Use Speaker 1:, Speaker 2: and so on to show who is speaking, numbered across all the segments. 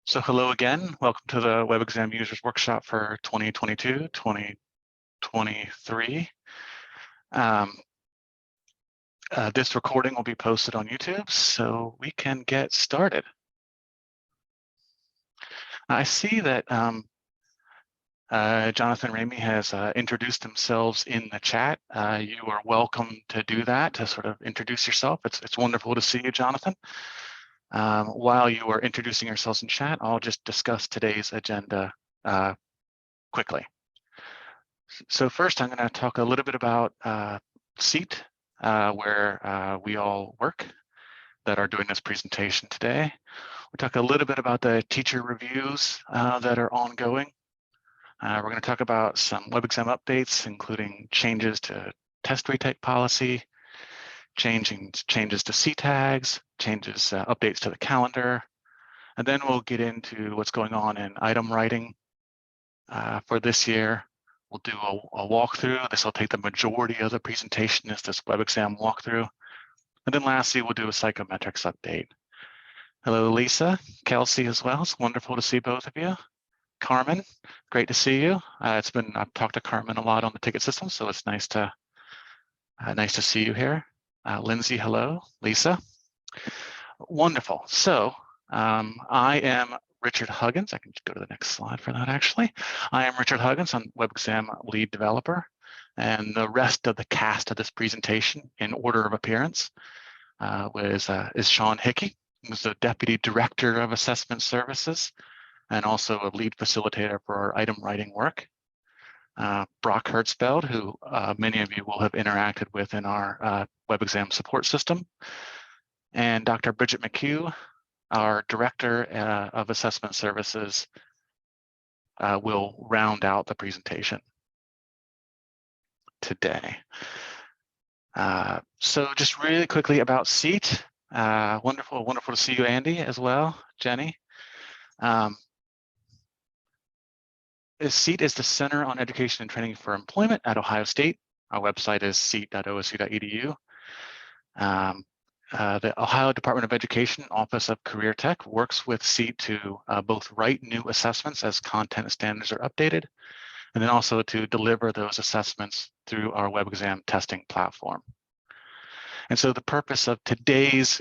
Speaker 1: So hello again. Welcome to the WebXam Users Workshop for 2022-2023. This recording will be posted on YouTube, so we can get started. I see that Jonathan Ramey has introduced themselves in the chat. You are welcome to do that, to sort of introduce yourself. It's wonderful to see you, Jonathan. While you are introducing yourselves in chat, I'll just discuss today's agenda quickly. So first, I'm going to talk a little bit about SEAT, where we all work that are doing this presentation today. We'll talk a little bit about the teacher reviews that are ongoing. We're going to talk about some WebXam updates, including changes to test retake policy, changes to C tags, updates to the calendar, and then we'll get into what's going on in item writing for this year. We'll do a walkthrough. This will take the majority of the presentation, is this WebXam walkthrough. And then lastly, we'll do a psychometrics update. Hello, Lisa, Kelsey as well. It's wonderful to see both of you. Carmen, great to see you. I've talked to Carmen a lot on the ticket system, so it's nice to see you here. Lindsay, hello. Lisa, wonderful. So I am Richard Huggins. I can just go to the next slide for that, actually. I am Richard Huggins. I'm WebXam lead developer. And the rest of the cast of this presentation, in order of appearance, is Sean Hickey, who's the Deputy Director of Assessment Services and also a lead facilitator for our item writing work. Brock Hertzfeld, who many of you will have interacted with in our WebXam support system. And Dr. Bridget McHugh, our Director of Assessment Services, will round out the presentation today. So just really quickly about SEAT. Wonderful to see you, Andy, as well, Jenny. SEAT is the Center on Education and Training for Employment at Ohio State. Our website is seat.osu.edu. The Ohio Department of Education Office of Career Tech works with SEAT to both write new assessments as content standards are updated, and then also to deliver those assessments through our WebXam testing platform. And so the purpose of today's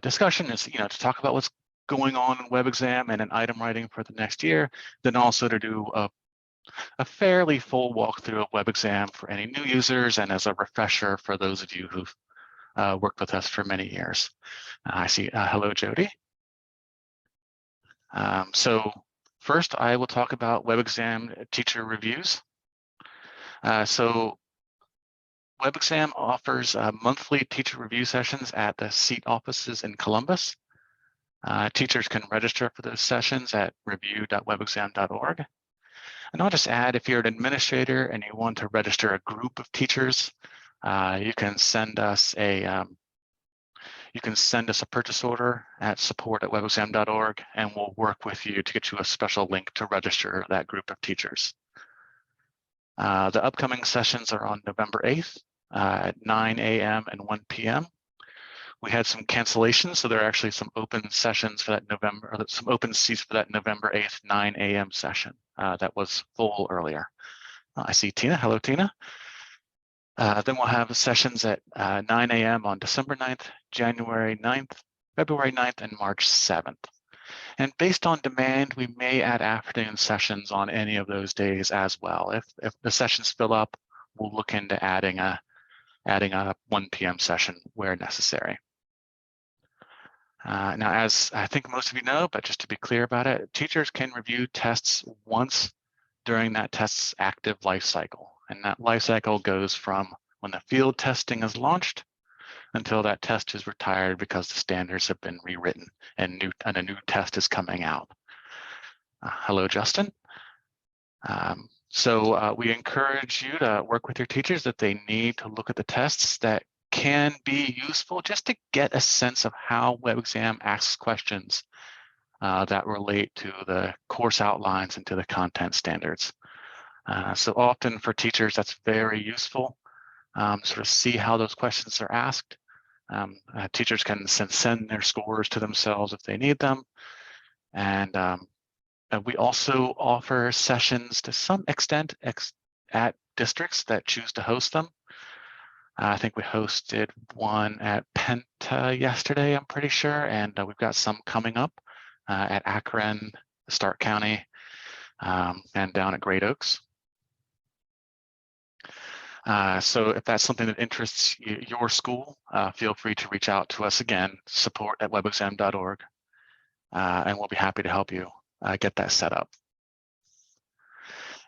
Speaker 1: discussion is, to talk about what's going on in WebXam and in item writing for the next year, then also to do a fairly full walkthrough of WebXam for any new users and as a refresher for those of you who've worked with us for many years. I see, hello, Jody. So first, I will talk about WebXam teacher reviews. So WebXam offers monthly teacher review sessions at the SEAT offices in Columbus. Teachers can register for those sessions at review.webexam.org. And I'll just add, if you're an administrator and you want to register a group of teachers, you can send us a purchase order at support@webexam.org, and we'll work with you to get you a special link to register that group of teachers. The upcoming sessions are on November 8th at 9 a.m. and 1 p.m. We had some cancellations, so there are actually some open sessions for that some open seats for that November 8th, 9 a.m. session that was full earlier. I see Tina. Hello, Tina. Then we'll have sessions at 9 a.m. on December 9th, January 9th, February 9th, and March 7th. And based on demand, we may add afternoon sessions on any of those days as well. If the sessions fill up, we'll look into adding a 1 p.m. session where necessary. Now, as I think most of you know, but just to be clear about it, teachers can review tests once during that test's active life cycle. And that life cycle goes from when the field testing is launched until that test is retired because the standards have been rewritten and a new test is coming out. Hello, Justin. So we encourage you to work with your teachers if they need to look at the tests that can be useful just to get a sense of how WebXam asks questions that relate to the course outlines and to the content standards. So often for teachers, that's very useful, sort of see how those questions are asked. Teachers can send their scores to themselves if they need them. And we also offer sessions to some extent at districts that choose to host them. I think we hosted one at Penta yesterday, I'm pretty sure, and we've got some coming up at Akron, Stark County, and down at Great Oaks. So if that's something that interests your school, feel free to reach out to us again, support@webexam.org, and we'll be happy to help you get that set up.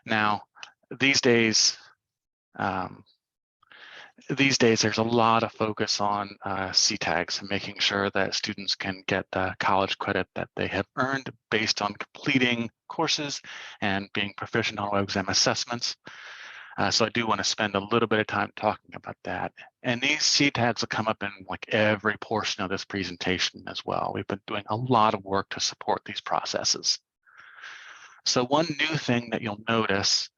Speaker 1: Now, these days, there's a lot of focus on CTAGs and making sure that students can get the college credit that they have earned based on completing courses and being proficient on WebXam assessments. So I do want to spend a little bit of time talking about that. And these CTAGs will come up in like every portion of this presentation as well. We've been doing a lot of work to support these processes. So one new thing that you'll notice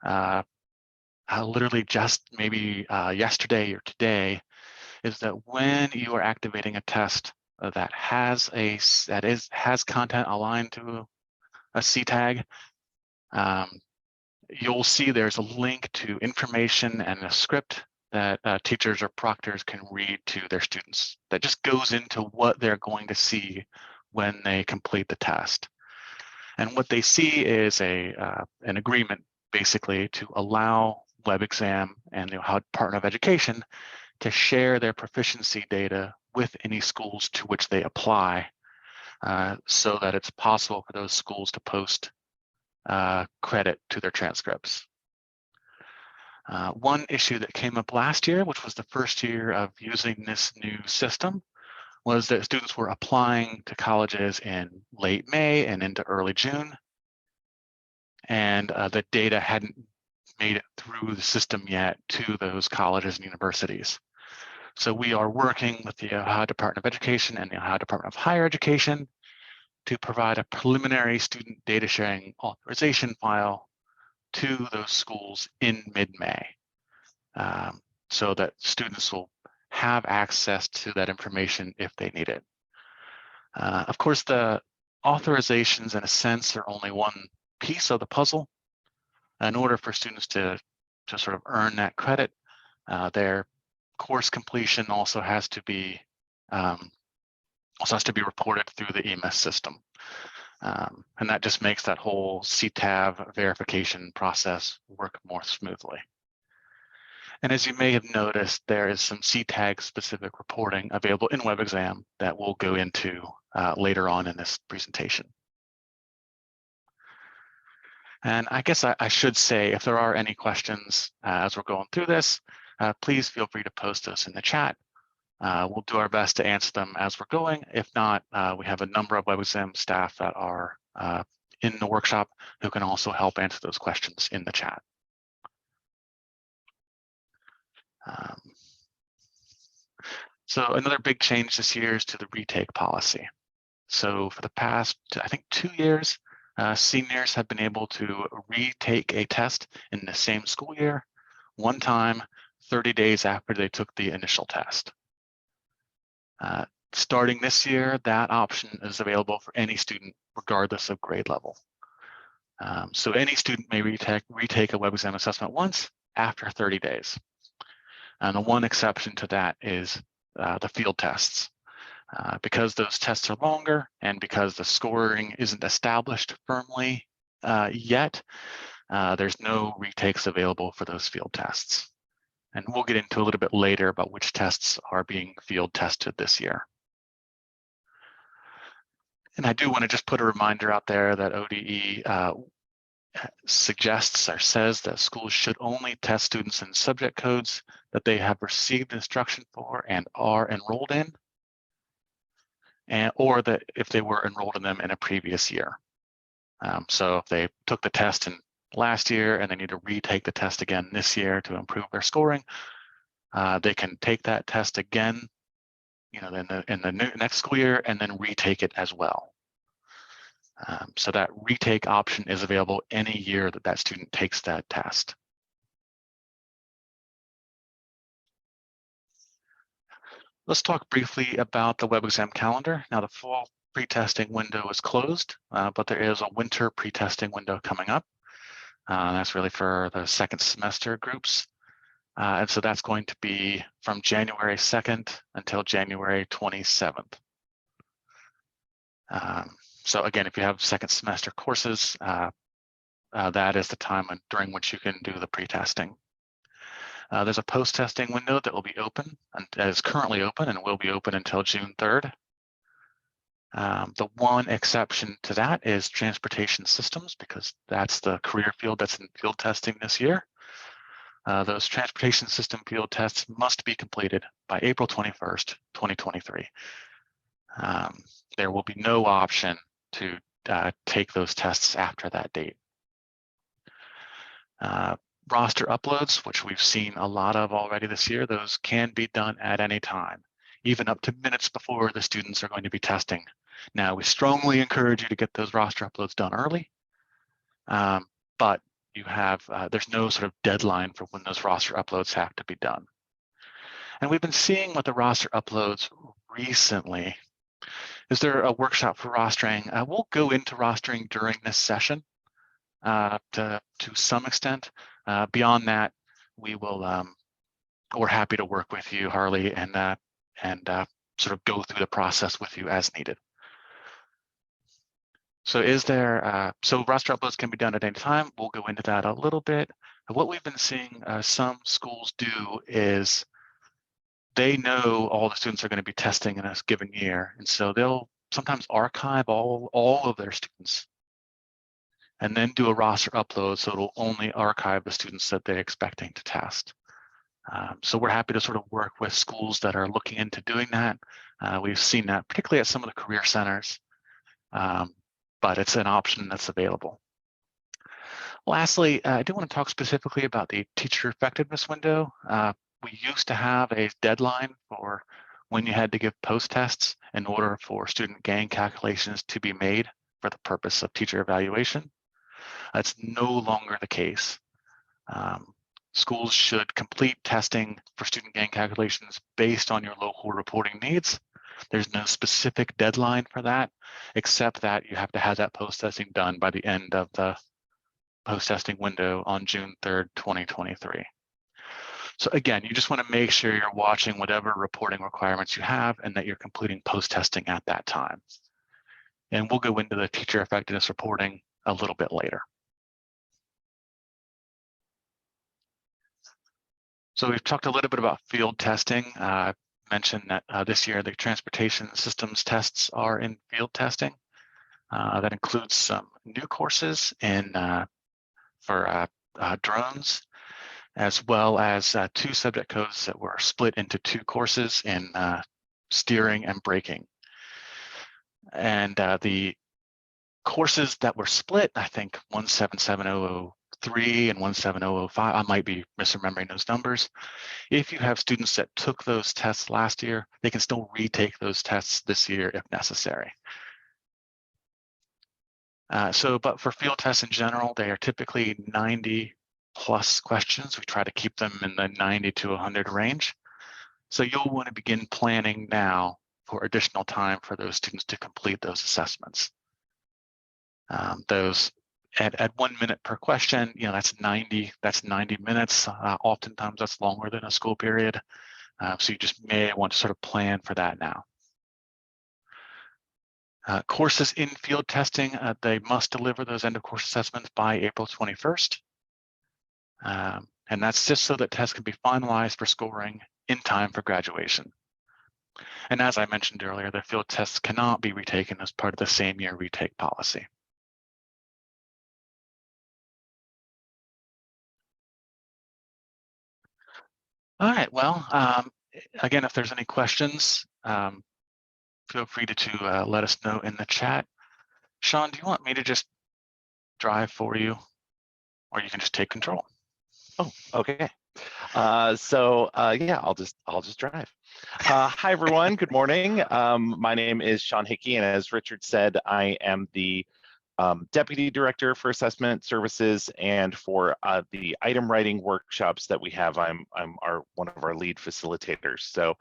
Speaker 1: literally just maybe yesterday or today is that when you are activating a test that has content aligned to a CTAG, you'll see there's a link to information and a script that teachers or proctors can read to their students that just goes into what they're going to see when they complete the test. And what they see is an agreement basically to allow WebXam and the Ohio Department of Education to share their proficiency data with any schools to which they apply, so that it's possible for those schools to post credit to their transcripts. One issue that came up last year, which was the first year of using this new system, was that students were applying to colleges in late May and into early June, and the data hadn't made it through the system yet to those colleges and universities. So we are working with the Ohio Department of Education and the Ohio Department of Higher Education to provide a preliminary student data sharing authorization file to those schools in mid-May, so that students will have access to that information if they need it. Of course, the authorizations in a sense are only one piece of the puzzle. In order for students to sort of earn that credit, their course completion also has to be reported through the EMIS system. And that just makes that whole CTAV verification process work more smoothly. And as you may have noticed, there is some CTAG specific reporting available in WebXam that we'll go into later on in this presentation. And I guess I should say, if there are any questions as we're going through this, please feel free to post those in the chat. We'll do our best to answer them as we're going. If not, we have a number of WebXam staff that are in the workshop who can also help answer those questions in the chat. So another big change this year is to the retake policy. So for the past, I think, 2 years, seniors have been able to retake a test in the same school year, one time, 30 days after they took the initial test. Starting this year, that option is available for any student, regardless of grade level. So any student may retake a WebXam assessment once after 30 days. And the one exception to that is the field tests. Because those tests are longer and because the scoring isn't established firmly yet, there's no retakes available for those field tests. And we'll get into a little bit later about which tests are being field tested this year. And I do want to just put a reminder out there that ODE suggests or says that schools should only test students in subject codes that they have received instruction for and are enrolled in, or that if they were enrolled in them in a previous year. So if they took the test in last year and they need to retake the test again this year to improve their scoring, they can take that test again, in the next school year and then retake it as well. So that retake option is available any year that that student takes that test. Let's talk briefly about the WebXam calendar. Now, the fall pre-testing window is closed, but there is a winter pre-testing window coming up. That's really for the second semester groups. And so that's going to be from January 2nd until January 27th. So again, if you have second semester courses, that is the time during which you can do the pre-testing. There's a post-testing window that will be open and is currently open and will be open until June 3rd. The one exception to that is transportation systems, because that's the career field that's in field testing this year. Those transportation system field tests must be completed by April 21st, 2023. There will be no option to take those tests after that date. Roster uploads, which we've seen a lot of already this year, those can be done at any time, even up to minutes before the students are going to be testing. Now, we strongly encourage you to get those roster uploads done early, but you have there's no sort of deadline for when those roster uploads have to be done. And we've been seeing with the roster uploads recently, is there a workshop for rostering? We'll go into rostering during this session to some extent. Beyond that, we will we're happy to work with you, Harley, and sort of go through the process with you as needed. So is there, so roster uploads can be done at any time. We'll go into that a little bit. What we've been seeing some schools do is they know all the students are going to be testing in a given year. And so they'll sometimes archive all of their students and then do a roster upload, so it'll only archive the students that they're expecting to test. So we're happy to sort of work with schools that are looking into doing that. We've seen that particularly at some of the career centers, but it's an option that's available. Lastly, I do want to talk specifically about the teacher effectiveness window. We used to have a deadline for when you had to give post-tests in order for student gain calculations to be made for the purpose of teacher evaluation. That's no longer the case. Schools should complete testing for student gain calculations based on your local reporting needs. There's no specific deadline for that, except that you have to have that post-testing done by the end of the post-testing window on June 3rd, 2023. So again, you just want to make sure you're watching whatever reporting requirements you have and that you're completing post-testing at that time. And we'll go into the teacher effectiveness reporting a little bit later. So we've talked a little bit about field testing. I mentioned that this year the transportation systems tests are in field testing. That includes some new courses for drones, as well as 2 subject codes that were split into 2 courses in steering and braking. And the courses that were split, I think 177003 and 17005, I might be misremembering those numbers. If you have students that took those tests last year, they can still retake those tests this year if necessary. But for field tests in general, they are typically 90+ questions. We try to keep them in the 90 to 100 range. So you'll want to begin planning now for additional time for those students to complete those assessments. Those at 1 minute per question, you know, that's 90 minutes. Oftentimes that's longer than a school period. So you just may want to sort of plan for that now. Courses in field testing, they must deliver those end of course assessments by April 21st. And that's just so that tests can be finalized for scoring in time for graduation. And as I mentioned earlier, the field tests cannot be retaken as part of the same year retake policy. All right, well, again, if there's any questions, feel free to let us know in the chat. Sean, do you want me to just drive for you, or you can just take control?
Speaker 2: Oh, okay. Yeah, I'll just drive. Hi, everyone. Good morning. My name is Sean Hickey, and as Richard said, I am the Deputy Director for Assessment Services, and for the item writing workshops that we have, I'm one of our lead facilitators. So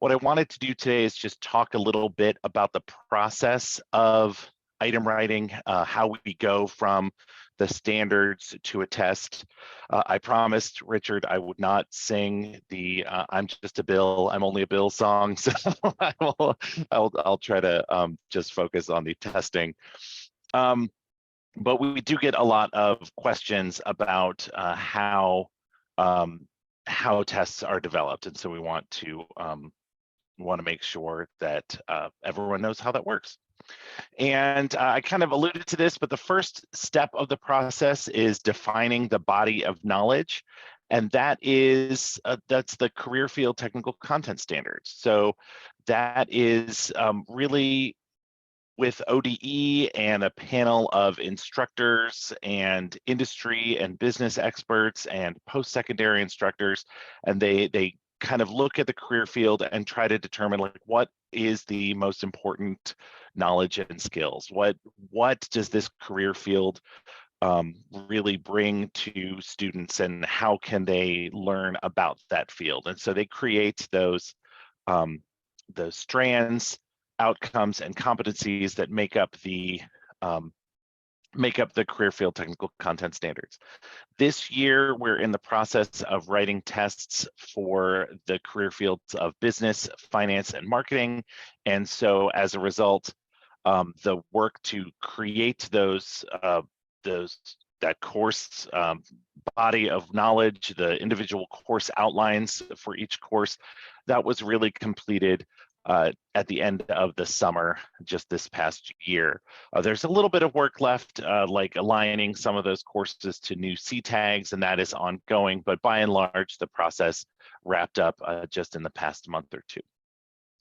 Speaker 2: What I wanted to do today is just talk a little bit about the process of item writing, how we go from the standards to a test. I promised Richard I would not sing the "I'm just a bill, I'm only a bill" song, so I'll try to just focus on the testing. But we do get a lot of questions about how tests are developed, and so we want to make sure that everyone knows how that works. And I kind of alluded to this, but the first step of the process is defining the body of knowledge. And that is, that's the career field technical content standards. So that is really with ODE and a panel of instructors and industry and business experts and post-secondary instructors, and they kind of look at the career field and try to determine like what is the most important knowledge and skills. What does this career field really bring to students, and how can they learn about that field? And so they create those strands, outcomes, and competencies that make up the career field technical content standards. This year, we're in the process of writing tests for the career fields of business, finance, and marketing. And so as a result, the work to create that course body of knowledge, the individual course outlines for each course, that was really completed at the end of the summer, just this past year. There's a little bit of work left, like aligning some of those courses to new C tags, and that is ongoing, but by and large, the process wrapped up just in the past month or two.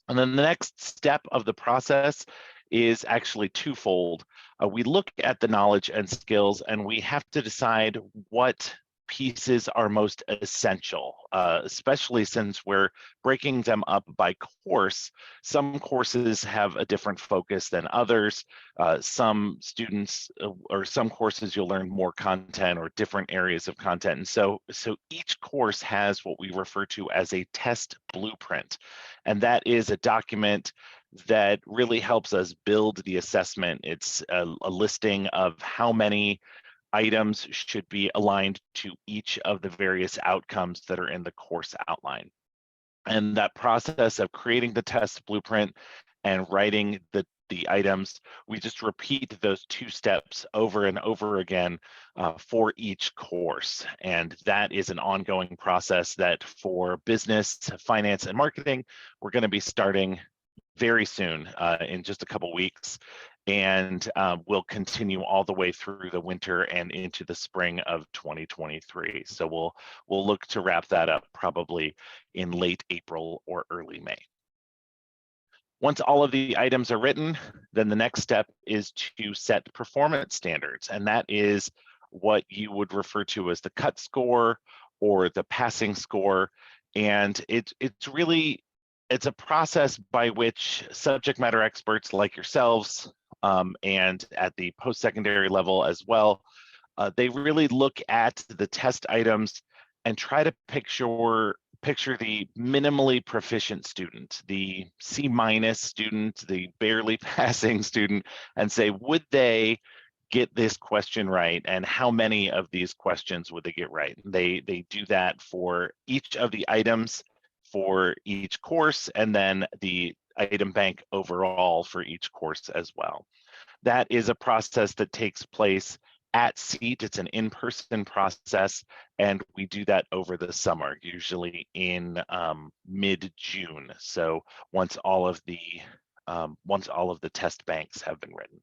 Speaker 2: And then the next step of the process is actually twofold. We look at the knowledge and skills, and we have to decide what pieces are most essential, especially since we're breaking them up by course. Some courses have a different focus than others. Some students or some courses you'll learn more content or different areas of content. And so each course has what we refer to as a test blueprint. And that is a document that really helps us build the assessment. It's a listing of how many items should be aligned to each of the various outcomes that are in the course outline. And that process of creating the test blueprint and writing the items, we just repeat those two steps over and over again for each course. And that is an ongoing process that for business, finance, and marketing, we're going to be starting very soon, in just a couple weeks, and we'll continue all the way through the winter and into the spring of 2023. So we'll look to wrap that up probably in late April or early May. Once all of the items are written, then the next step is to set performance standards, and that is what you would refer to as the cut score or the passing score. And it's a process by which subject matter experts like yourselves and at the post-secondary level as well, they really look at the test items and try to picture the minimally proficient student, the C- student, the barely passing student, and say, would they get this question right, and how many of these questions would they get right? They do that for each of the items for each course, and then the item bank overall for each course as well. That is a process that takes place at SEAT. It's an in-person process, and we do that over the summer, usually in mid-June. So once all of the test banks have been written.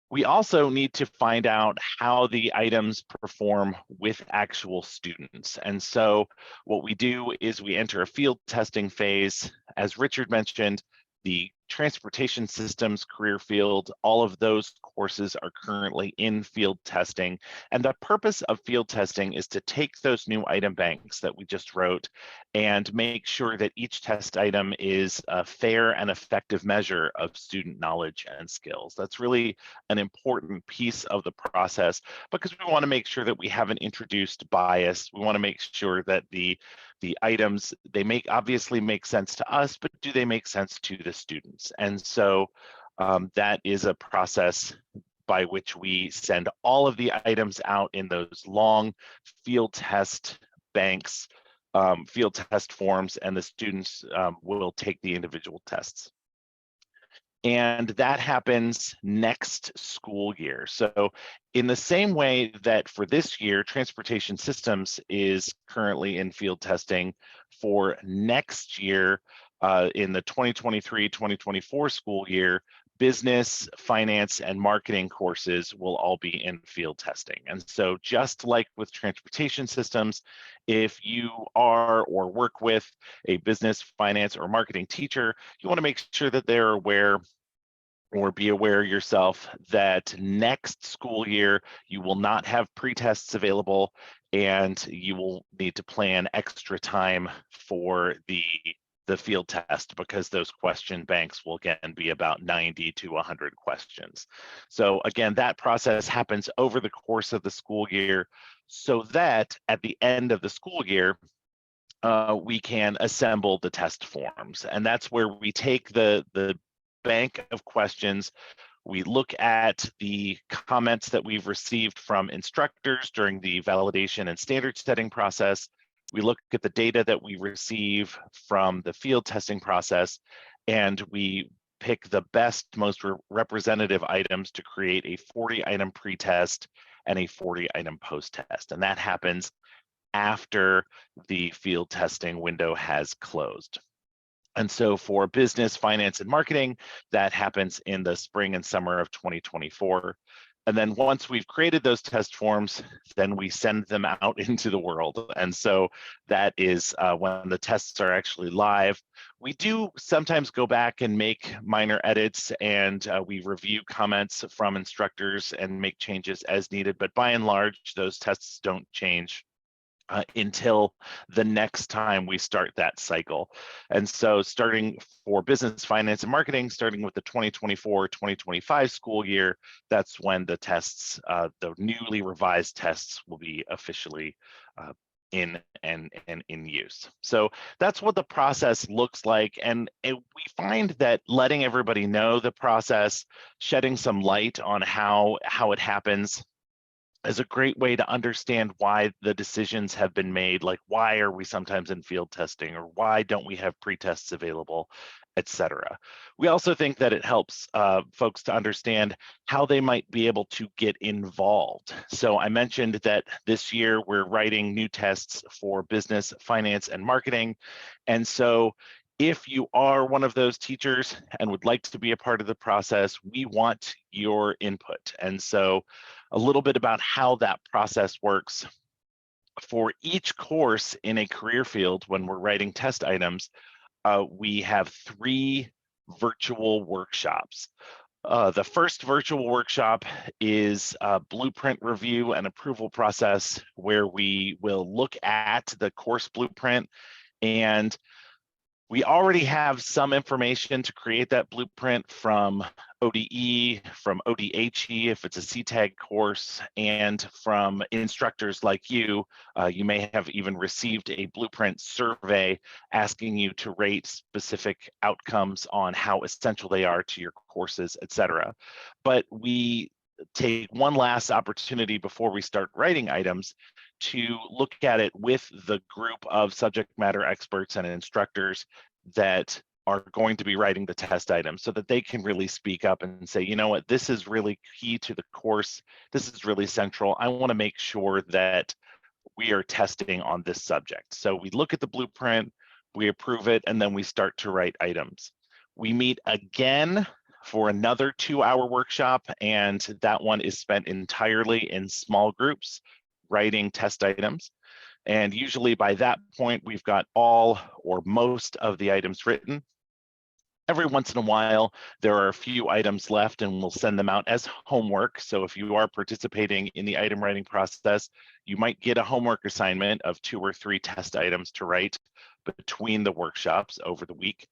Speaker 2: We also need to find out how the items perform with actual students. And so what we do is we enter a field testing phase. As Richard mentioned, the transportation systems career field, all of those courses are currently in field testing. And the purpose of field testing is to take those new item banks that we just wrote and make sure that each test item is a fair and effective measure of student knowledge and skills. That's really an important piece of the process because we want to make sure that we haven't introduced bias. We want to make sure that the items, they obviously make sense to us, but do they make sense to the students? And so that is a process by which we send all of the items out in those long field test banks, field test forms, and the students will take the individual tests. And that happens next school year. So in the same way that for this year, transportation systems is currently in field testing, for next year, in the 2023-2024 school year, business, finance, and marketing courses will all be in field testing. And so just like with transportation systems, if you are or work with a business, finance, or marketing teacher, you want to make sure that they're aware or be aware yourself that next school year you will not have pre-tests available and you will need to plan extra time for the field test because those question banks will again be about 90 to 100 questions. So again, that process happens over the course of the school year so that at the end of the school year, we can assemble the test forms. And that's where we take the bank of questions. We look at the comments that we've received from instructors during the validation and standard setting process. We look at the data that we receive from the field testing process, and we pick the best, most representative items to create a 40-item pre-test and a 40-item post-test. And that happens after the field testing window has closed. And so for business, finance, and marketing, that happens in the spring and summer of 2024. And then once we've created those test forms, then we send them out into the world. And so that is when the tests are actually live. We do sometimes go back and make minor edits, and we review comments from instructors and make changes as needed. But by and large, those tests don't change until the next time we start that cycle. And so starting for business, finance, and marketing, starting with the 2024-2025 school year, that's when the tests, the newly revised tests will be officially in use. So that's what the process looks like. And we find that letting everybody know the process, shedding some light on how it happens, is a great way to understand why the decisions have been made, like why are we sometimes in field testing, or why don't we have pre-tests available, etc. We also think that it helps folks to understand how they might be able to get involved. So I mentioned that this year we're writing new tests for business, finance, and marketing. And so if you are one of those teachers and would like to be a part of the process, we want your input. And so a little bit about how that process works. For each course in a career field, when we're writing test items, we have 3 virtual workshops. The first virtual workshop is a blueprint review and approval process, where we will look at the course blueprint, and we already have some information to create that blueprint from ODE, from ODHE if it's a CTAG course, and from instructors like you. You may have even received a blueprint survey asking you to rate specific outcomes on how essential they are to your courses, etc. But we take one last opportunity before we start writing items to look at it with the group of subject matter experts and instructors that are going to be writing the test items, so that they can really speak up and say, you know what, this is really key to the course. This is really central. I want to make sure that we are testing on this subject. So we look at the blueprint, we approve it, and then we start to write items. We meet again for another 2-hour workshop, and that one is spent entirely in small groups writing test items. And usually by that point, we've got all or most of the items written. Every once in a while, there are a few items left and we'll send them out as homework. So if you are participating in the item writing process, you might get a homework assignment of 2 or 3 test items to write between the workshops over the week.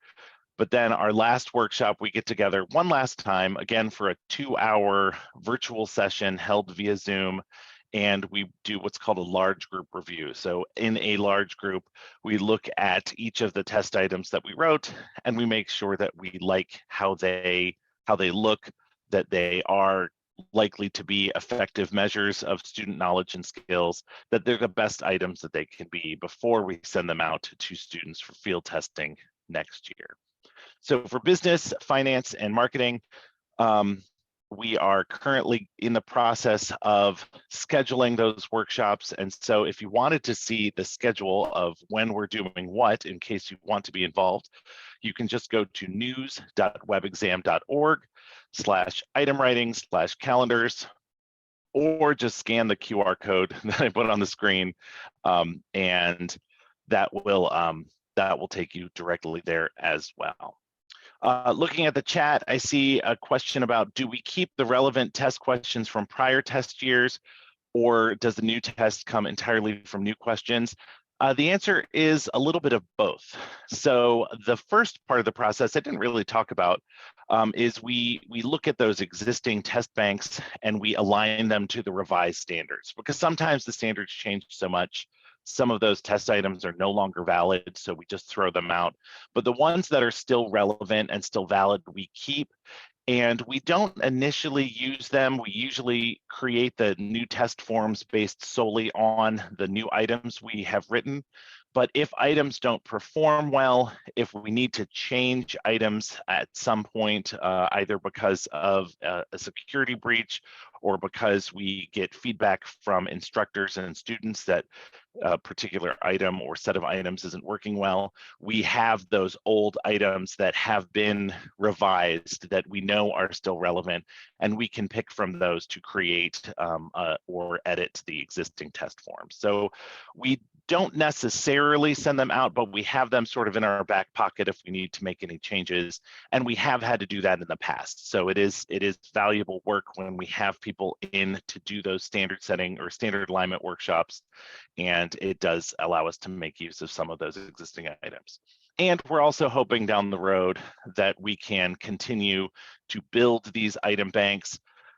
Speaker 2: But then our last workshop, we get together one last time, again, for a 2-hour virtual session held via Zoom, and we do what's called a large group review. So in a large group, we look at each of the test items that we wrote, and we make sure that we like how they look, that they are likely to be effective measures of student knowledge and skills, that they're the best items that they can be before we send them out to students for field testing next year. So for business, finance, and marketing, we are currently in the process of scheduling those workshops. And so if you wanted to see the schedule of when we're doing what, in case you want to be involved, you can just go to news.webexam.org/item writing/calendars, or just scan the QR code that I put on the screen, and that will take you directly there as well. Looking at the chat, I see a question about, do we keep the relevant test questions from prior test years, or does the new test come entirely from new questions? The answer is a little bit of both. So the first part of the process I didn't really talk about is we look at those existing test banks and we align them to the revised standards, because sometimes the standards change so much. Some of those test items are no longer valid, so we just throw them out. But the ones that are still relevant and still valid, we keep. And we don't initially use them. We usually create the new test forms based solely on the new items we have written. But if items don't perform well, if we need to change items at some point, either because of a security breach or because we get feedback from instructors and students that a particular item or set of items isn't working well, we have those old items that have been revised that we know are still relevant, and we can pick from those to create or edit the existing test forms. So we don't necessarily send them out, but we have them sort of in our back pocket if we need to make any changes, and we have had to do that in the past. So it is valuable work when we have people in to do those standard setting or standard alignment workshops, and it does allow us to make use of some of those existing items. And we're also hoping down the road that we can continue to build these item banks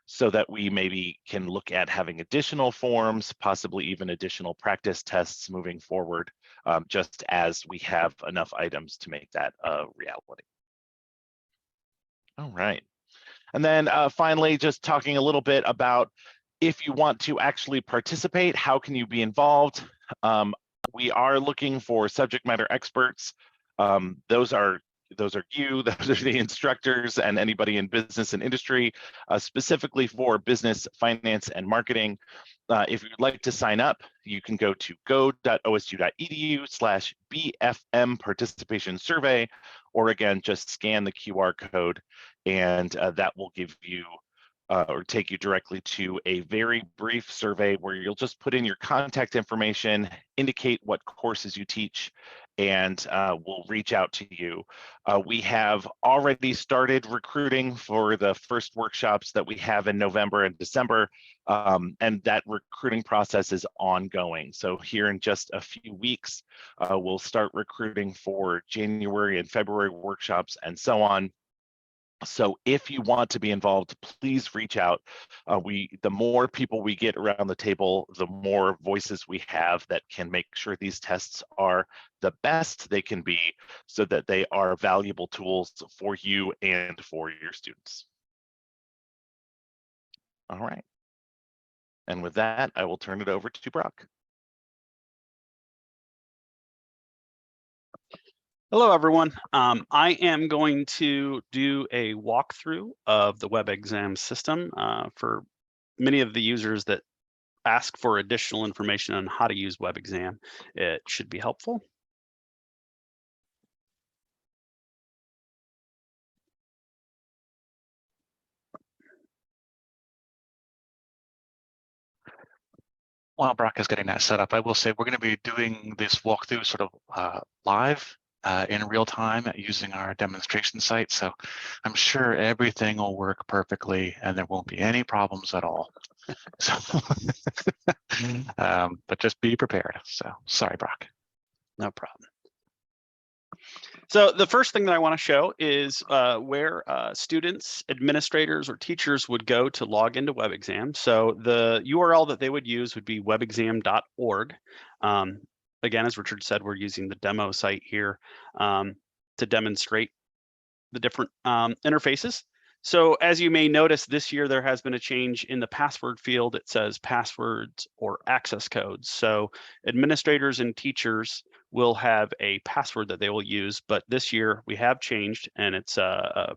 Speaker 2: so that we maybe can look at having additional forms, possibly even additional practice tests moving forward, just as we have enough items to make that a reality. All right. And then finally, just talking a little bit about if you want to actually participate, how can you be involved? We are looking for subject matter experts. Those are you, those are the instructors and anybody in business and industry, specifically for business, finance, and marketing. If you'd like to sign up, you can go to go.osu.edu/BFM participation survey, or again, just scan the QR code and that will give you or take you directly to a very brief survey where you'll just put in your contact information, indicate what courses you teach, and we'll reach out to you. We have already started recruiting for the first workshops that we have in November and December, and that recruiting process is ongoing. So here in just a few weeks, we'll start recruiting for January and February workshops and so on. So if you want to be involved, please reach out. The more people we get around the table, the more voices we have that can make sure these tests are the best they can be, so that they are valuable tools for you and for your students. All right. And with that, I will turn it over to Brock.
Speaker 3: Hello, everyone. I am going to do a walkthrough of the WebXam system for many of the users that ask for additional information on how to use WebXam. It should be helpful.
Speaker 1: While Brock is getting that set up, I will say we're going to be doing this walkthrough sort of live in real time using our demonstration site. So I'm sure everything will work perfectly and there won't be any problems at all. So, but just be prepared. So sorry, Brock.
Speaker 3: No problem. So the first thing that I want to show is where students, administrators, or teachers would go to log into WebXam. So the URL that they would use would be webexam.org. Again, as Richard said, we're using the demo site here to demonstrate the different interfaces. So as you may notice, this year there has been a change in the password field. It says passwords or access codes. So administrators and teachers will have a password that they will use, but this year we have changed, and it's a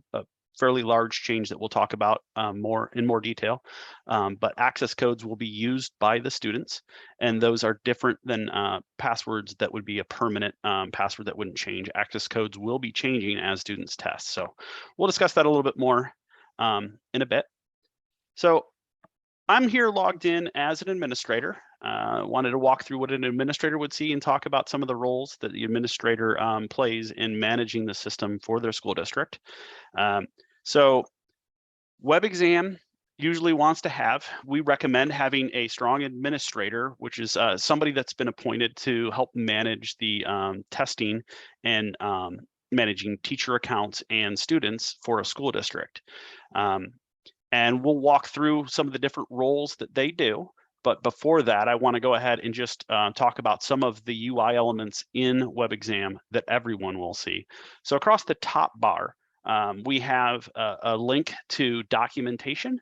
Speaker 3: fairly large change that we'll talk about in more detail. But access codes will be used by the students, and those are different than passwords that would be a permanent password that wouldn't change. Access codes will be changing as students test. So we'll discuss that a little bit more in a bit. So I'm here logged in as an administrator. Wanted to walk through what an administrator would see and talk about some of the roles that the administrator plays in managing the system for their school district. So WebXam usually wants to have, we recommend having a strong administrator, which is somebody that's been appointed to help manage the testing and managing teacher accounts and students for a school district. And we'll walk through some of the different roles that they do. But before that, I want to go ahead and just talk about some of the UI elements in WebXam that everyone will see. So across the top bar, we have a link to documentation.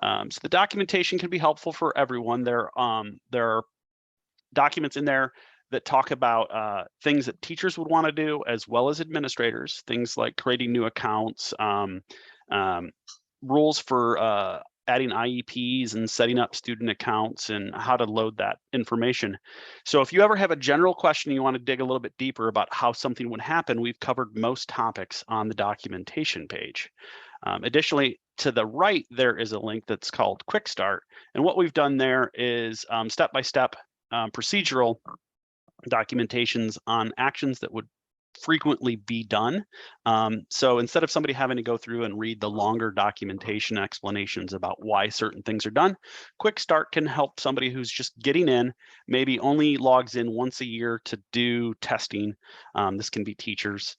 Speaker 3: So the documentation can be helpful for everyone. There are documents in there that talk about things that teachers would want to do, as well as administrators, things like creating new accounts, rules for adding IEPs and setting up student accounts and how to load that information. So if you ever have a general question, you want to dig a little bit deeper about how something would happen, we've covered most topics on the documentation page. Additionally, to the right, there is a link that's called Quick Start. And what we've done there is step-by-step procedural documentations on actions that would frequently be done. So instead of somebody having to go through and read the longer documentation explanations about why certain things are done, Quick Start can help somebody who's just getting in, maybe only logs in once a year to do testing. This can be teachers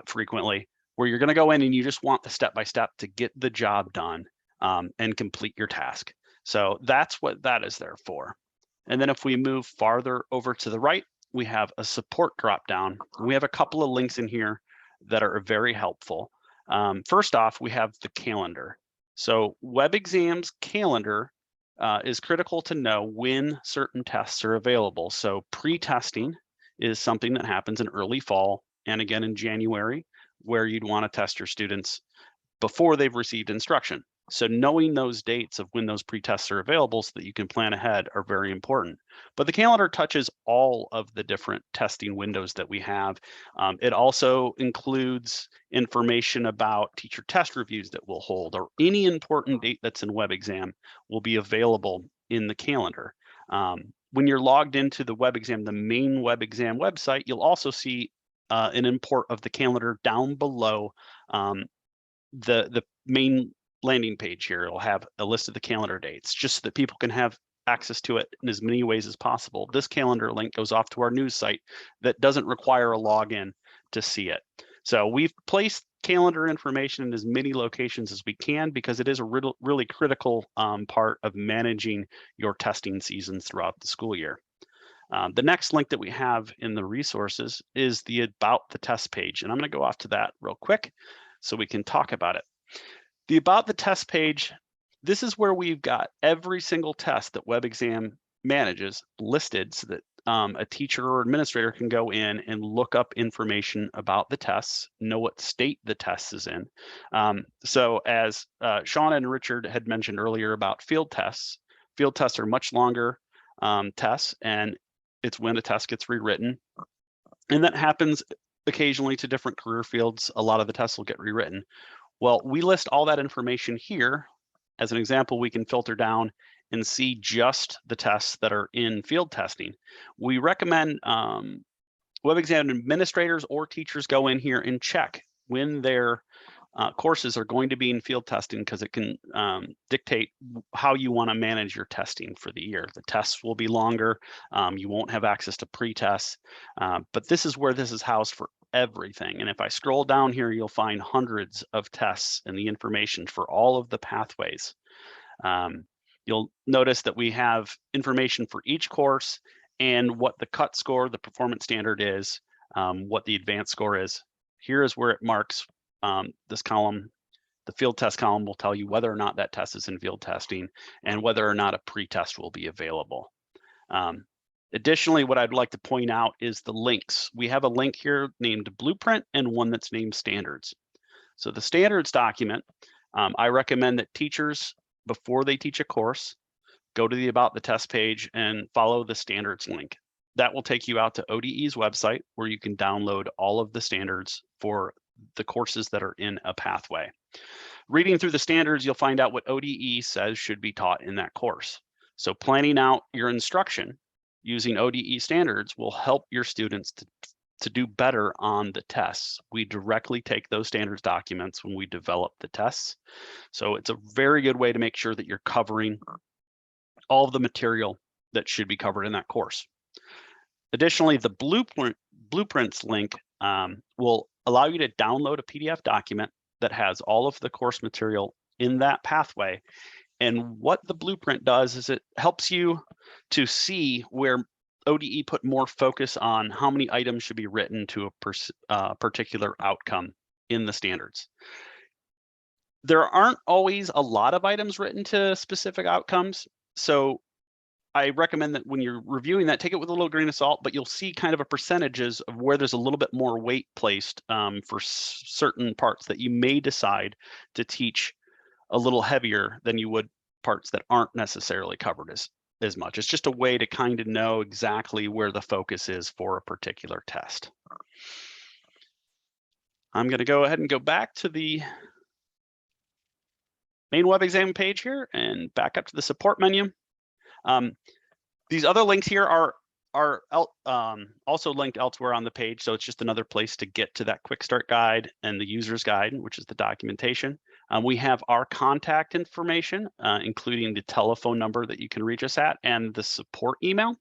Speaker 3: frequently, where you're going to go in and you just want the step-by-step to get the job done and complete your task. So that's what that is there for. And then if we move farther over to the right, we have a support dropdown. We have a couple of links in here that are very helpful. First off, we have the calendar. So WebXam's calendar is critical to know when certain tests are available. So pre-testing is something that happens in early fall and again in January, where you'd want to test your students before they've received instruction. So knowing those dates of when those pre-tests are available so that you can plan ahead are very important. But the calendar touches all of the different testing windows that we have. It also includes information about teacher test reviews that we'll hold, or any important date that's in WebXam will be available in the calendar. When you're logged into the WebXam, the main WebXam website, you'll also see an import of the calendar down below the main landing page here. It'll have a list of the calendar dates just so that people can have access to it in as many ways as possible. This calendar link goes off to our news site that doesn't require a login to see it. So we've placed calendar information in as many locations as we can because it is a really critical part of managing your testing seasons throughout the school year. The next link that we have in the resources is the About the Test page, and I'm going to go off to that real quick so we can talk about it. The About the Test page, this is where we've got every single test that WebXam manages listed so that a teacher or administrator can go in and look up information about the tests, know what state the test is in. So as Sean and Richard had mentioned earlier about field tests are much longer tests, and it's when a test gets rewritten. And that happens occasionally to different career fields. A lot of the tests will get rewritten. Well, we list all that information here. As an example, we can filter down and see just the tests that are in field testing. We recommend WebXam administrators or teachers go in here and check when their courses are going to be in field testing, because it can dictate how you want to manage your testing for the year. The tests will be longer. You won't have access to pre-tests, but this is where this is housed for everything. And if I scroll down here, you'll find hundreds of tests and the information for all of the pathways. You'll notice that we have information for each course and what the cut score, the performance standard is, what the advanced score is. Here is where it marks this column. The field test column will tell you whether or not that test is in field testing and whether or not a pre-test will be available. Additionally, what I'd like to point out is the links. We have a link here named Blueprint and one that's named Standards. So the standards document, I recommend that teachers, before they teach a course, go to the About the Test page and follow the standards link. That will take you out to ODE's website, where you can download all of the standards for the courses that are in a pathway. Reading through the standards, you'll find out what ODE says should be taught in that course. So planning out your instruction using ODE standards will help your students to do better on the tests. We directly take those standards documents when we develop the tests. So it's a very good way to make sure that you're covering all of the material that should be covered in that course. Additionally, the blueprints link will allow you to download a PDF document that has all of the course material in that pathway. And what the blueprint does is it helps you to see where ODE put more focus on how many items should be written to a particular outcome in the standards. There aren't always a lot of items written to specific outcomes. So I recommend that when you're reviewing that, take it with a little grain of salt, but you'll see kind of a percentages of where there's a little bit more weight placed for certain parts that you may decide to teach a little heavier than you would parts that aren't necessarily covered as much. It's just a way to kind of know exactly where the focus is for a particular test. I'm going to go ahead and go back to the main WebXam page here and back up to the support menu. These other links here are also linked elsewhere on the page, so it's just another place to get to that quick start guide and the user's guide, which is the documentation. We have our contact information, including the telephone number that you can reach us at and the support email.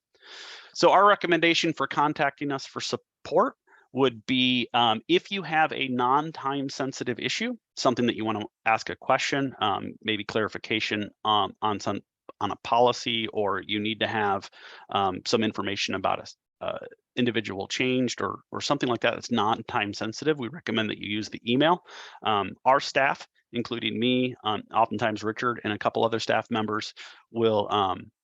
Speaker 3: So our recommendation for contacting us for support would be if you have a non-time sensitive issue, something that you want to ask a question, maybe clarification on a policy, or you need to have some information about a individual changed or something like that that's non-time sensitive, we recommend that you use the email. Our staff, including me, oftentimes Richard and a couple other staff members, will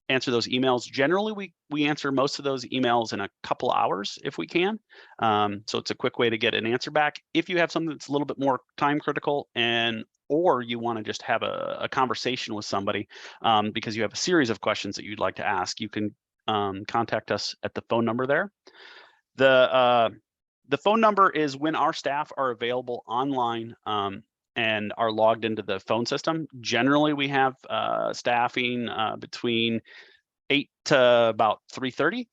Speaker 3: answer those emails. Generally, we answer most of those emails in a couple hours if we can. So it's a quick way to get an answer back. If you have something that's a little bit more time critical or you want to just have a conversation with somebody because you have a series of questions that you'd like to ask, you can contact us at the phone number there. The phone number is when our staff are available online and are logged into the phone system. Generally, we have staffing between 8 to about 3:30.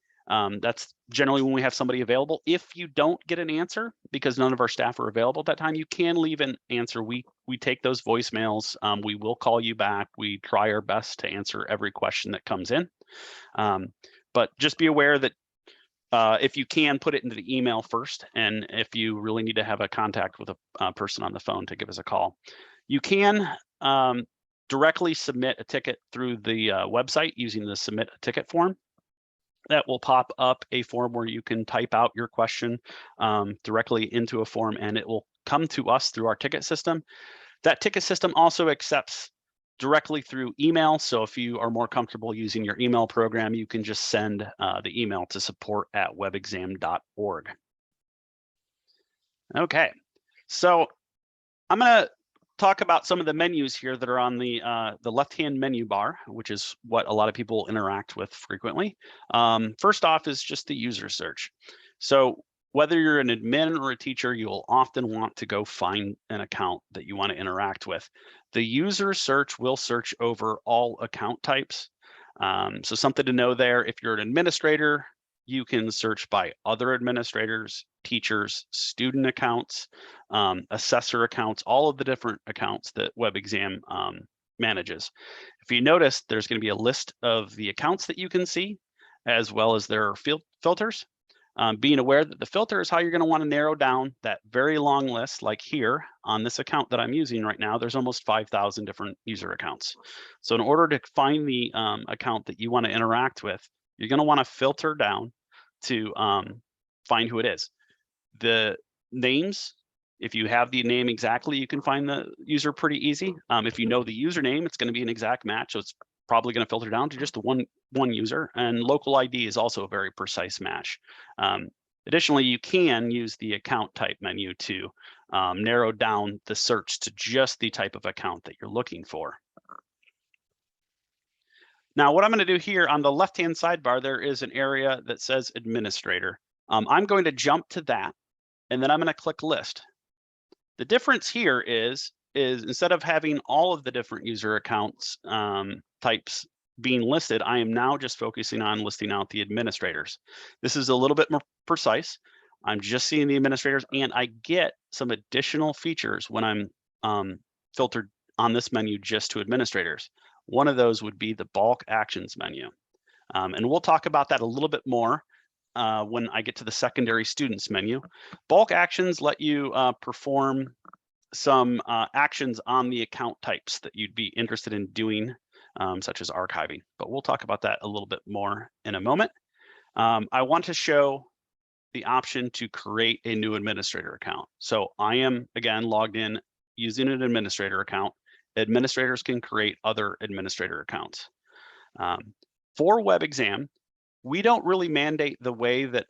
Speaker 3: That's generally when we have somebody available. If you don't get an answer because none of our staff are available at that time, you can leave an answer. We take those voicemails. We will call you back. We try our best to answer every question that comes in. But just be aware that if you can, put it into the email first, and if you really need to have a contact with a person on the phone, to give us a call. You can directly submit a ticket through the website using the submit a ticket form. That will pop up a form where you can type out your question directly into a form, and it will come to us through our ticket system. That ticket system also accepts directly through email. So if you are more comfortable using your email program, you can just send the email to support@webexam.org. Okay, so I'm going to talk about some of the menus here that are on the left-hand menu bar, which is what a lot of people interact with frequently. First off is just the user search. So whether you're an admin or a teacher, you'll often want to go find an account that you want to interact with. The user search will search over all account types. So something to know there, if you're an administrator, you can search by other administrators, teachers, student accounts, assessor accounts, all of the different accounts that WebXam manages. If you notice, there's going to be a list of the accounts that you can see, as well as their filters. Being aware that the filter is how you're going to want to narrow down that very long list, like here on this account that I'm using right now, there's almost 5,000 different user accounts. So in order to find the account that you want to interact with, you're going to want to filter down to find who it is. The names, if you have the name exactly, you can find the user pretty easy. If you know the username, it's going to be an exact match. So it's probably going to filter down to just the one user, and local ID is also a very precise match. Additionally, you can use the account type menu to narrow down the search to just the type of account that you're looking for. Now, what I'm going to do here on the left-hand sidebar, there is an area that says administrator. I'm going to jump to that, and then I'm going to click list. The difference here is instead of having all of the different user accounts types being listed, I am now just focusing on listing out the administrators. This is a little bit more precise. I'm just seeing the administrators, and I get some additional features when I'm filtered on this menu just to administrators. One of those would be the bulk actions menu. And we'll talk about that a little bit more when I get to the secondary students menu. Bulk actions let you perform some actions on the account types that you'd be interested in doing, such as archiving, but we'll talk about that a little bit more in a moment. I want to show the option to create a new administrator account. So I am, again, logged in using an administrator account. Administrators can create other administrator accounts. For WebXam, we don't really mandate the way that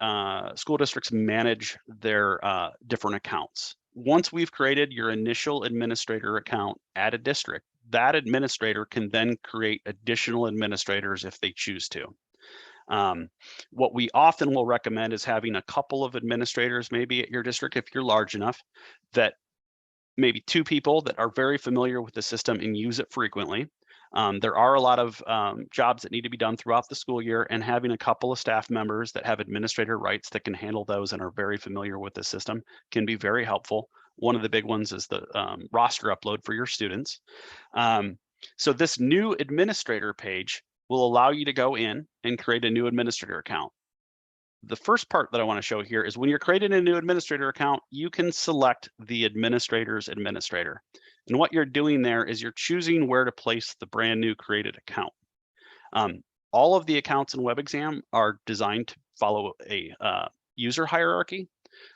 Speaker 3: school districts manage their different accounts. Once we've created your initial administrator account at a district, that administrator can then create additional administrators if they choose to. What we often will recommend is having a couple of administrators maybe at your district if you're large enough, that maybe 2 people that are very familiar with the system and use it frequently. There are a lot of jobs that need to be done throughout the school year, and having a couple of staff members that have administrator rights that can handle those and are very familiar with the system can be very helpful. One of the big ones is the roster upload for your students. So this new administrator page will allow you to go in and create a new administrator account. The first part that I want to show here is when you're creating a new administrator account, you can select the administrator's administrator. And what you're doing there is you're choosing where to place the brand new created account. All of the accounts in WebXam are designed to follow a user hierarchy.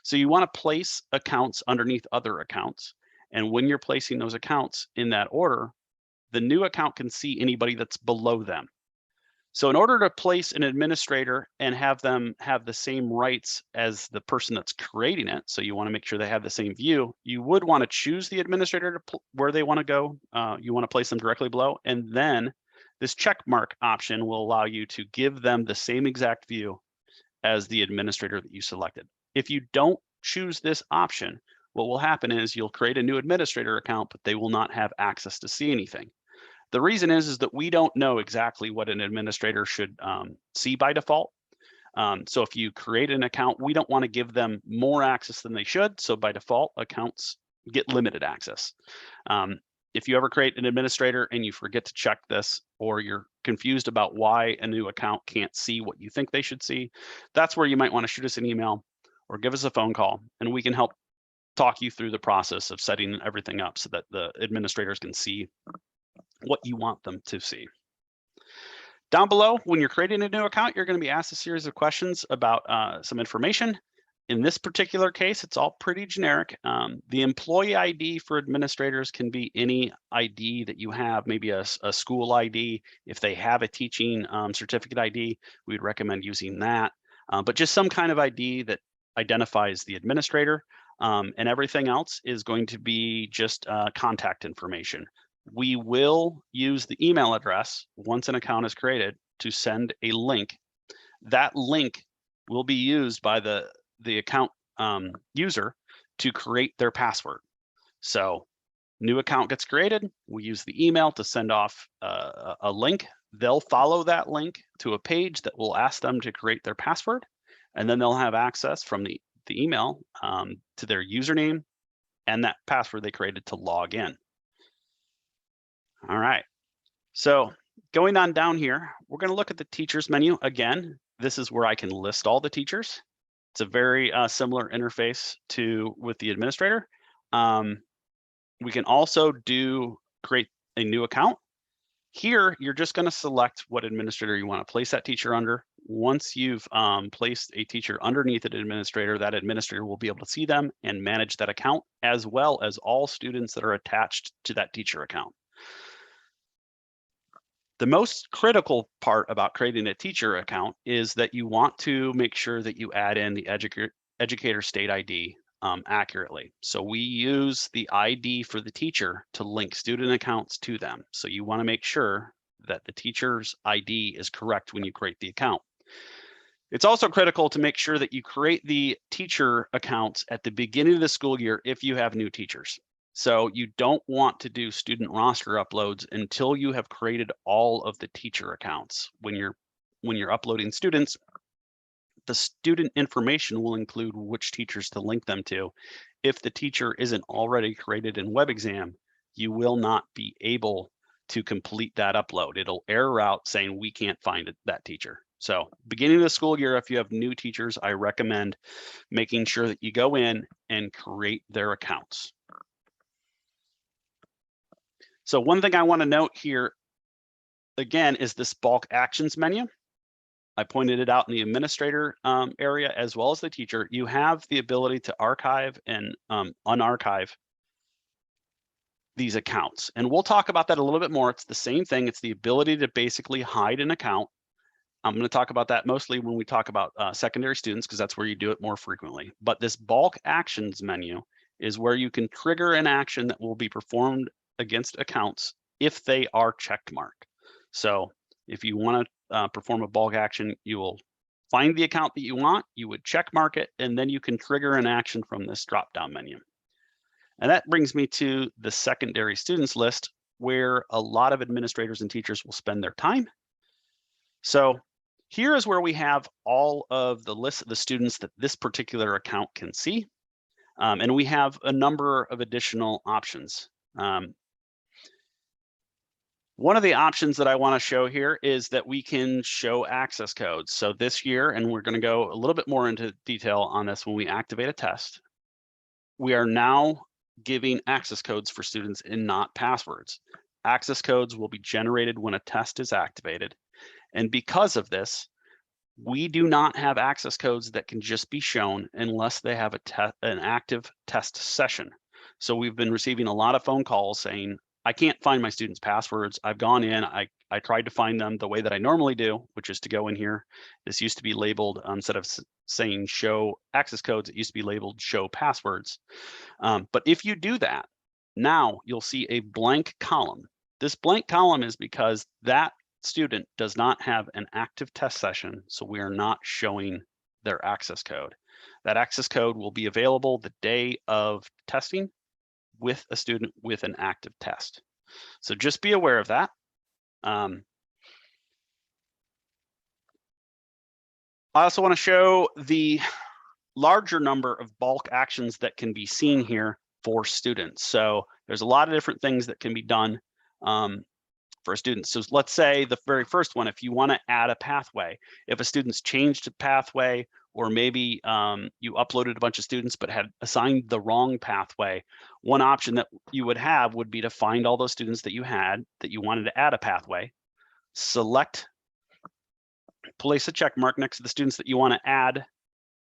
Speaker 3: So you want to place accounts underneath other accounts. And when you're placing those accounts in that order, the new account can see anybody that's below them. So in order to place an administrator and have them have the same rights as the person that's creating it, so you want to make sure they have the same view, you would want to choose the administrator to where they want to go. You want to place them directly below, and then this check mark option will allow you to give them the same exact view as the administrator that you selected. If you don't choose this option, what will happen is you'll create a new administrator account, but they will not have access to see anything. The reason is that we don't know exactly what an administrator should see by default. So if you create an account, we don't want to give them more access than they should. So by default, accounts get limited access. If you ever create an administrator and you forget to check this, or you're confused about why a new account can't see what you think they should see, that's where you might want to shoot us an email or give us a phone call, and we can help talk you through the process of setting everything up so that the administrators can see what you want them to see. Down below, when you're creating a new account, you're going to be asked a series of questions about some information. In this particular case, it's all pretty generic. The employee ID for administrators can be any ID that you have, maybe a school ID. If they have a teaching certificate ID, we'd recommend using that. But just some kind of ID that identifies the administrator, and everything else is going to be just contact information. We will use the email address once an account is created to send a link. That link will be used by the account user to create their password. So new account gets created, we use the email to send off a link. They'll follow that link to a page that will ask them to create their password. And then they'll have access from the email to their username and that password they created to log in. All right, so going on down here, we're going to look at the teachers menu. Again, this is where I can list all the teachers. It's a very similar interface to with the administrator. We can also create a new account. Here, you're just going to select what administrator you want to place that teacher under. Once you've placed a teacher underneath an administrator, that administrator will be able to see them and manage that account, as well as all students that are attached to that teacher account. The most critical part about creating a teacher account is that you want to make sure that you add in the educator state ID accurately. So we use the ID for the teacher to link student accounts to them. So you want to make sure that the teacher's ID is correct when you create the account. It's also critical to make sure that you create the teacher accounts at the beginning of the school year if you have new teachers. So you don't want to do student roster uploads until you have created all of the teacher accounts. When you're uploading students, the student information will include which teachers to link them to. If the teacher isn't already created in WebXam, you will not be able to complete that upload. It'll error out saying we can't find that teacher. So beginning of the school year, if you have new teachers, I recommend making sure that you go in and create their accounts. So one thing I want to note here, again, is this bulk actions menu. I pointed it out in the administrator area as well as the teacher. You have the ability to archive and unarchive these accounts. And we'll talk about that a little bit more. It's the same thing. It's the ability to basically hide an account. I'm going to talk about that mostly when we talk about secondary students, because that's where you do it more frequently. But this bulk actions menu is where you can trigger an action that will be performed against accounts if they are checked marked. So if you want to perform a bulk action, you will find the account that you want, you would check mark it, and then you can trigger an action from this drop-down menu. And that brings me to the secondary students list, where a lot of administrators and teachers will spend their time. So here is where we have all of the list of the students that this particular account can see. And we have a number of additional options. One of the options that I want to show here is that we can show access codes. So this year, and we're going to go a little bit more into detail on this when we activate a test, we are now giving access codes for students and not passwords. Access codes will be generated when a test is activated. And because of this, we do not have access codes that can just be shown unless they have an active test session. So we've been receiving a lot of phone calls saying, I can't find my students' passwords. I've gone in, I tried to find them the way that I normally do, which is to go in here. This used to be labeled, instead of saying show access codes, it used to be labeled show passwords. But if you do that, now you'll see a blank column. This blank column is because that student does not have an active test session, so we are not showing their access code. That access code will be available the day of testing with a student with an active test. So just be aware of that. I also want to show the larger number of bulk actions that can be seen here for students. So there's a lot of different things that can be done for students. So let's say the very first one, if you want to add a pathway, if a student's changed a pathway, or maybe you uploaded a bunch of students but had assigned the wrong pathway, one option that you would have would be to find all those students that you had that you wanted to add a pathway, select, place a check mark next to the students that you want to add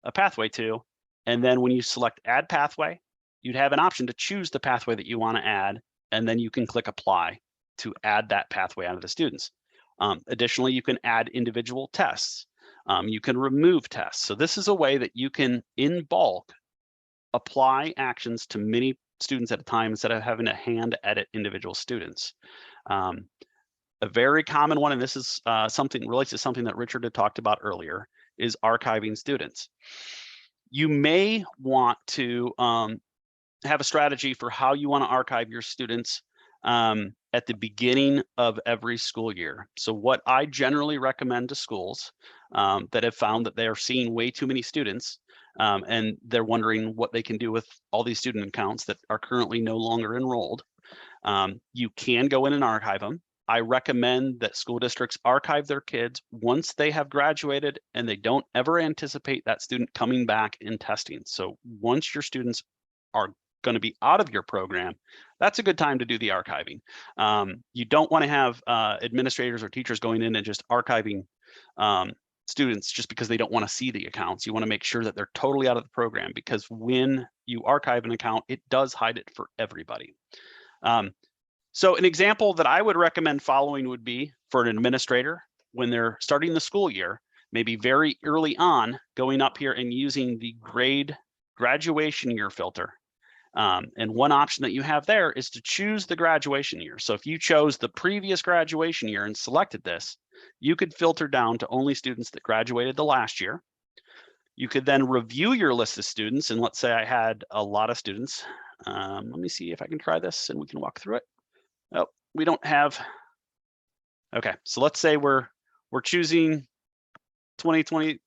Speaker 3: a pathway to, and then when you select add pathway, you'd have an option to choose the pathway that you want to add, and then you can click apply to add that pathway out of the students. Additionally, you can add individual tests. You can remove tests. So this is a way that you can, in bulk, apply actions to many students at a time instead of having to hand edit individual students. A very common one, and this is something relates to something that Richard had talked about earlier, is archiving students. You may want to have a strategy for how you want to archive your students. at the beginning of every school year. So what I generally recommend to schools that have found that they are seeing way too many students, and they're wondering what they can do with all these student accounts that are currently no longer enrolled, you can go in and archive them. I recommend that school districts archive their kids once they have graduated and they don't ever anticipate that student coming back in testing. So once your students are going to be out of your program, that's a good time to do the archiving. You don't want to have administrators or teachers going in and just archiving students just because they don't want to see the accounts. You want to make sure that they're totally out of the program, because when you archive an account, it does hide it for everybody. So an example that I would recommend following would be for an administrator when they're starting the school year, maybe very early on, going up here and using the grade graduation year filter. And one option that you have there is to choose the graduation year. So if you chose the previous graduation year and selected this, you could filter down to only students that graduated the last year. You could then review your list of students. And let's say I had a lot of students. Let me see if I can try this and we can walk through it. Oh, we don't have. Okay, so let's say we're choosing 2020,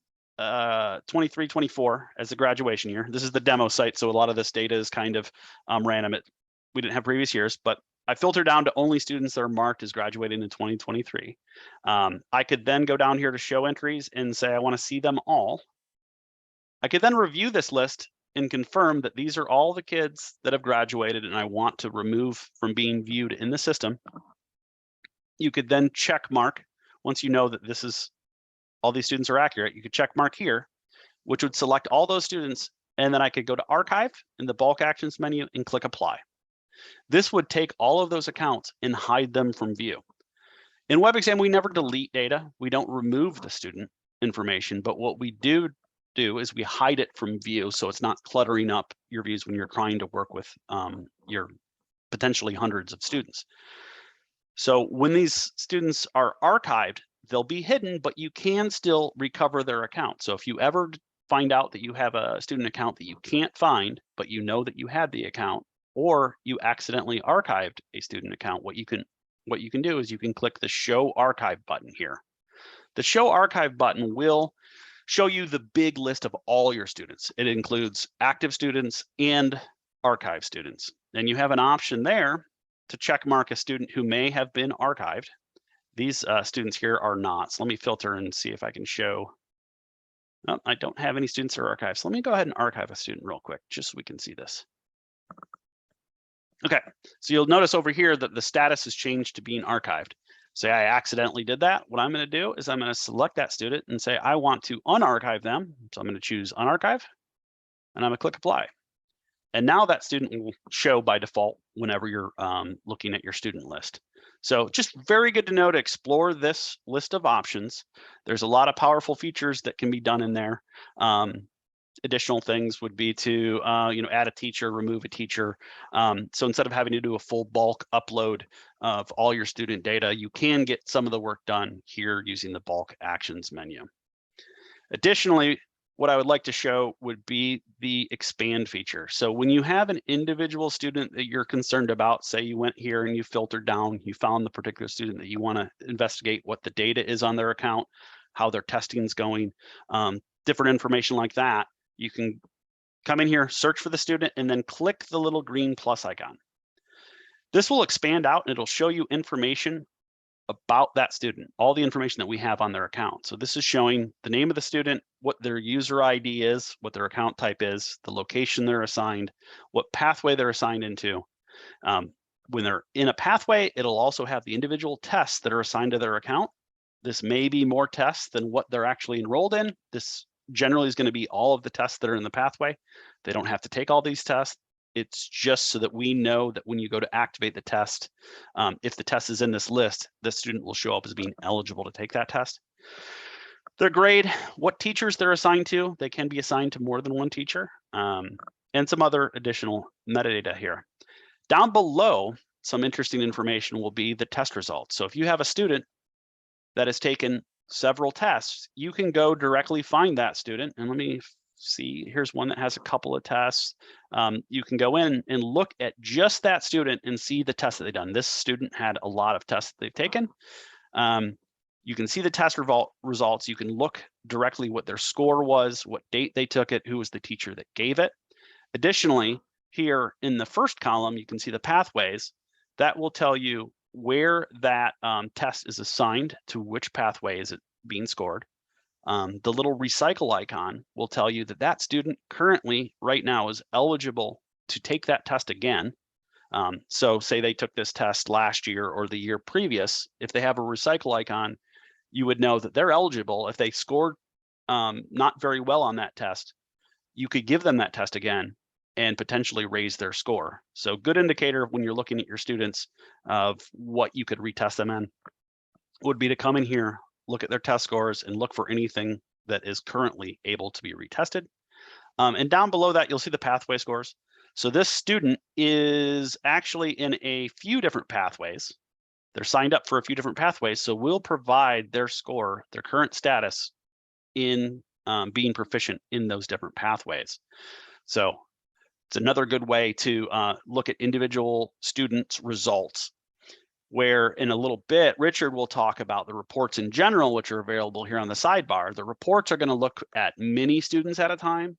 Speaker 3: 23, 24 as the graduation year. This is the demo site, so a lot of this data is kind of random. We didn't have previous years, but I filter down to only students that are marked as graduating in 2023. I could then go down here to show entries and say I want to see them all. I could then review this list and confirm that these are all the kids that have graduated and I want to remove from being viewed in the system. You could then check mark, once you know that this is all these students are accurate, you could check mark here, which would select all those students, and then I could go to archive in the bulk actions menu and click apply. This would take all of those accounts and hide them from view. In WebXam, we never delete data. We don't remove the student information, but what we do is we hide it from view, so it's not cluttering up your views when you're trying to work with your potentially hundreds of students. So when these students are archived, they'll be hidden, but you can still recover their account. So if you ever find out that you have a student account that you can't find, but you know that you had the account, or you accidentally archived a student account, what you can do is you can click the Show Archive button here. The Show Archive button will show you the big list of all your students. It includes active students and archive students. And you have an option there to check mark a student who may have been archived. These students here are not. So let me filter and see if I can show. Oh, I don't have any students that are archived. So let me go ahead and archive a student real quick, just so we can see this. Okay, so you'll notice over here that the status has changed to being archived. Say I accidentally did that. What I'm going to do is I'm going to select that student and say I want to unarchive them. So I'm going to choose unarchive, and I'm going to click apply. And now that student will show by default whenever you're looking at your student list. So just very good to know to explore this list of options. There's a lot of powerful features that can be done in there. Additional things would be to add a teacher, remove a teacher. So instead of having to do a full bulk upload of all your student data, you can get some of the work done here using the bulk actions menu. Additionally, what I would like to show would be the expand feature. So when you have an individual student that you're concerned about, say you went here and you filtered down, you found the particular student that you want to investigate what the data is on their account, how their testing is going, different information like that, you can come in here, search for the student, and then click the little green plus icon. This will expand out and it'll show you information about that student, all the information that we have on their account. So this is showing the name of the student, what their user ID is, what their account type is, the location they're assigned, what pathway they're assigned into. When they're in a pathway, it'll also have the individual tests that are assigned to their account. This may be more tests than what they're actually enrolled in. This generally is going to be all of the tests that are in the pathway. They don't have to take all these tests. It's just so that we know that when you go to activate the test, if the test is in this list, the student will show up as being eligible to take that test. Their grade, what teachers they're assigned to, they can be assigned to more than one teacher, and some other additional metadata here. Down below, some interesting information will be the test results. So if you have a student that has taken several tests, you can go directly find that student. And let me see, here's one that has a couple of tests. You can go in and look at just that student and see the tests that they've done. This student had a lot of tests that they've taken. You can see the test results. You can look directly what their score was, what date they took it, who was the teacher that gave it. Additionally, here in the first column, you can see the pathways. That will tell you where that test is assigned to which pathway is it being scored. The little recycle icon will tell you that that student currently right now is eligible to take that test again. So say they took this test last year or the year previous, if they have a recycle icon, you would know that they're eligible. If they scored not very well on that test, you could give them that test again and potentially raise their score. So good indicator when you're looking at your students of what you could retest them in would be to come in here, look at their test scores and look for anything that is currently able to be retested. And down below that, you'll see the pathway scores. So this student is actually in a few different pathways. They're signed up for a few different pathways. So we'll provide their score, their current status in being proficient in those different pathways. So it's another good way to look at individual students' results, where in a little bit, Richard will talk about the reports in general, which are available here on the sidebar. The reports are going to look at many students at a time.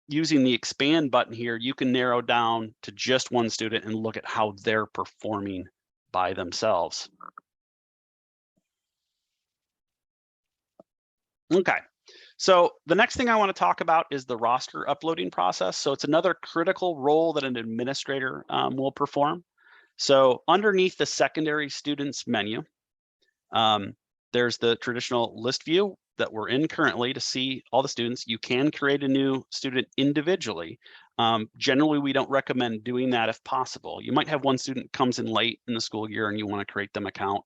Speaker 3: Using the expand button here, you can narrow down to just one student and look at how they're performing by themselves. Okay, so the next thing I want to talk about is the roster uploading process. So it's another critical role that an administrator will perform. So underneath the secondary students menu, there's the traditional list view that we're in currently to see all the students. You can create a new student individually. Generally, we don't recommend doing that if possible. You might have one student comes in late in the school year and you want to create them account.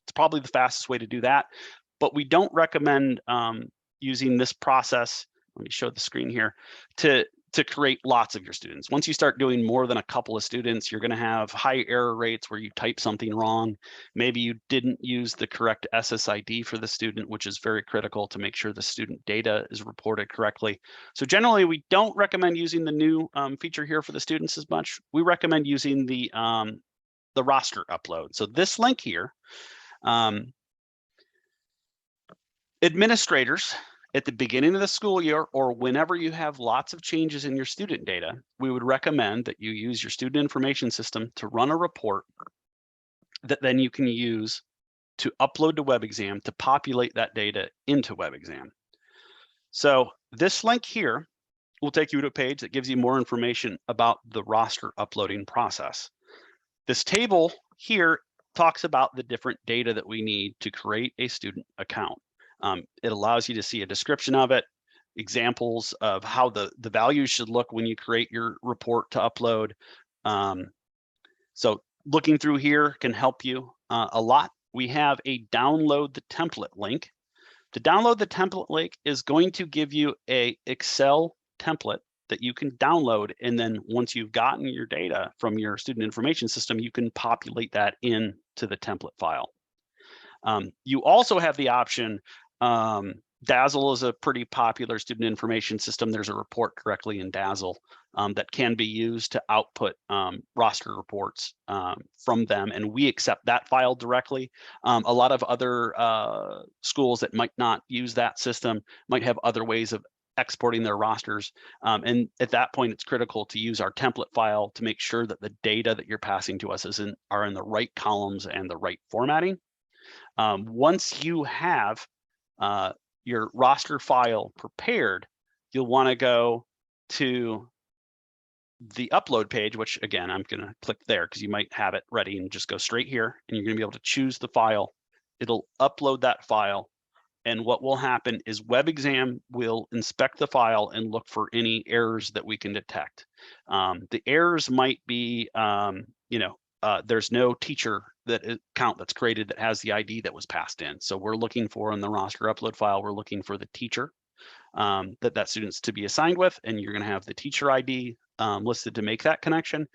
Speaker 3: It's probably the fastest way to do that, but we don't recommend using this process. Let me show the screen here to create lots of your students. Once you start doing more than a couple of students, you're going to have high error rates where you type something wrong. Maybe you didn't use the correct SSID for the student, which is very critical to make sure the student data is reported correctly. So generally, we don't recommend using the new feature here for the students as much. We recommend using the roster upload. So this link here, administrators at the beginning of the school year or whenever you have lots of changes in your student data, we would recommend that you use your student information system to run a report that then you can use to upload to WebXam to populate that data into WebXam. So this link here will take you to a page that gives you more information about the roster uploading process. This table here talks about the different data that we need to create a student account. It allows you to see a description of it, examples of how the values should look when you create your report to upload. So looking through here can help you a lot. We have a download the template link. To download the template link is going to give you a Excel template that you can download. And then once you've gotten your data from your student information system, you can populate that into the template file. You also have the option, Dazzle is a pretty popular student information system. There's a report directly in Dazzle that can be used to output roster reports from them, and we accept that file directly. A lot of other schools that might not use that system might have other ways of exporting their rosters. And at that point, it's critical to use our template file to make sure that the data that you're passing to us are in the right columns and the right formatting. Once you have your roster file prepared, you'll want to go to the upload page, which again, I'm going to click there because you might have it ready and just go straight here and you're going to be able to choose the file. It'll upload that file. And what will happen is WebXam will inspect the file and look for any errors that we can detect. The errors might be, there's no teacher account that's created that has the ID that was passed in. So we're looking for in the roster upload file, we're looking for the teacher that student's to be assigned with, and you're going to have the teacher ID listed to make that connection.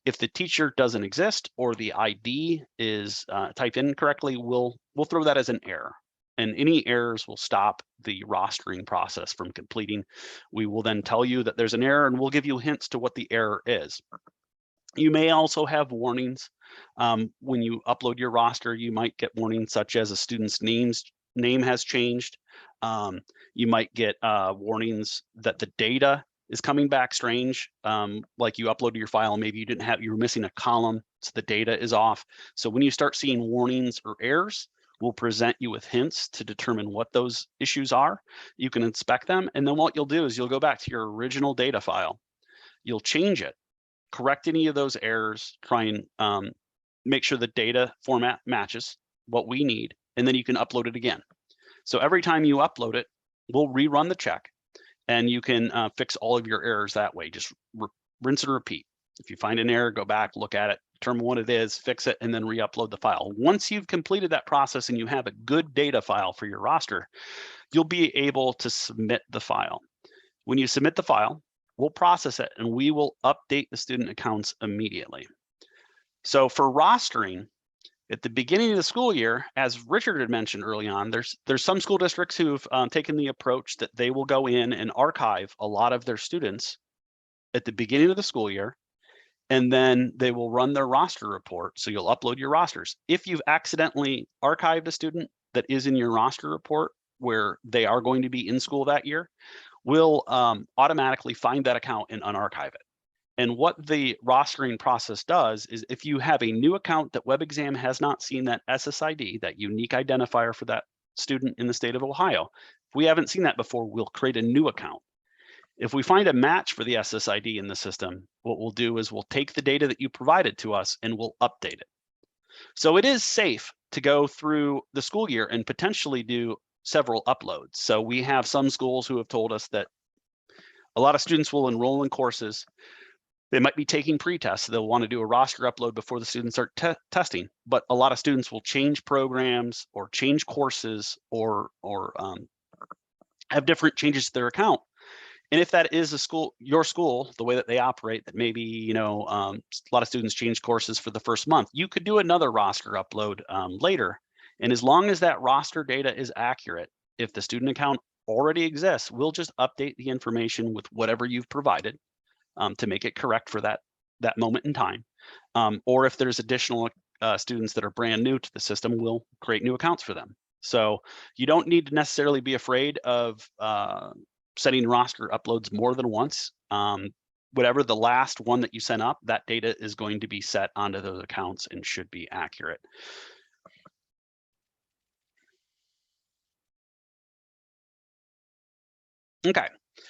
Speaker 3: If the teacher doesn't exist or the ID is typed in incorrectly, we'll throw that as an error. and any errors will stop the rostering process from completing. We will then tell you that there's an error, and we'll give you hints to what the error is. You may also have warnings. When you upload your roster, you might get warnings such as a student's name has changed. You might get warnings that the data is coming back strange. Like you uploaded your file, maybe you were missing a column, so the data is off. So when you start seeing warnings or errors, we'll present you with hints to determine what those issues are. You can inspect them, and then what you'll do is you'll go back to your original data file. You'll change it, correct any of those errors, try and make sure the data format matches what we need, and then you can upload it again. So every time you upload it, we'll rerun the check, and you can fix all of your errors that way. Just rinse and repeat. If you find an error, go back, look at it, determine what it is, fix it, and then re-upload the file. Once you've completed that process and you have a good data file for your roster, you'll be able to submit the file. When you submit the file, we'll process it, and we will update the student accounts immediately. So for rostering, at the beginning of the school year, as Richard had mentioned early on, there's some school districts who've taken the approach that they will go in and archive a lot of their students at the beginning of the school year, and then they will run their roster report. So you'll upload your rosters. If you've accidentally archived a student that is in your roster report where they are going to be in school that year, we'll automatically find that account and unarchive it. And what the rostering process does is if you have a new account that WebXam has not seen that SSID, that unique identifier for that student in the state of Ohio, if we haven't seen that before, we'll create a new account. If we find a match for the SSID in the system, what we'll do is we'll take the data that you provided to us and we'll update it. So it is safe to go through the school year and potentially do several uploads. So we have some schools who have told us that a lot of students will enroll in courses. They might be taking pre-tests. They'll want to do a roster upload before the students start testing, but a lot of students will change programs or change courses or have different changes to their account. And if that is your school, the way that they operate, that maybe a lot of students change courses for the first month, you could do another roster upload later. And as long as that roster data is accurate, if the student account already exists, we'll just update the information with whatever you've provided to make it correct for that moment in time. Or if there's additional students that are brand new to the system, we'll create new accounts for them. So you don't need to necessarily be afraid of setting roster uploads more than once. Whatever the last one that you sent up, that data is going to be set onto those accounts and should be accurate. Okay,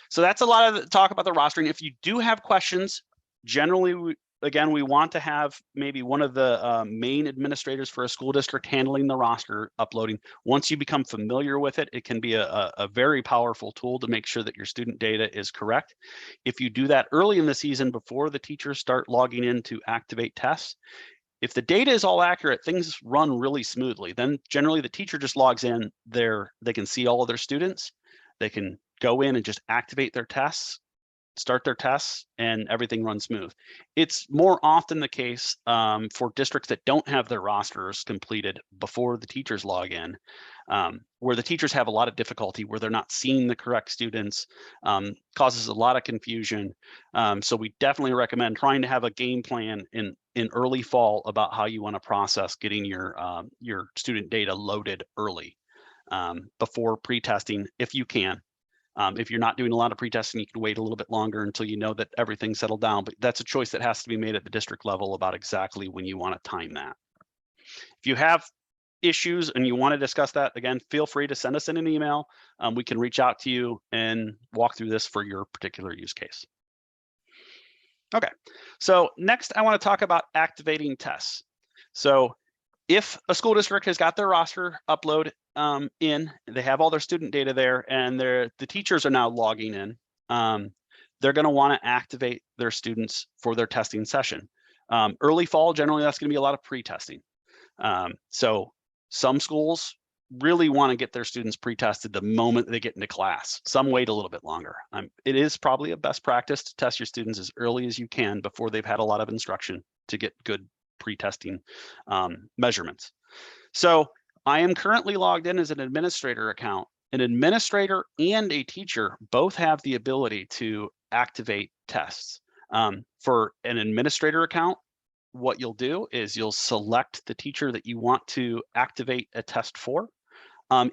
Speaker 3: so that's a lot of talk about the rostering. If you do have questions, generally, we want to have maybe one of the main administrators for a school district handling the roster uploading. Once you become familiar with it, it can be a very powerful tool to make sure that your student data is correct. If you do that early in the season before the teachers start logging in to activate tests, if the data is all accurate, things run really smoothly. Then generally the teacher just logs in there, they can see all of their students, they can go in and just activate their tests, start their tests, and everything runs smooth. It's more often the case for districts that don't have their rosters completed before the teachers log in, where the teachers have a lot of difficulty, where they're not seeing the correct students, causes a lot of confusion. So we definitely recommend trying to have a game plan in early fall about how you want to process getting your student data loaded early before pre-testing if you can. If you're not doing a lot of pre-testing, you can wait a little bit longer until you know that everything's settled down, but that's a choice that has to be made at the district level about exactly when you want to time that. If you have issues and you want to discuss that, again, feel free to send us in an email. We can reach out to you and walk through this for your particular use case. Okay, so next I want to talk about activating tests. So if a school district has got their roster upload in, they have all their student data there, and the teachers are now logging in, they're going to want to activate their students for their testing session. Early fall, generally that's going to be a lot of pre-testing. So some schools really want to get their students pre-tested the moment they get into class. Some wait a little bit longer. It is probably a best practice to test your students as early as you can before they've had a lot of instruction to get good pre-testing measurements. So I am currently logged in as an administrator account. An administrator and a teacher both have the ability to activate tests. For an administrator account, what you'll do is you'll select the teacher that you want to activate a test for.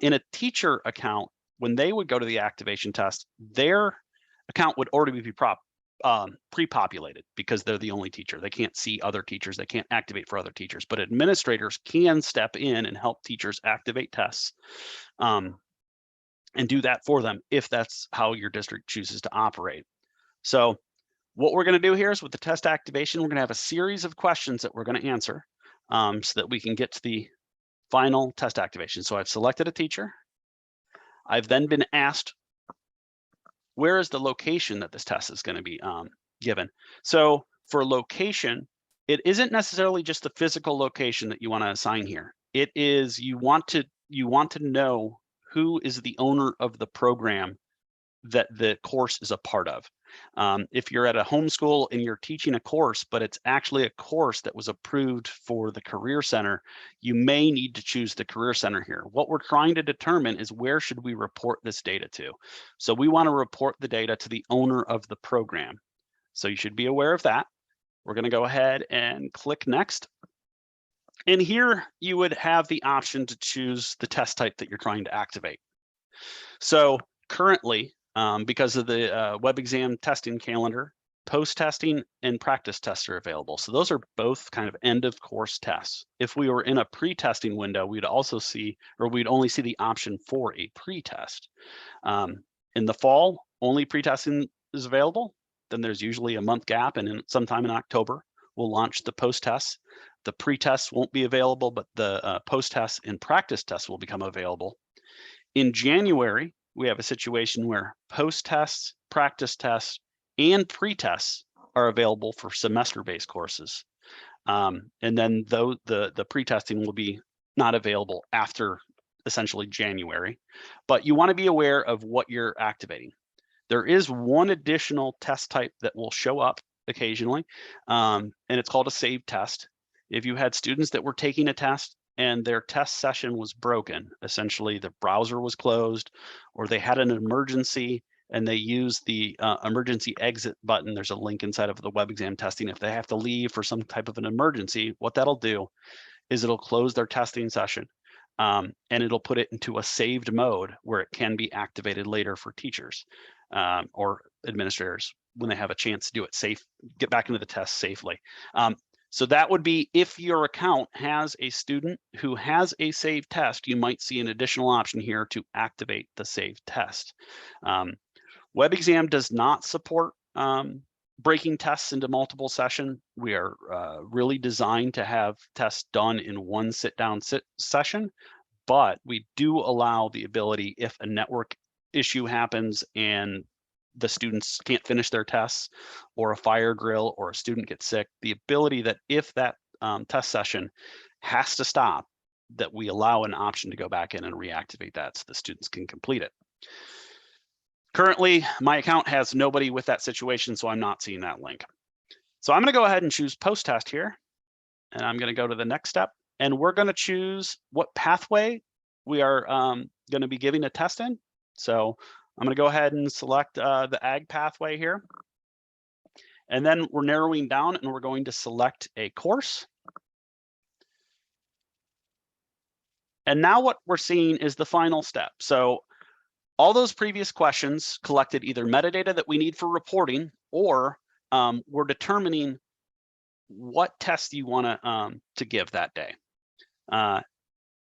Speaker 3: In a teacher account, when they would go to the activation test, their account would already be pre-populated because they're the only teacher. They can't see other teachers. They can't activate for other teachers, but administrators can step in and help teachers activate tests and do that for them if that's how your district chooses to operate. So what we're going to do here is with the test activation, we're going to have a series of questions that we're going to answer so that we can get to the final test activation. So I've selected a teacher. I've then been asked, where is the location that this test is going to be given? So for location, it isn't necessarily just the physical location that you want to assign here. It is you want to know who is the owner of the program that the course is a part of. If you're at a homeschool and you're teaching a course, but it's actually a course that was approved for the Career Center, you may need to choose the Career Center here. What we're trying to determine is where should we report this data to? So we want to report the data to the owner of the program. So you should be aware of that. We're going to go ahead and click next. And here you would have the option to choose the test type that you're trying to activate. So currently, because of the WebXam testing calendar, post-testing and practice tests are available. So those are both kind of end of course tests. If we were in a pre-testing window, we'd also see, or we'd only see the option for a pre-test. In the fall, only pre-testing is available. Then there's usually a month gap, and sometime in October, we'll launch the post-tests. The pre-tests won't be available, but the post-tests and practice tests will become available. In January, we have a situation where post-tests, practice tests, and pre-tests are available for semester-based courses. And then the pre-testing will be not available after essentially January. But you want to be aware of what you're activating. There is one additional test type that will show up occasionally, and it's called a saved test. If you had students that were taking a test and their test session was broken, essentially the browser was closed, or they had an emergency and they used the emergency exit button. There's a link inside of the WebXam testing. If they have to leave for some type of an emergency, what that'll do is it'll close their testing session and it'll put it into a saved mode where it can be activated later for teachers or administrators when they have a chance to do it safe, get back into the test safely. So that would be if your account has a student who has a saved test, you might see an additional option here to activate the saved test. WebXam does not support breaking tests into multiple sessions. We are really designed to have tests done in one sit-down session, but we do allow the ability if a network issue happens and the students can't finish their tests, or a fire drill, or a student gets sick, the ability that if that test session has to stop, that we allow an option to go back in and reactivate that so the students can complete it. Currently, my account has nobody with that situation, so I'm not seeing that link. So I'm going to go ahead and choose post-test here, and I'm going to go to the next step, and we're going to choose what pathway we are going to be giving a test in. So I'm going to go ahead and select the ag pathway here. And then we're narrowing down and we're going to select a course. And now what we're seeing is the final step. So all those previous questions collected either metadata that we need for reporting, or we're determining what test you want to give that day.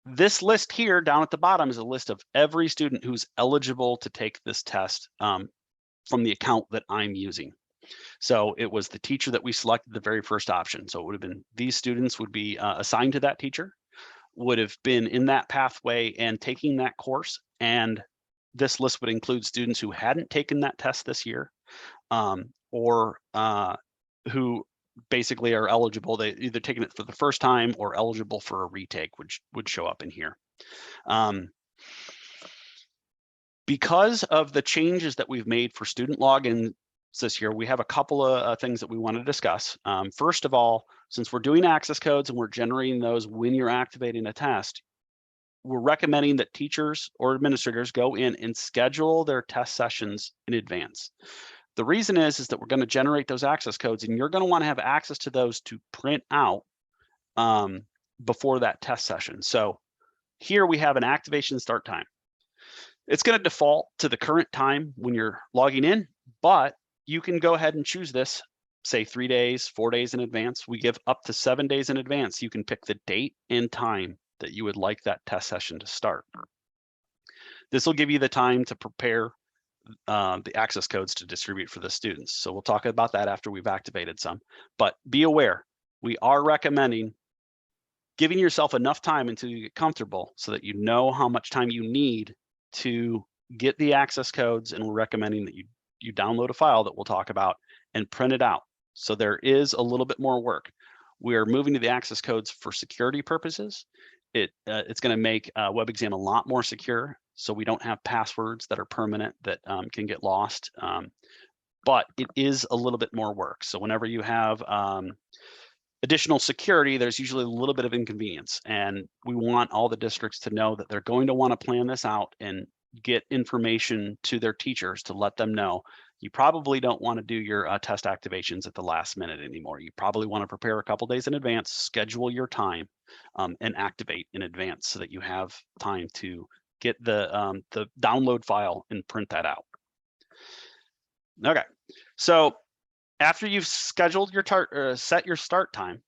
Speaker 3: This list here down at the bottom is a list of every student who's eligible to take this test from the account that I'm using. So it was the teacher that we selected the very first option. So it would have been these students would be assigned to that teacher, would have been in that pathway and taking that course. And this list would include students who hadn't taken that test this year or who basically are eligible. They either taken it for the first time or eligible for a retake, which would show up in here. Because of the changes that we've made for student login this year, we have a couple of things that we want to discuss. First of all, since we're doing access codes and we're generating those when you're activating a test, we're recommending that teachers or administrators go in and schedule their test sessions in advance. The reason is that we're going to generate those access codes, and you're going to want to have access to those to print out before that test session. So here we have an activation start time. It's going to default to the current time when you're logging in, but you can go ahead and choose this, say 3 days, 4 days in advance. We give up to 7 days in advance. You can pick the date and time that you would like that test session to start. This will give you the time to prepare the access codes to distribute for the students. So we'll talk about that after we've activated some, but be aware, we are recommending giving yourself enough time until you get comfortable so that you know how much time you need to get the access codes, and we're recommending that you download a file that we'll talk about and print it out. So there is a little bit more work. We are moving to the access codes for security purposes. It's going to make WebXam a lot more secure, so we don't have passwords that are permanent that can get lost. But it is a little bit more work. So whenever you have additional security, there's usually a little bit of inconvenience, and we want all the districts to know that they're going to want to plan this out and get information to their teachers to let them know. You probably don't want to do your test activations at the last minute anymore. You probably want to prepare a couple days in advance, schedule your time, and activate in advance so that you have time to get the download file and print that out. Okay, so after you've scheduled your set your start time,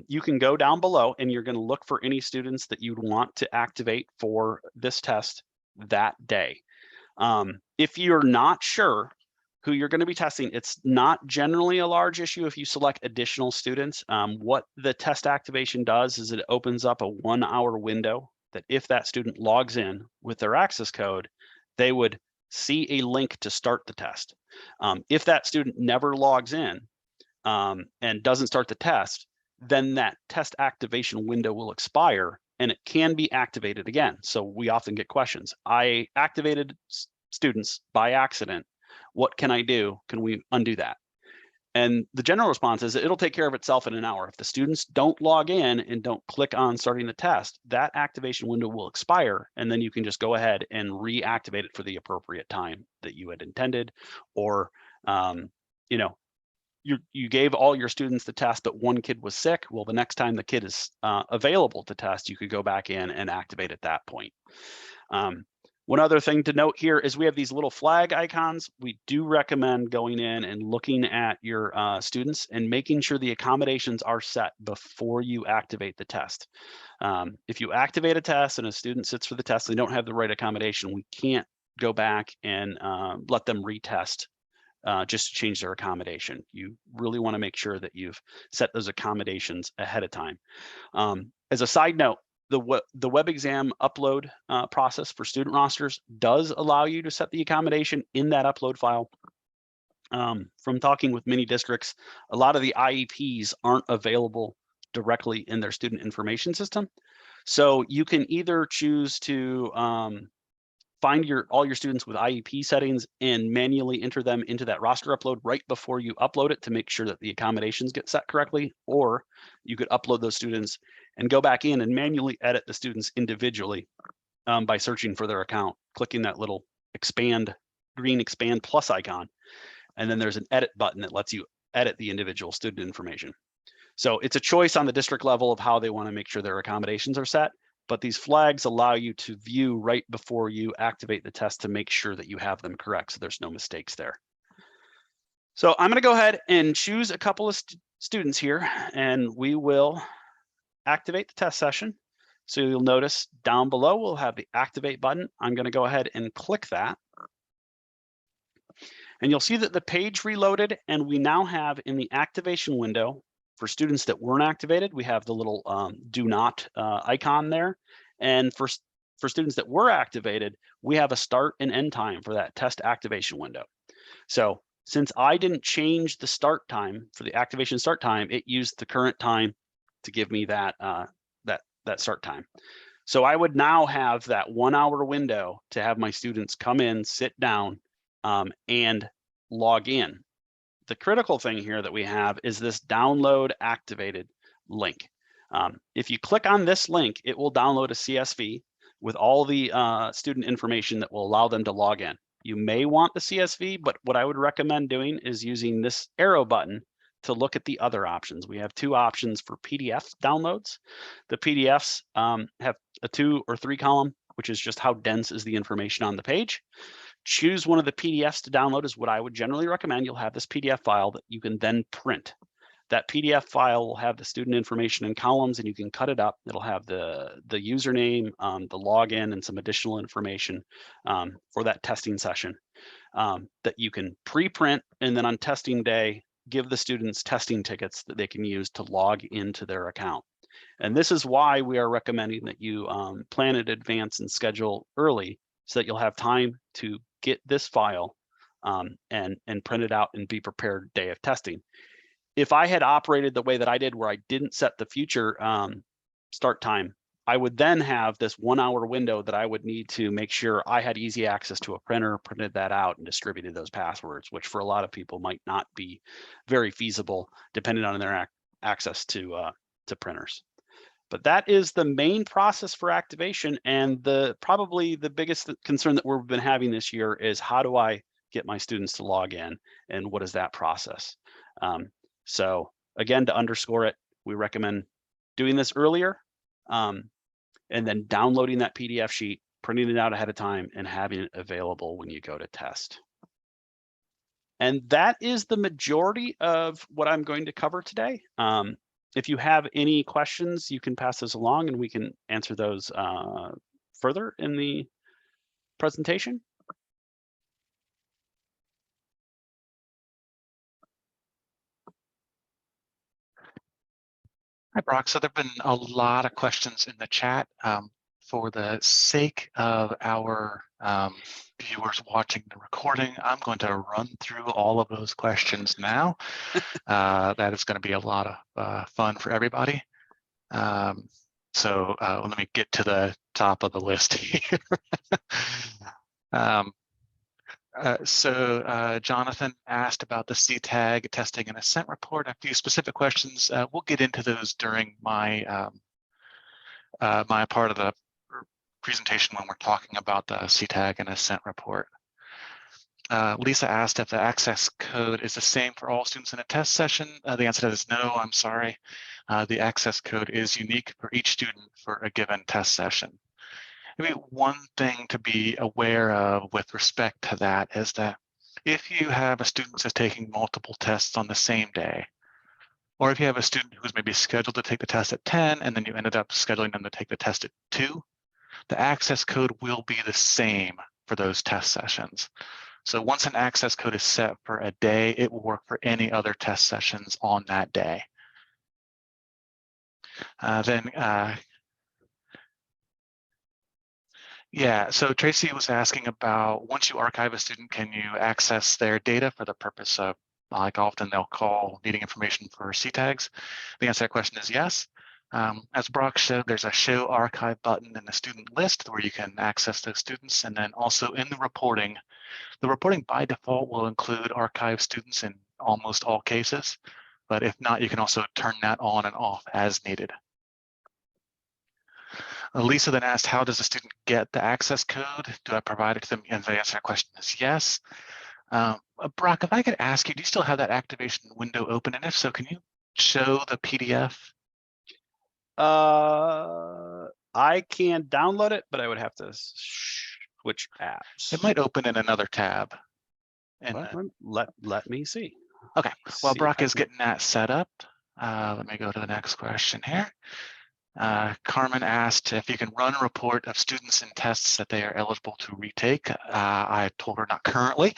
Speaker 3: you can go down below and you're going to look for any students that you'd want to activate for this test that day. If you're not sure who you're going to be testing, it's not generally a large issue if you select additional students. What the test activation does is it opens up a 1-hour window that if that student logs in with their access code, they would see a link to start the test. If that student never logs in and doesn't start the test, then that test activation window will expire and it can be activated again. So we often get questions. I activated students by accident. What can I do? Can we undo that? And the general response is it'll take care of itself in an hour. If the students don't log in and don't click on starting the test, that activation window will expire, and then you can just go ahead and reactivate it for the appropriate time that you had intended. Or, you know, you gave all your students the test, but one kid was sick. Well, the next time the kid is available to test, you could go back in and activate at that point. One other thing to note here is we have these little flag icons. We do recommend going in and looking at your students and making sure the accommodations are set before you activate the test. If you activate a test and a student sits for the test, they don't have the right accommodation, we can't go back and let them retest just to change their accommodation. You really want to make sure that you've set those accommodations ahead of time. As a side note, the WebXam upload process for student rosters does allow you to set the accommodation in that upload file. From talking with many districts, a lot of the IEPs aren't available directly in their student information system. So you can either choose to find all your students with IEP settings and manually enter them into that roster upload right before you upload it to make sure that the accommodations get set correctly, or you could upload those students and go back in and manually edit the students individually by searching for their account, clicking that little green expand plus icon, and then there's an edit button that lets you edit the individual student information. So it's a choice on the district level of how they want to make sure their accommodations are set. But these flags allow you to view right before you activate the test to make sure that you have them correct, so there's no mistakes there. So I'm going to go ahead and choose a couple of students here, and we will activate the test session. So you'll notice down below we'll have the activate button. I'm going to go ahead and click that. And you'll see that the page reloaded, and we now have in the activation window, for students that weren't activated, we have the little do not icon there. And for students that were activated, we have a start and end time for that test activation window. So since I didn't change the start time for the activation start time, it used the current time to give me that that start time. So I would now have that 1 hour window to have my students come in, sit down, and log in. The critical thing here that we have is this download activated link. If you click on this link, it will download a CSV. with all the student information that will allow them to log in. You may want the CSV, but what I would recommend doing is using this arrow button to look at the other options. We have 2 options for PDF downloads. The PDFs have a 2 or 3 column, which is just how dense is the information on the page. Choose one of the PDFs to download is what I would generally recommend. You'll have this PDF file that you can then print. That PDF file will have the student information in columns, and you can cut it up. It'll have the username, the login, and some additional information for that testing session that you can pre-print, and then on testing day, give the students testing tickets that they can use to log into their account. And this is why we are recommending that you plan in advance and schedule early so that you'll have time to get this file and print it out and be prepared day of testing. If I had operated the way that I did, where I didn't set the future start time, I would then have this 1-hour window that I would need to make sure I had easy access to a printer, printed that out, and distributed those passwords, which for a lot of people might not be very feasible, depending on their access to printers. But that is the main process for activation, and probably the biggest concern that we've been having this year is, how do I get my students to log in, and what is that process? So again, to underscore it, we recommend doing this earlier, and then downloading that PDF sheet, printing it out ahead of time, and having it available when you go to test. And that is the majority of what I'm going to cover today. If you have any questions, you can pass those along and we can answer those further in the presentation.
Speaker 1: Hi, Brock. So there have been a lot of questions in the chat. For the sake of our viewers watching the recording, I'm going to run through all of those questions now. That is going to be a lot of fun for everybody. So let me get to the top of the list here. Jonathan asked about the CTAG testing and assent report. A few specific questions. We'll get into those during my my part of the presentation when we're talking about the CTAG and assent report. Lisa asked if the access code is the same for all students in a test session. The answer to that is no, I'm sorry. The access code is unique for each student for a given test session. Maybe one thing to be aware of with respect to that is that if you have a student that's taking multiple tests on the same day, or if you have a student who's maybe scheduled to take the test at 10 and then you ended up scheduling them to take the test at 2, the access code will be the same for those test sessions. So once an access code is set for a day, it will work for any other test sessions on that day. Yeah, so Tracy was asking about, once you archive a student, can you access their data for the purpose of, like often they'll call needing information for CTAGs? The answer to that question is yes. As Brock showed, there's a show archive button in the student list where you can access those students. And then also in the reporting by default will include archive students in almost all cases. But if not, you can also turn that on and off as needed. Lisa then asked, how does a student get the access code? Do I provide it to them? And the answer to that question is yes. Brock, if I could ask you, do you still have that activation window open? And if so, can you show the PDF?
Speaker 3: I can download it, but I would have to switch apps.
Speaker 1: It might open in another tab. And
Speaker 3: let me see.
Speaker 1: Okay, while Brock is getting that set up, let me go to the next question here. Carmen asked if you can run a report of students in tests that they are eligible to retake. I told her not currently.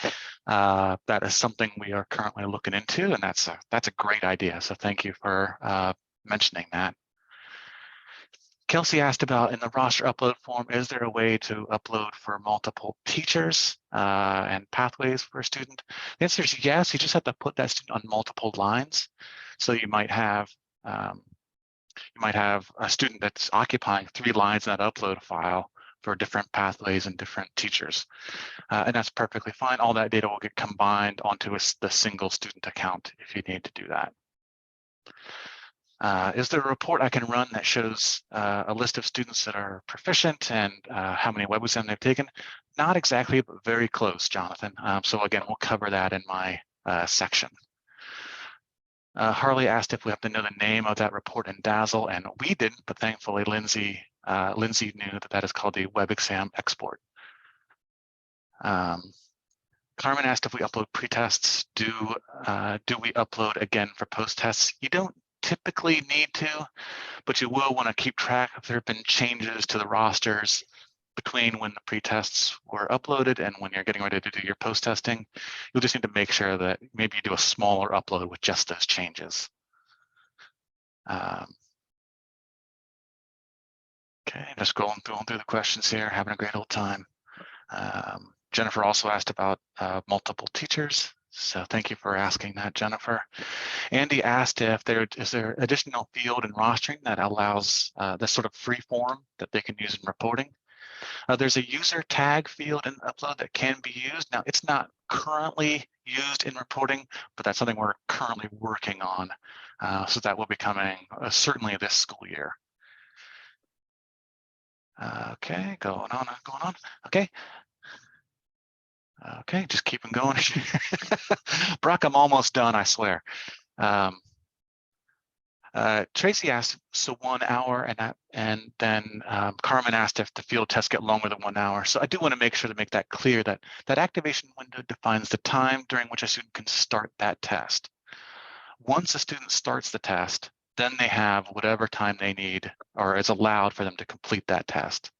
Speaker 1: That is something we are currently looking into, and that's a great idea. So thank you for mentioning that. Kelsey asked about, in the roster upload form, is there a way to upload for multiple teachers and pathways for a student? The answer is yes. You just have to put that student on multiple lines. So you might have a student that's occupying 3 lines in that upload file for different pathways and different teachers. And that's perfectly fine. All that data will get combined onto the single student account if you need to do that. Is there a report I can run that shows a list of students that are proficient and how many WebXam they've taken? Not exactly, but very close, Jonathan. So again, we'll cover that in my section. Harley asked if we have to know the name of that report in Dazzle, and we didn't, but thankfully Lindsay knew that is called the WebXam export. Carmen asked if we upload pretests. Do we upload again for post-tests? You don't typically need to, but you will want to keep track if there have been changes to the rosters between when the pretests were uploaded and when you're getting ready to do your post-testing. You'll just need to make sure that maybe you do a smaller upload with just those changes. Okay, just going through the questions here, having a great old time. Jennifer also asked about multiple teachers. So thank you for asking that, Jennifer. Andy asked if is there additional field in rostering that allows this sort of free form that they can use in reporting. There's a user tag field in Upload that can be used. Now, it's not currently used in reporting, but that's something we're currently working on. So that will be coming certainly this school year. Okay, going on. Okay. Okay, just keeping going. Brock, I'm almost done, I swear. Tracy asked, so 1 hour, and then Carmen asked if the field tests get longer than 1 hour. So I do want to make sure to make that clear that that activation window defines the time during which a student can start that test. Once a student starts the test, then they have whatever time they need or is allowed for them to complete that test.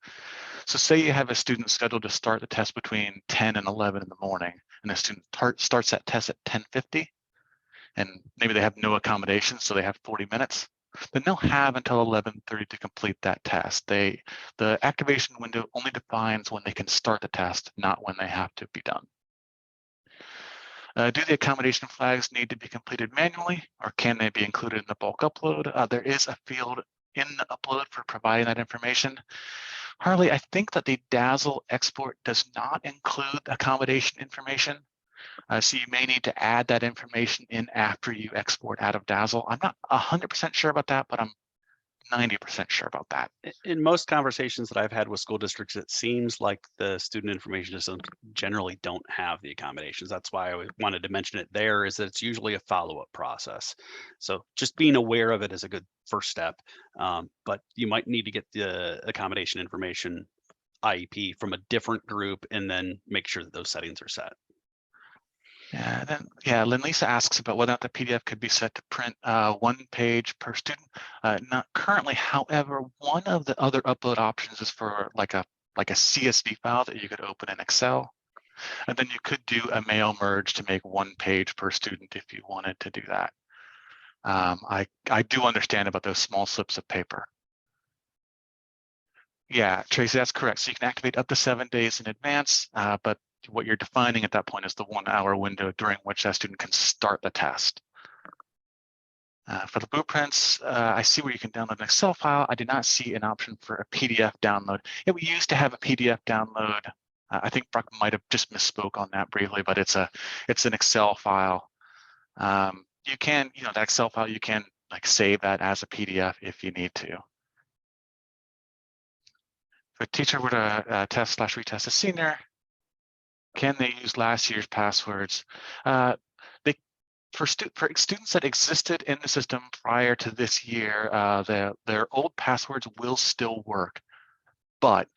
Speaker 1: So say you have a student scheduled to start the test between 10 and 11 in the morning, and the student starts that test at 10:50, and maybe they have no accommodations, so they have 40 minutes, then they'll have until 11:30 to complete that test. The activation window only defines when they can start the test, not when they have to be done. Do the accommodation flags need to be completed manually, or can they be included in the bulk upload? There is a field in the upload for providing that information. Harley, I think that the Dazzle export does not include accommodation information. So you may need to add that information in after you export out of Dazzle. I'm not 100% sure about that, but I'm 90% sure about that.
Speaker 3: In most conversations that I've had with school districts, it seems like the student information systems generally don't have the accommodations. That's why I wanted to mention it there, is that it's usually a follow-up process. So just being aware of it is a good first step, but you might need to get the accommodation information IEP from a different group and then make sure that those settings are set.
Speaker 1: Yeah, Lynn Lisa asks about whether or not the PDF could be set to print 1 page per student. Not currently, however, one of the other upload options is for like a CSV file that you could open in Excel. And then you could do a mail merge to make 1 page per student if you wanted to do that. I do understand about those small slips of paper. Yeah, Tracy, that's correct. So you can activate up to 7 days in advance, but what you're defining at that point is the 1 hour window during which that student can start the test. For the blueprints, I see where you can download an Excel file. I did not see an option for a PDF download. Yeah, we used to have a PDF download. I think Brock might have just misspoke on that briefly, but it's an Excel file. You can, that Excel file, you can like save that as a PDF if you need to. If a teacher were to test/retest a senior, can they use last year's passwords? For students that existed in the system prior to this year, their old passwords will still work, but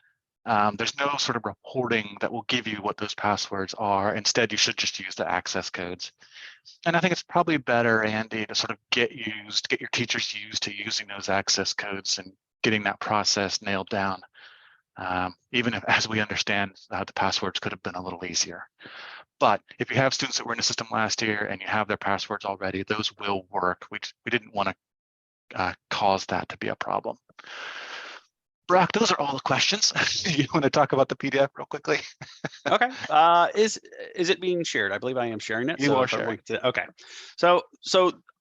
Speaker 1: there's no sort of reporting that will give you what those passwords are. Instead, you should just use the access codes. And I think it's probably better, Andy, to sort of get your teachers used to using those access codes and getting that process nailed down. Even if, as we understand, the passwords could have been a little easier. But if you have students that were in the system last year and you have their passwords already, those will work. We didn't want to cause that to be a problem. Brock, those are all the questions. You want to talk about the PDF real quickly?
Speaker 3: Okay. Is it being shared? I believe I am sharing it.
Speaker 1: You are sharing.
Speaker 3: Okay. So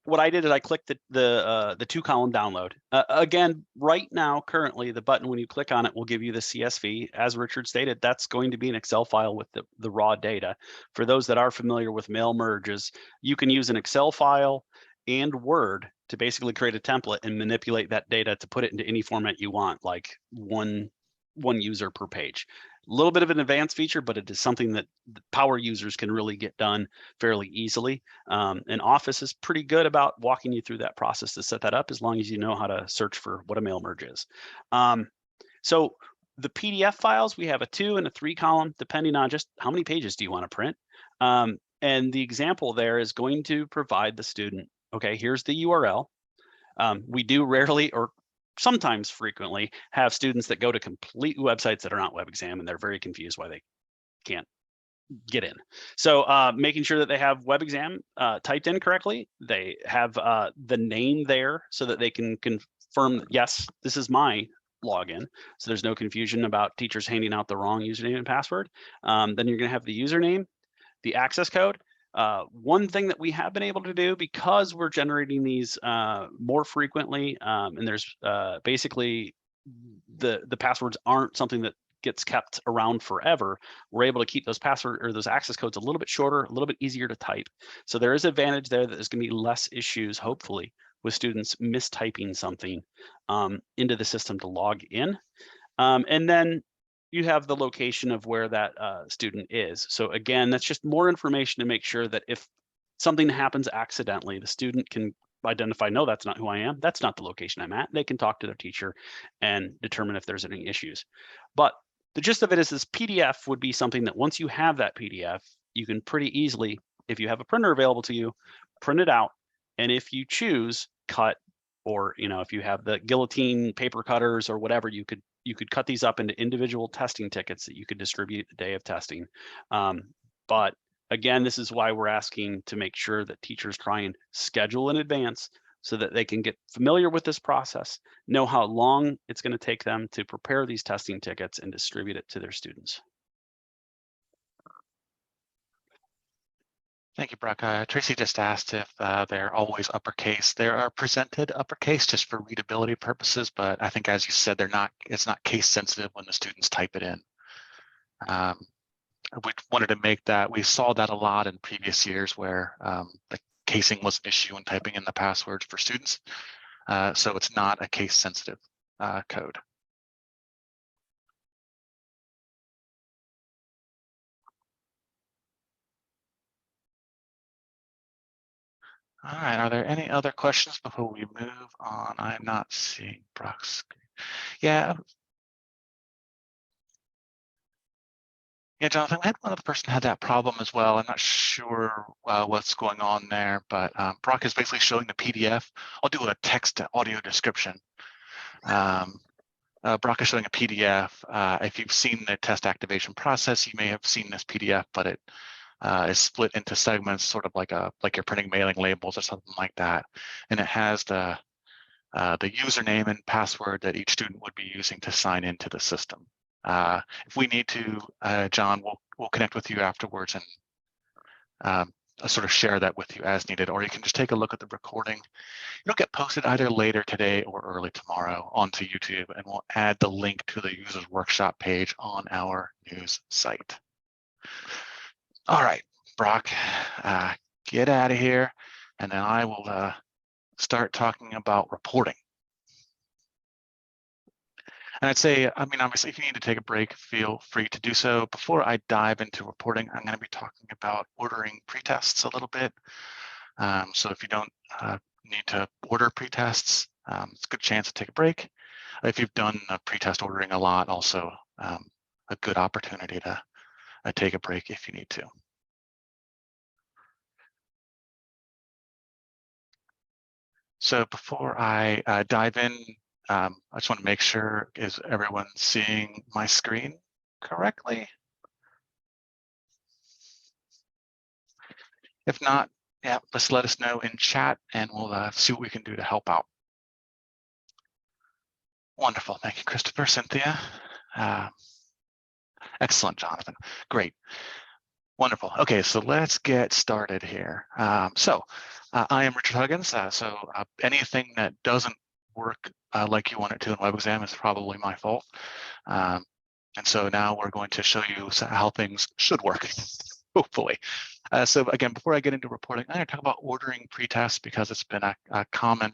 Speaker 3: what I did is I clicked the 2-column download. Again, right now, currently, the button, when you click on it, will give you the CSV. As Richard stated, that's going to be an Excel file with the raw data. For those that are familiar with mail merges, you can use an Excel file and Word to basically create a template and manipulate that data to put it into any format you want, like one user per page. A little bit of an advanced feature, but it is something that power users can really get done fairly easily. And Office is pretty good about walking you through that process to set that up, as long as you know how to search for what a mail merge is. So the PDF files, we have a 2 and a 3 column, depending on just how many pages do you want to print. And the example there is going to provide the student, okay, here's the URL. We do rarely or sometimes frequently have students that go to complete websites that are not WebXam, and they're very confused why they can't get in. So making sure that they have WebXam typed in correctly, they have the name there so that they can confirm that, yes, this is my login. So there's no confusion about teachers handing out the wrong username and password. Then you're going to have the username, the access code. One thing that we have been able to do, because we're generating these more frequently, and there's basically the passwords aren't something that gets kept around forever, we're able to keep those password or those access codes a little bit shorter, a little bit easier to type. So there is advantage there that there's going to be less issues, hopefully, with students mistyping something into the system to log in. And then you have the location of where that student is. So again, that's just more information to make sure that if something happens accidentally, the student can identify, no, that's not who I am. That's not the location I'm at. They can talk to their teacher and determine if there's any issues. But the gist of it is this PDF would be something that once you have that PDF, you can pretty easily, if you have a printer available to you, print it out. And if you choose, cut, or if you have the guillotine paper cutters or whatever, you could cut these up into individual testing tickets that you could distribute the day of testing. But again, this is why we're asking to make sure that teachers try and schedule in advance so that they can get familiar with this process, know how long it's going to take them to prepare these testing tickets and distribute it to their students.
Speaker 1: Thank you, Brock. Tracy just asked if they're always uppercase. They are presented uppercase just for readability purposes, but I think, as you said, they're not. It's not case sensitive when the students type it in. We wanted to make that. We saw that a lot in previous years where the casing was an issue when typing in the passwords for students. So it's not a case sensitive code. All right, are there any other questions before we move on? I'm not seeing Brock's screen. Yeah, Jonathan, we had one other person had that problem as well. I'm not sure what's going on there, but Brock is basically showing the PDF. I'll do a text to audio description. Brock is showing a PDF. If you've seen the test activation process, you may have seen this PDF, but it is split into segments, sort of like you're printing mailing labels or something like that. And it has the username and password that each student would be using to sign into the system. If we need to, John, we'll connect with you afterwards and sort of share that with you as needed, or you can just take a look at the recording. It'll get posted either later today or early tomorrow onto YouTube, and we'll add the link to the users workshop page on our news site. All right, Brock, get out of here, and then I will start talking about reporting. And I'd say, I mean, obviously, if you need to take a break, feel free to do so. Before I dive into reporting, I'm going to be talking about ordering pretests a little bit. So if you don't need to order pretests, it's a good chance to take a break. If you've done pretest ordering a lot, also a good opportunity to take a break if you need to. So before I dive in, I just want to make sure, is everyone seeing my screen correctly? If not, yeah, just let us know in chat and we'll see what we can do to help out. Wonderful, thank you, Christopher, Cynthia. Excellent, Jonathan, great. Wonderful. Okay, so let's get started here. I am Richard Huggins. Anything that doesn't work like you want it to in WebXam is probably my fault. And so now we're going to show you how things should work. hopefully. So again, before I get into reporting, I'm going to talk about ordering pretests because it's been a common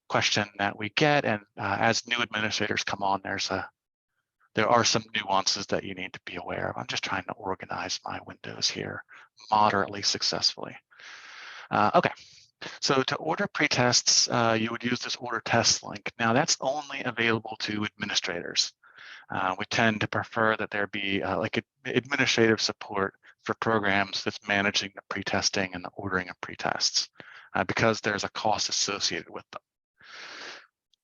Speaker 1: question that we get, and as new administrators come on, there are some nuances that you need to be aware of. I'm just trying to organize my windows here moderately successfully. Okay, so to order pretests, you would use this order test link. Now that's only available to administrators. We tend to prefer that there be like administrative support for programs that's managing the pretesting and the ordering of pretests because there's a cost associated with them.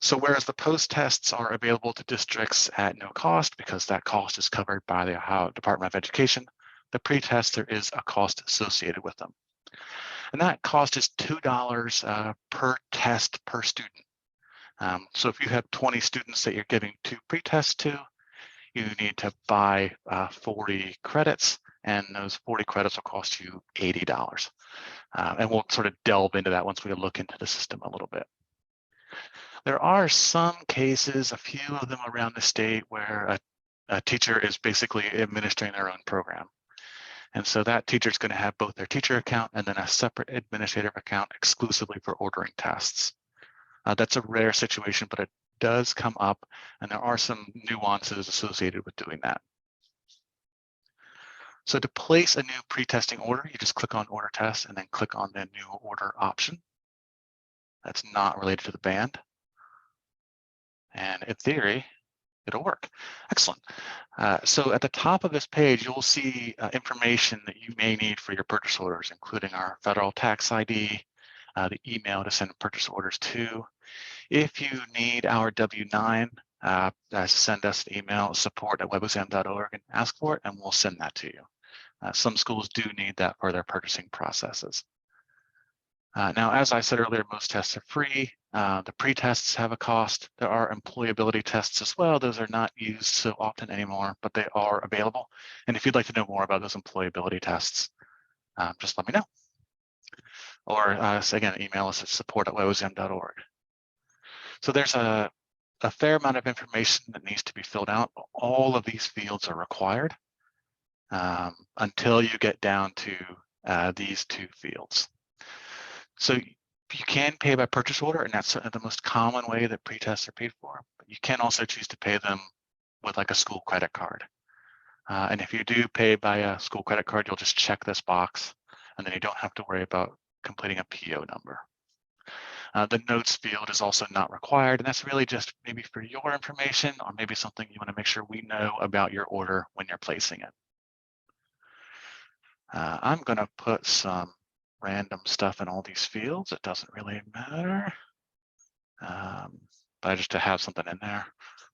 Speaker 1: So whereas the post tests are available to districts at no cost because that cost is covered by the Ohio Department of Education, the pretests, there is a cost associated with them. And that cost is $2 per test per student. So if you have 20 students that you're giving 2 pretests to, you need to buy 40 credits, and those 40 credits will cost you $80. And we'll sort of delve into that once we look into the system a little bit. There are some cases, a few of them around the state, where a teacher is basically administering their own program. And so that teacher is going to have both their teacher account and then a separate administrative account exclusively for ordering tests. That's a rare situation, but it does come up, and there are some nuances associated with doing that. So to place a new pre-testing order, you just click on order test and then click on the new order option. That's not related to the band. And in theory, it'll work. Excellent. So at the top of this page, you'll see information that you may need for your purchase orders, including our federal tax ID, the email to send purchase orders to. If you need our W-9, send us an email, support@webexam.org, and ask for it, and we'll send that to you. Some schools do need that for their purchasing processes. Now, as I said earlier, most tests are free. The pre-tests have a cost. There are employability tests as well. Those are not used so often anymore, but they are available. And if you'd like to know more about those employability tests, just let me know. Or again, email us at support@webexam.org. So there's a fair amount of information that needs to be filled out. All of these fields are required until you get down to these 2 fields. So you can pay by purchase order, and that's certainly the most common way that pretests are paid for. But you can also choose to pay them with like a school credit card. And if you do pay by a school credit card, you'll just check this box, and then you don't have to worry about completing a PO number. The notes field is also not required, and that's really just maybe for your information, or maybe something you want to make sure we know about your order when you're placing it. I'm going to put some random stuff in all these fields. It doesn't really matter, but just to have something in there,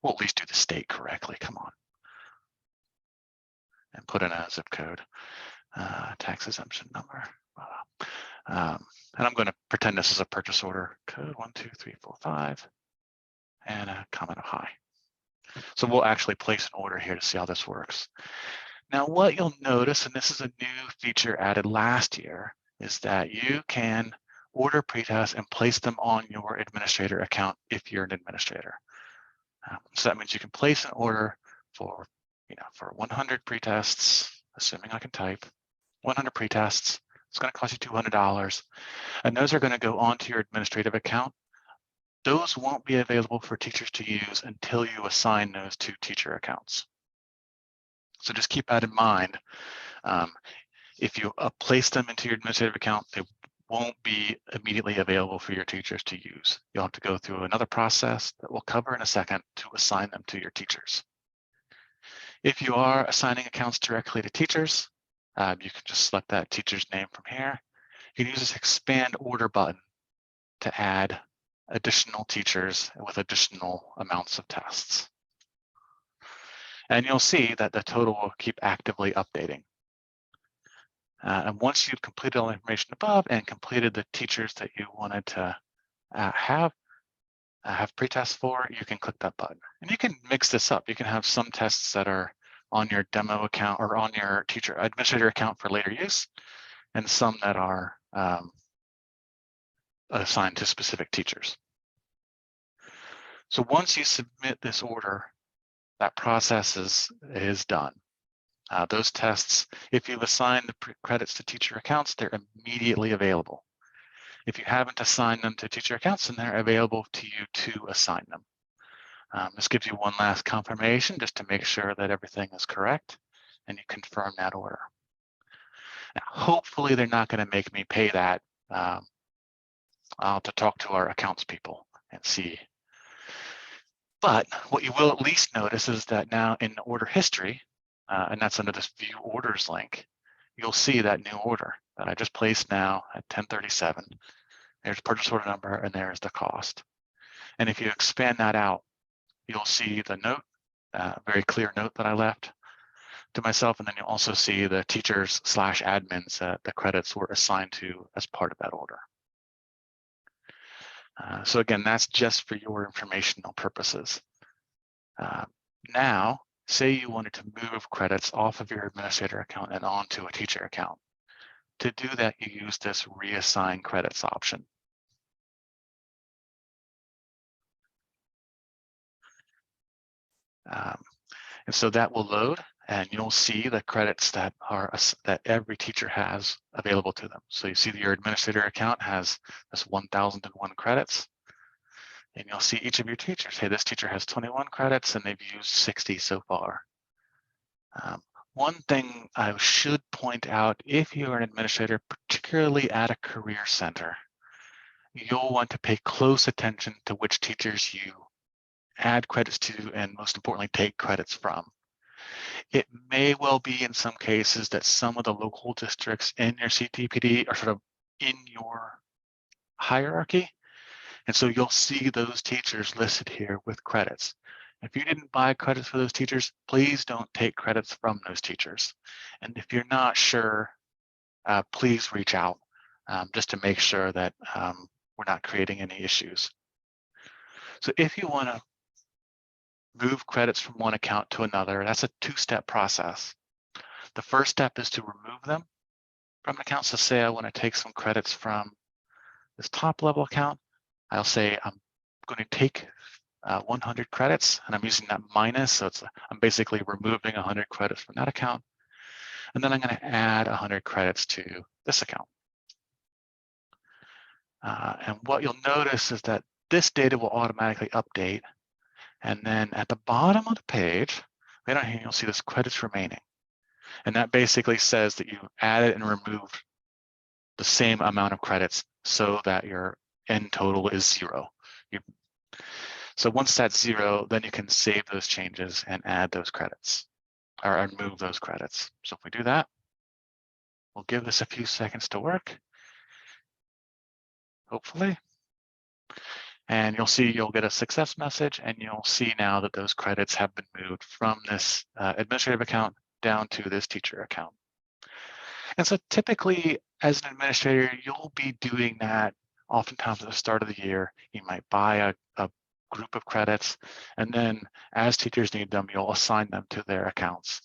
Speaker 1: we'll at least do the state correctly. Come on, and put in a zip code, tax exemption number. And I'm going to pretend this is a purchase order code 12345 and a comment of hi. So we'll actually place an order here to see how this works. Now, what you'll notice, and this is a new feature added last year, is that you can order pretests and place them on your administrator account if you're an administrator. So that means you can place an order for, for 100 pretests, assuming I can type, 100 pretests. It's going to cost you $200, and those are going to go onto your administrative account. Those won't be available for teachers to use until you assign those to teacher accounts. So just keep that in mind. If you place them into your administrative account, they won't be immediately available for your teachers to use. You'll have to go through another process that we'll cover in a second to assign them to your teachers. If you are assigning accounts directly to teachers, you can just select that teacher's name from here. You can use this expand order button to add additional teachers with additional amounts of tests. And you'll see that the total will keep actively updating. And once you've completed all the information above and completed the teachers that you wanted to have pretests for, you can click that button. And you can mix this up. You can have some tests that are on your demo account or on your teacher administrator account for later use, and some that are assigned to specific teachers. So once you submit this order, that process is done. Those tests, if you've assigned the credits to teacher accounts, they're immediately available. If you haven't assigned them to teacher accounts, then they're available to you to assign them. This gives you one last confirmation just to make sure that everything is correct, and you confirm that order. Now, hopefully they're not going to make me pay that. I'll have to talk to our accounts people and see. But what you will at least notice is that now in the order history, and that's under this view orders link, you'll see that new order that I just placed now at 1037. There's purchase order number and there's the cost. And if you expand that out, you'll see the note, very clear note that I left to myself, and then you'll also see the teachers / admins the credits were assigned to as part of that order. So again, that's just for your informational purposes. Now, say you wanted to move credits off of your administrator account and onto a teacher account. To do that, you use this reassign credits option. And so that will load, and you'll see the credits that every teacher has available to them. So you see that your administrator account has this 1,001 credits, and you'll see each of your teachers. Hey, this teacher has 21 credits, and they've used 60 so far. One thing I should point out, if you're an administrator, particularly at a career center, you'll want to pay close attention to which teachers you add credits to, and most importantly, take credits from. It may well be in some cases that some of the local districts in your CTPD are sort of in your hierarchy. And so you'll see those teachers listed here with credits. If you didn't buy credits for those teachers, please don't take credits from those teachers. And if you're not sure, please reach out just to make sure that we're not creating any issues. So if you want to move credits from one account to another, that's a two-step process. The first step is to remove them from an account. So say I want to take some credits from this top level account. I'll say I'm going to take 100 credits, and I'm using that minus, so I'm basically removing 100 credits from that account. And then I'm going to add 100 credits to this account. And what you'll notice is that this data will automatically update. And then at the bottom of the page, right on here, you'll see this credits remaining. And that basically says that you added and removed the same amount of credits so that your end total is 0. So once that's 0, then you can save those changes and add those credits or move those credits. So if we do that, we'll give this a few seconds to work, hopefully. And you'll see you'll get a success message, and you'll see now that those credits have been moved from this administrative account down to this teacher account. And so typically, as an administrator, you'll be doing that oftentimes at the start of the year. You might buy a group of credits, and then as teachers need them, you'll assign them to their accounts.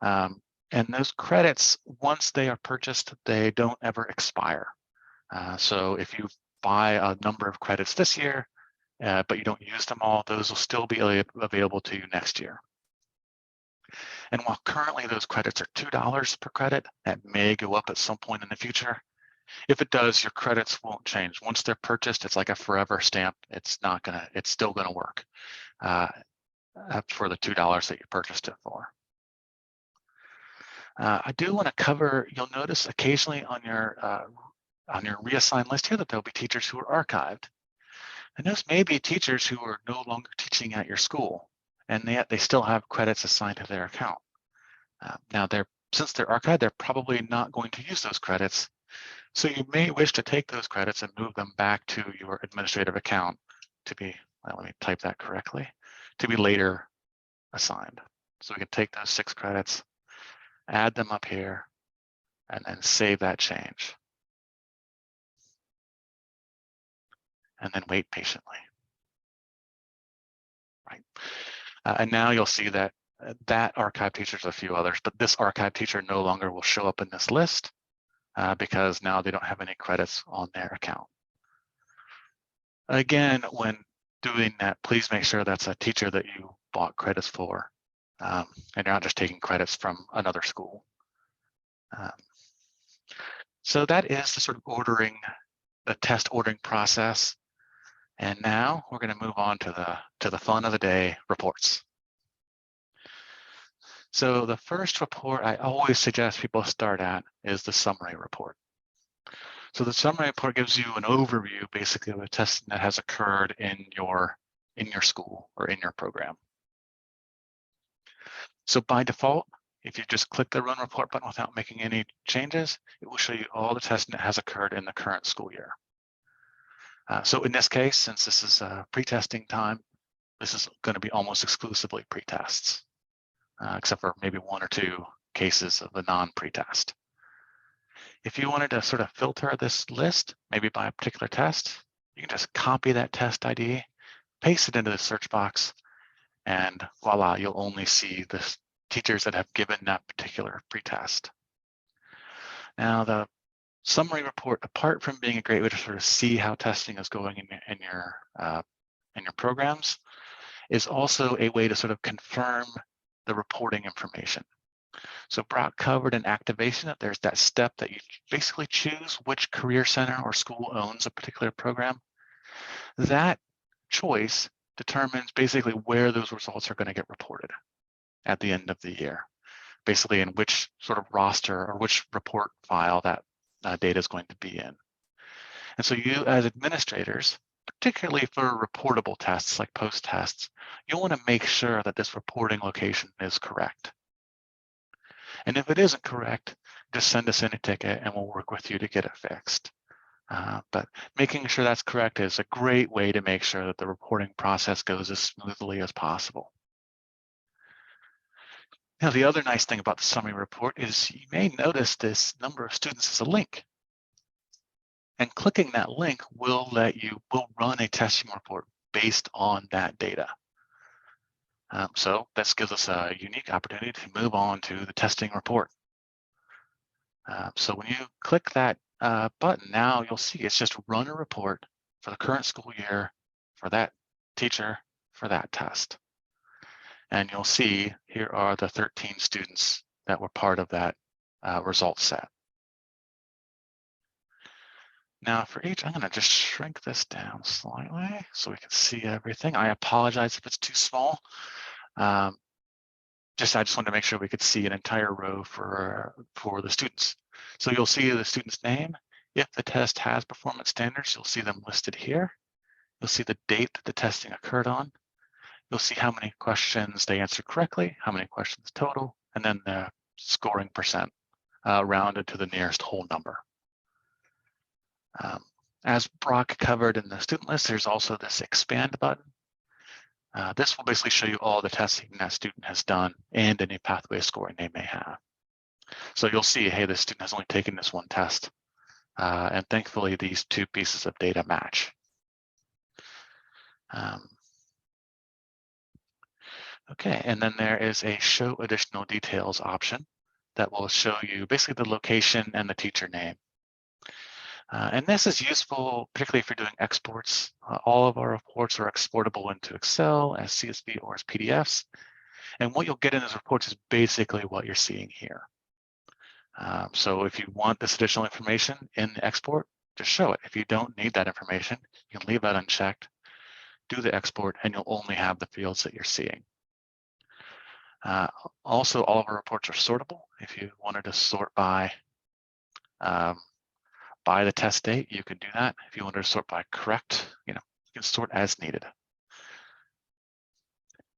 Speaker 1: And those credits, once they are purchased, they don't ever expire. So if you buy a number of credits this year, but you don't use them all, those will still be available to you next year. And while currently those credits are $2 per credit, that may go up at some point in the future. If it does, your credits won't change. Once they're purchased, it's like a forever stamp. It's still gonna work for the $2 that you purchased it for. I do want to cover, you'll notice occasionally on your reassigned list here that there'll be teachers who are archived. And those may be teachers who are no longer teaching at your school, and yet they still have credits assigned to their account. Now, since they're archived, they're probably not going to use those credits. So you may wish to take those credits and move them back to your administrative account to be, well, let me type that correctly, to be later assigned. So we can take those 6 credits, add them up here, and then save that change. And then wait patiently. Right. And now you'll see that that archive teacher, there's a few others, but this archive teacher no longer will show up in this list because now they don't have any credits on their account. Again, when doing that, please make sure that's a teacher that you bought credits for and you're not just taking credits from another school. So that is the sort of the test ordering process. And now we're going to move on to the fun of the day, reports. So the first report I always suggest people start at is the summary report. So the summary report gives you an overview, basically, of the testing that has occurred in your school or in your program. So by default, if you just click the Run Report button without making any changes, it will show you all the testing that has occurred in the current school year. So in this case, since this is pre-testing time, this is going to be almost exclusively pre-tests, except for maybe 1 or 2 cases of the non-pre-test. If you wanted to sort of filter this list, maybe by a particular test, you can just copy that test ID, paste it into the search box, and voila, you'll only see the teachers that have given that particular pretest. Now, the summary report, apart from being a great way to sort of see how testing is going in your programs, is also a way to sort of confirm the reporting information. So Brock covered in activation that there's that step that you basically choose which career center or school owns a particular program. That choice determines basically where those results are going to get reported at the end of the year, basically in which sort of roster or which report file that data is going to be in. And so you as administrators, particularly for reportable tests like post tests, you'll want to make sure that this reporting location is correct. And if it isn't correct, just send us in a ticket and we'll work with you to get it fixed. But making sure that's correct is a great way to make sure that the reporting process goes as smoothly as possible. Now, the other nice thing about the summary report is you may notice this number of students as a link. And clicking that link will run a testing report based on that data. So this gives us a unique opportunity to move on to the testing report. So when you click that button, now you'll see it's just run a report for the current school year, for that teacher, for that test. And you'll see here are the 13 students that were part of that result set. Now for each, I'm going to just shrink this down slightly so we can see everything. I apologize if it's too small. I just wanted to make sure we could see an entire row for the students. So you'll see the student's name. If the test has performance standards, you'll see them listed here. You'll see the date that the testing occurred on. You'll see how many questions they answered correctly, how many questions total, and then the scoring percent rounded to the nearest whole number. As Brock covered in the student list, there's also this expand button. This will basically show you all the testing that student has done and any pathway scoring they may have. So you'll see, hey, this student has only taken this one test. And thankfully, these 2 pieces of data match. Okay, and then there is a show additional details option that will show you basically the location and the teacher name. And this is useful, particularly if you're doing exports. All of our reports are exportable into Excel as CSV or as PDFs. And what you'll get in those reports is basically what you're seeing here. So if you want this additional information in the export, just show it. If you don't need that information, you can leave that unchecked, do the export, and you'll only have the fields that you're seeing. Also, all of our reports are sortable. If you wanted to sort by the test date, you can do that. If you wanted to sort by correct, you can sort as needed.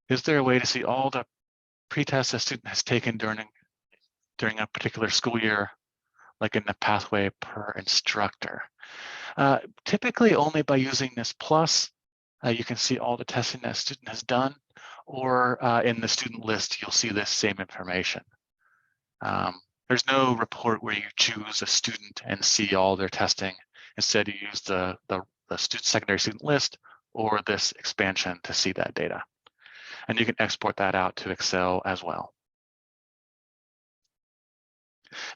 Speaker 1: Is there a way to see all the pre-tests a student has taken during a particular school year, like in the pathway per instructor? Typically only by using this plus, you can see all the testing that a student has done, or in the student list, you'll see this same information. There's no report where you choose a student and see all their testing. Instead, you use the secondary student list or this expansion to see that data. And you can export that out to Excel as well.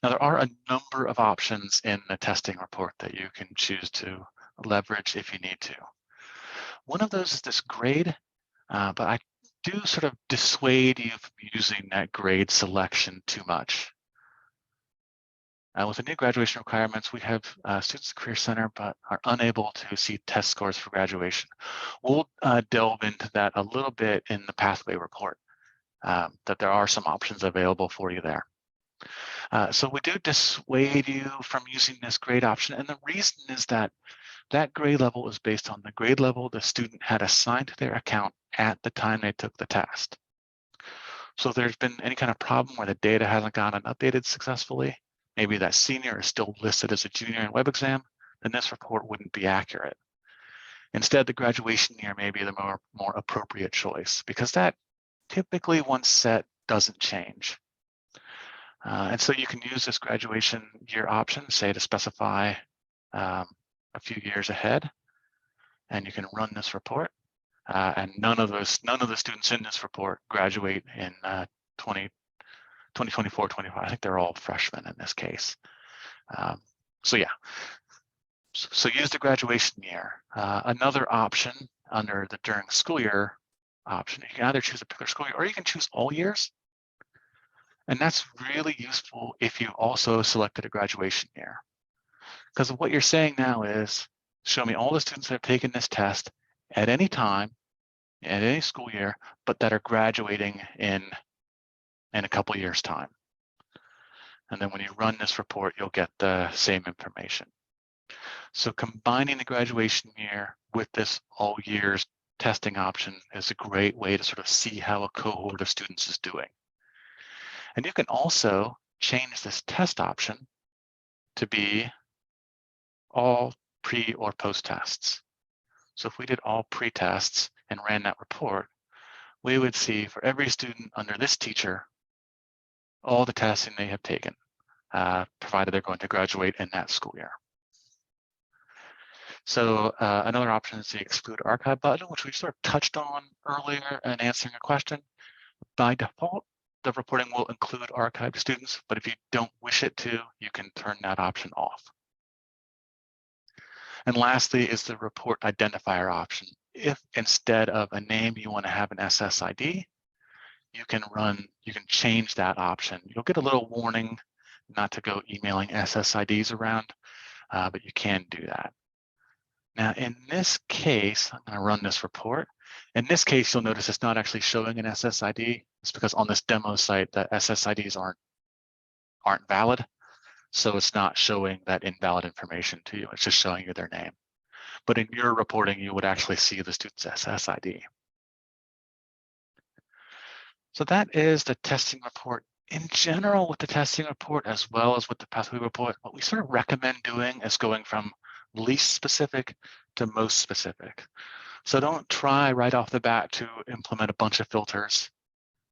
Speaker 1: Now, there are a number of options in the testing report that you can choose to leverage if you need to. One of those is this grade, but do sort of dissuade you from using that grade selection too much. With the new graduation requirements, we have students at Career Center but are unable to see test scores for graduation. We'll delve into that a little bit in the pathway report, that there are some options available for you there. So we do dissuade you from using this grade option, and the reason is that that grade level is based on the grade level the student had assigned to their account at the time they took the test. So if there's been any kind of problem where the data hasn't gotten updated successfully, maybe that senior is still listed as a junior in WebXam, then this report wouldn't be accurate. Instead, the graduation year may be the more appropriate choice, because that typically once set doesn't change. And so you can use this graduation year option, say, to specify a few years ahead, and you can run this report. And none of the students in this report graduate in 2024, 25. I think they're all freshmen in this case. So yeah, so use the graduation year. Another option under the during school year option, you can either choose a particular school year or you can choose all years. And that's really useful if you also selected a graduation year. Because what you're saying now is, show me all the students that have taken this test at any time, at any school year, but that are graduating in a couple years' time. And then when you run this report, you'll get the same information. So combining the graduation year with this all years testing option is a great way to sort of see how a cohort of students is doing. And you can also change this test option to be all pre or post tests. So if we did all pre-tests and ran that report, we would see for every student under this teacher, all the testing they have taken, provided they're going to graduate in that school year. So another option is the exclude archive button, which we sort of touched on earlier in answering a question. By default, the reporting will include archived students, but if you don't wish it to, you can turn that option off. And lastly is the report identifier option. If instead of a name you want to have an SSID, you can change that option. You'll get a little warning not to go emailing SSIDs around, but you can do that. Now, in this case, I'm going to run this report. In this case, you'll notice it's not actually showing an SSID. It's because on this demo site, the SSIDs aren't valid. So it's not showing that invalid information to you. It's just showing you their name. But in your reporting, you would actually see the student's SSID. So that is the testing report. In general, with the testing report, as well as with the pathway report, what we sort of recommend doing is going from least specific to most specific. So don't try right off the bat to implement a bunch of filters,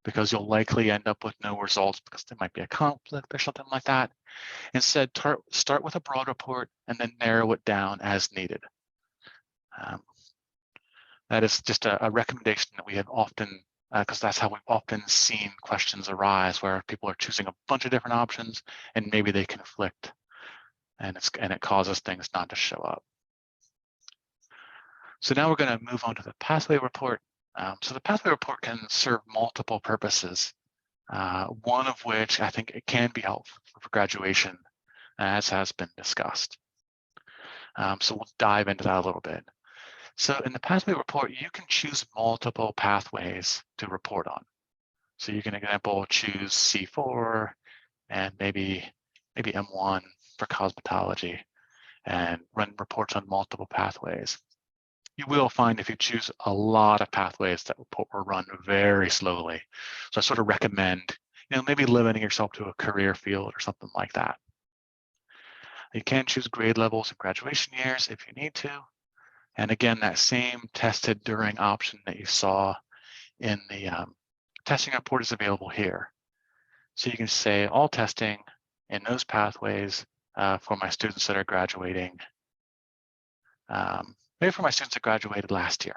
Speaker 1: because you'll likely end up with no results because there might be a conflict or something like that. Instead, start with a broad report and then narrow it down as needed. That is just a recommendation that we have often, because that's how we've often seen questions arise, where people are choosing a bunch of different options and maybe they conflict, and it causes things not to show up. So now we're going to move on to the pathway report. So the pathway report can serve multiple purposes, one of which I think it can be helpful for graduation, as has been discussed. So we'll dive into that a little bit. So in the pathway report, you can choose multiple pathways to report on. So you can, example, choose C4 and maybe M1 for cosmetology, and run reports on multiple pathways. You will find if you choose a lot of pathways, that report will run very slowly. So I sort of recommend, maybe limiting yourself to a career field or something like that. You can choose grade levels and graduation years if you need to. And again, that same tested during option that you saw in the testing report is available here. So you can say all testing in those pathways for my students that are graduating, maybe for my students that graduated last year.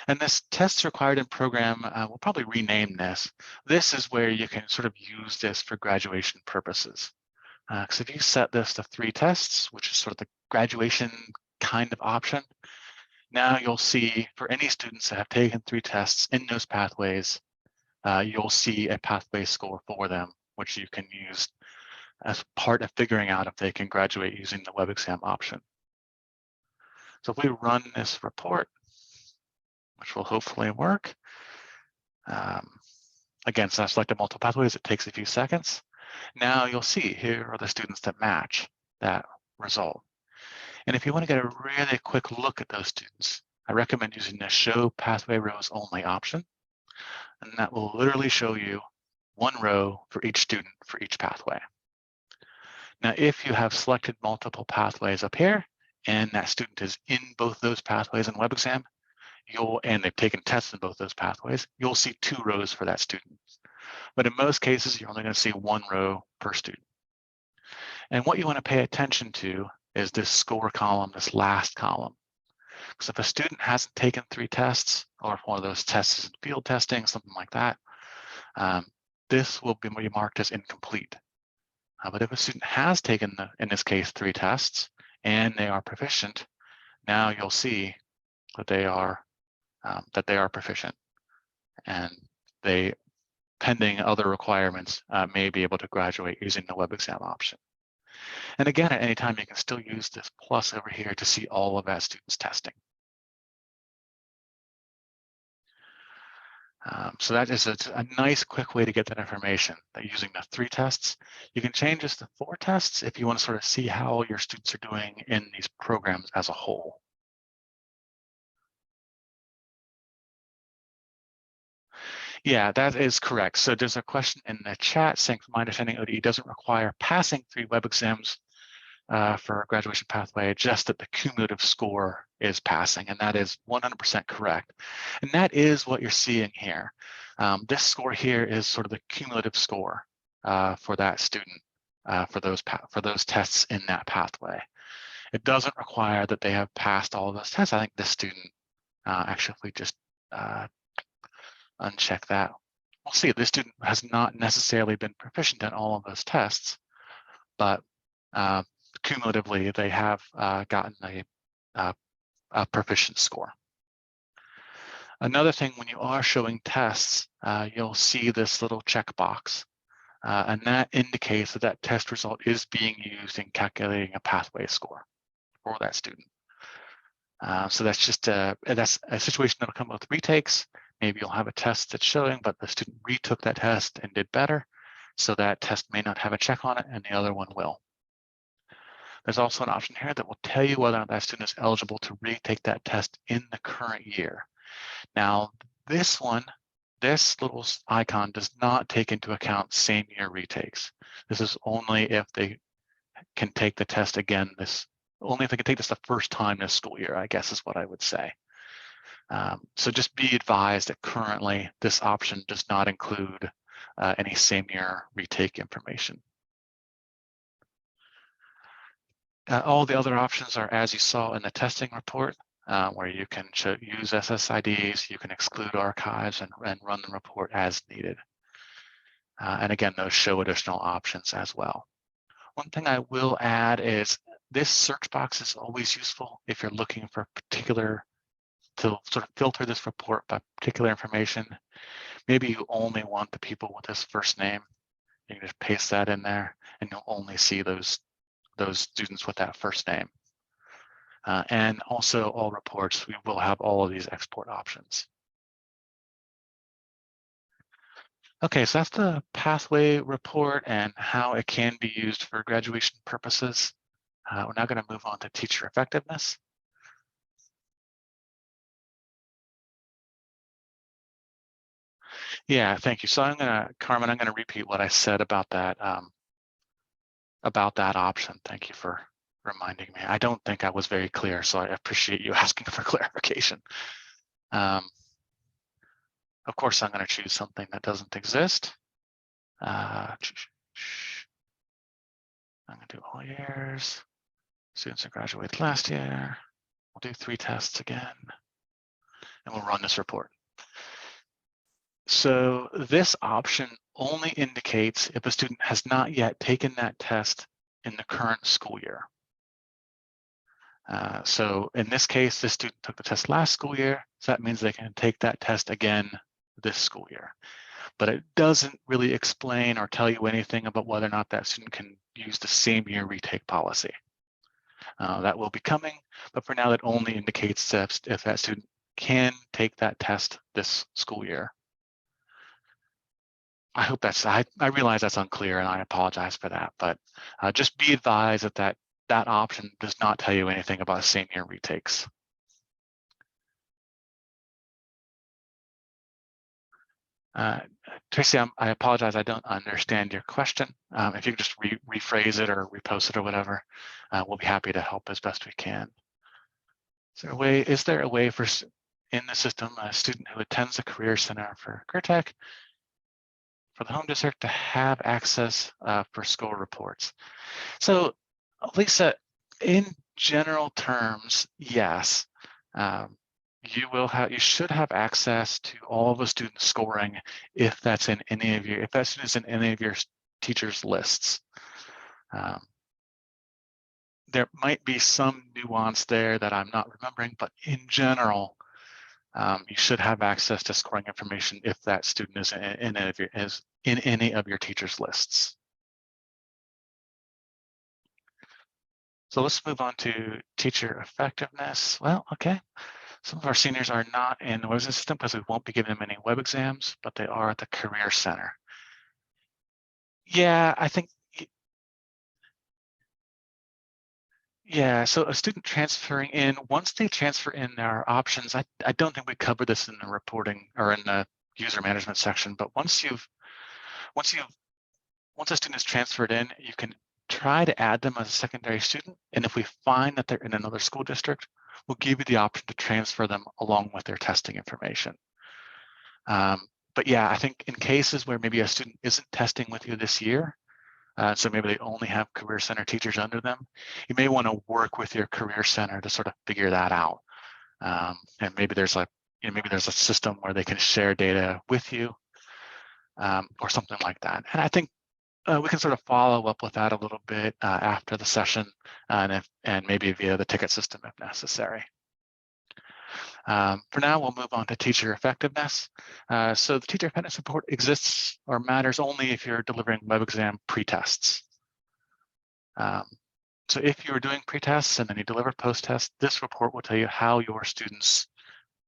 Speaker 1: And this tests required in program, we'll probably rename this. This is where you can sort of use this for graduation purposes. Because if you set this to 3 tests, which is sort of the graduation kind of option, Now you'll see for any students that have taken 3 tests in those pathways, you'll see a pathway score for them, which you can use as part of figuring out if they can graduate using the WebXam option. So if we run this report, which will hopefully work, again, so I've selected multiple pathways, it takes a few seconds. Now you'll see here are the students that match that result. And if you want to get a really quick look at those students, I recommend using the Show Pathway Rows Only option. And that will literally show you 1 row for each student for each pathway. Now, if you have selected multiple pathways up here, and that student is in both those pathways in WebXam, and they've taken tests in both those pathways, you'll see 2 rows for that student. But in most cases, you're only going to see 1 row per student. And what you want to pay attention to is this score column, this last column. Because if a student hasn't taken 3 tests, or if one of those tests is in field testing, something like that, this will be marked as incomplete. But if a student has taken, in this case, 3 tests, and they are proficient, now you'll see that they are proficient, and they, pending other requirements, may be able to graduate using the WebXam option. And again, at any time, you can still use this plus over here to see all of that student's testing. So that is a nice, quick way to get that information, that using the 3 tests. You can change this to 4 tests if you want to sort of see how your students are doing in these programs as a whole. Yeah, that is correct. So there's a question in the chat saying, from my understanding, ODE doesn't require passing 3 web exams for a graduation pathway, just that the cumulative score is passing, and that is 100% correct. And that is what you're seeing here. This score here is sort of the cumulative score for that student for those tests in that pathway. It doesn't require that they have passed all of those tests. I think this student, actually, if we just uncheck that, we'll see this student has not necessarily been proficient in all of those tests, but cumulatively they have gotten a proficient score. Another thing, when you are showing tests, you'll see this little checkbox, and that indicates that that test result is being used in calculating a pathway score for that student. So that's just that's a situation that'll come with retakes. Maybe you'll have a test that's showing, but the student retook that test and did better. So that test may not have a check on it, and the other one will. There's also an option here that will tell you whether or not that student is eligible to retake that test in the current year. Now, this little icon does not take into account same year retakes. This is only if they can take the test again only if they can take this the first time this school year, I guess is what I would say. So just be advised that currently this option does not include any same year retake information. All the other options are as you saw in the testing report, where you can use SSIDs, you can exclude archives and run the report as needed. And again, those show additional options as well. One thing I will add is this search box is always useful if you're looking for to sort of filter this report by particular information. Maybe you only want the people with this first name. You can just paste that in there and you'll only see those students with that first name. And also all reports, we will have all of these export options. Okay, so that's the pathway report and how it can be used for graduation purposes. We're now going to move on to teacher effectiveness. Yeah, thank you. So Carmen, I'm gonna repeat what I said about that option. Thank you for reminding me. I don't think I was very clear, so I appreciate you asking for clarification. Of course, I'm gonna choose something that doesn't exist. I'm gonna do all years. Students who graduated last year. We'll do 3 tests again, and we'll run this report. So this option only indicates if a student has not yet taken that test in the current school year. So in this case, this student took the test last school year, so that means they can take that test again this school year. But it doesn't really explain or tell you anything about whether or not that student can use the same year retake policy. That will be coming, but for now that only indicates if that student can take that test this school year. I hope I realize that's unclear and I apologize for that, but just be advised that that option does not tell you anything about same year retakes. Tracy, I apologize, I don't understand your question. If you could just rephrase it or repost it or whatever, we'll be happy to help as best we can. Is there a way for, in the system, a student who attends the Career Center for Career Tech for the home district to have access for school reports? So, Lisa, in general terms, yes. You should have access to all the student scoring if that student is in any of your teachers' lists. There might be some nuance there that I'm not remembering, but in general, you should have access to scoring information if that student is in any of your teachers' lists. So let's move on to teacher effectiveness. Well, okay. Some of our seniors are not in the WebXam system because we won't be giving them any web exams, but they are at the Career Center. Yeah, I think, yeah, so a student transferring in, once they transfer in their options, I don't think we covered this in the reporting or in the user management section, but once a student is transferred in, you can try to add them as a secondary student. And if we find that they're in another school district, we'll give you the option to transfer them along with their testing information. But yeah, I think in cases where maybe a student isn't testing with you this year, so maybe they only have Career Center teachers under them, you may want to work with your Career Center to sort of figure that out. And maybe there's a system where they can share data with you or something like that. And I think we can sort of follow up with that a little bit after the session and maybe via the ticket system if necessary. For now, we'll move on to teacher effectiveness. So the teacher effectiveness report exists or matters only if you're delivering WebXam pre-tests. So if you're doing pre-tests and then you deliver post-test, this report will tell you how your students,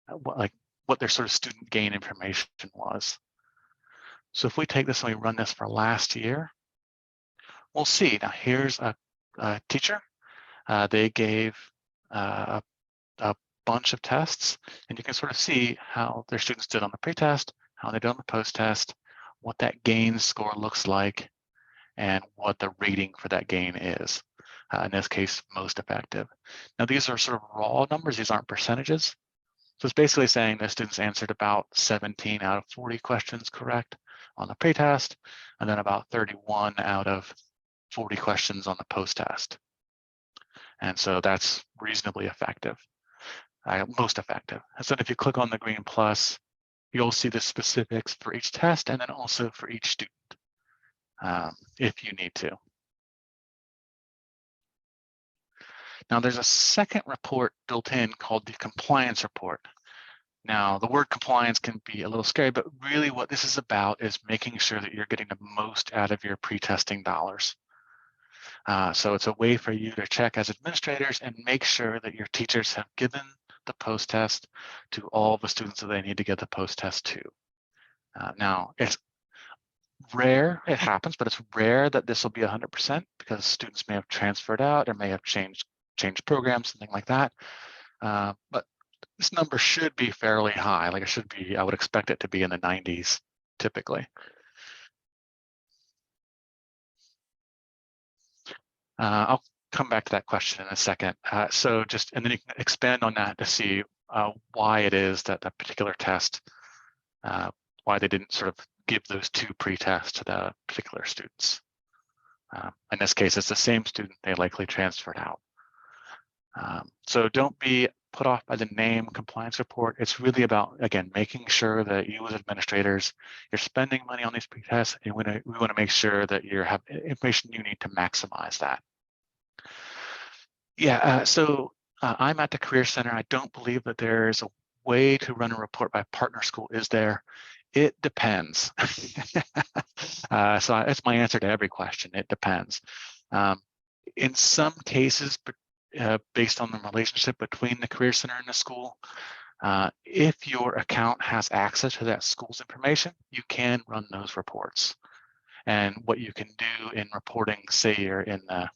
Speaker 1: what their sort of student gain information was. So if we take this and we run this for last year, we'll see. Now here's a teacher. They gave a bunch of tests, and you can sort of see how their students did on the pre-test, how they did on the post-test, what that gain score looks like, and what the rating for that gain is. In this case, most effective. Now these are sort of raw numbers, these aren't percentages. So it's basically saying the students answered about 17 out of 40 questions correct on the pre-test, and then about 31 out of 40 questions on the post-test. And so that's reasonably effective. Most effective. So if you click on the green plus, you'll see the specifics for each test and then also for each student if you need to. Now there's a second report built in called the compliance report. Now the word compliance can be a little scary, but really what this is about is making sure that you're getting the most out of your pre-testing dollars. So it's a way for you to check as administrators and make sure that your teachers have given the post-test to all the students that they need to get the post-test to. Now, it's rare, it happens, but it's rare that this will be 100% because students may have transferred out or may have changed programs, something like that. But this number should be fairly high. Like it should be, I would expect it to be in the 90s typically. I'll come back to that question in a second. And then you can expand on that to see why it is that that particular test, why they didn't sort of give those two pre-tests to the particular students. In this case, it's the same student, they likely transferred out. So don't be put off by the name compliance report. It's really about, again, making sure that you as administrators, you're spending money on these pre-tests, and we want to make sure that you have information you need to maximize that. Yeah, so I'm at the Career Center. I don't believe that there's a way to run a report by partner school, is there? It depends. So that's my answer to every question. It depends. In some cases, based on the relationship between the Career Center and the school, if your account has access to that school's information, you can run those reports. And what you can do in reporting, say you're in the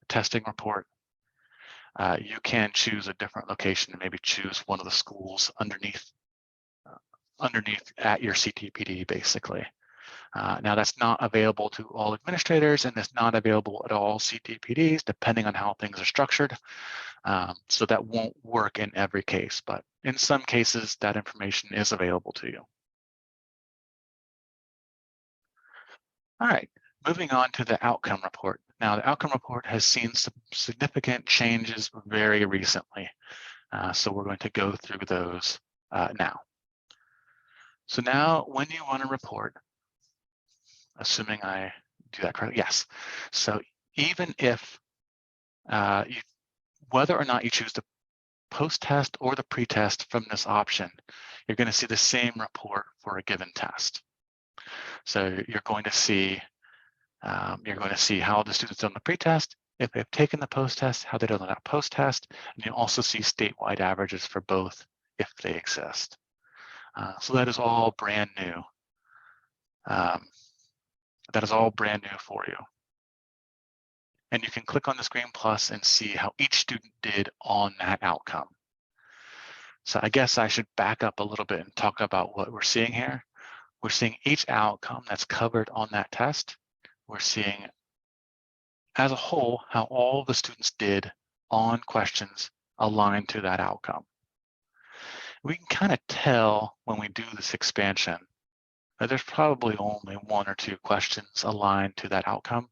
Speaker 1: testing report, you can choose a different location and maybe choose one of the schools underneath at your CTPD, basically. Now that's not available to all administrators, and it's not available at all CTPDs, depending on how things are structured. So that won't work in every case, but in some cases that information is available to you. All right, moving on to the outcome report. Now the outcome report has seen some significant changes very recently. So we're going to go through those now. So now when you want to report, assuming I do that correctly, yes. So even if whether or not you choose the post-test or the pre-test from this option, you're going to see the same report for a given test. So you're going to see how the students did on the pre-test, if they've taken the post-test, how they did on that post-test, and you also see statewide averages for both if they exist. So that is all brand new. That is all brand new for you. And you can click on the Screen Plus and see how each student did on that outcome. So I guess I should back up a little bit and talk about what we're seeing here. We're seeing each outcome that's covered on that test. We're seeing as a whole how all the students did on questions aligned to that outcome. We can kind of tell when we do this expansion that there's probably only one or two questions aligned to that outcome,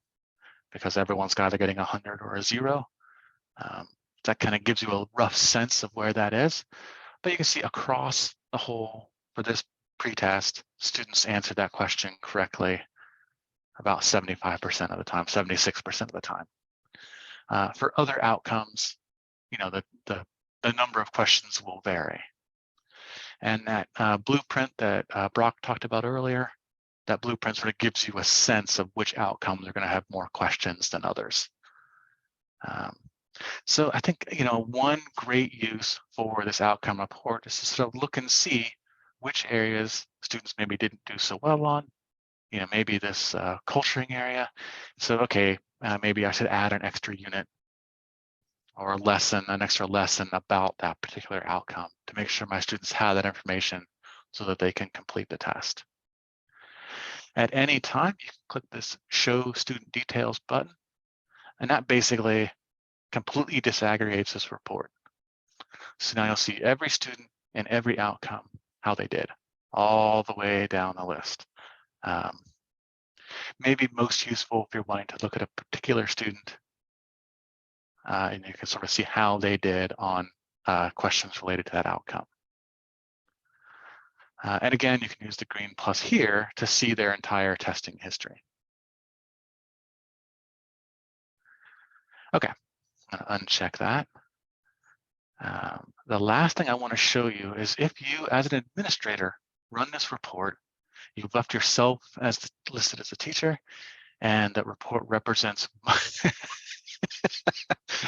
Speaker 1: because everyone's either getting 100 or a 0. That kind of gives you a rough sense of where that is. But you can see across the whole, for this pretest, students answered that question correctly about 75% of the time, 76% of the time. For other outcomes, you know, the number of questions will vary. And that blueprint that Brock talked about earlier, that blueprint sort of gives you a sense of which outcomes are going to have more questions than others. So I think, you know, one great use for this outcome report is to sort of look and see which areas students maybe didn't do so well on. You know, maybe this culturing area. So, okay, maybe I should add an extra unit or an extra lesson about that particular outcome to make sure my students have that information so that they can complete the test. At any time, you can click this Show Student Details button, and that basically completely disaggregates this report. So now you'll see every student and every outcome, how they did, all the way down the list. Maybe most useful if you're wanting to look at a particular student, and you can sort of see how they did on questions related to that outcome. And again, you can use the green plus here to see their entire testing history. Okay, I'm going to uncheck that. The last thing I want to show you is if you, as an administrator, run this report, you've left yourself as listed as a teacher, and that report represents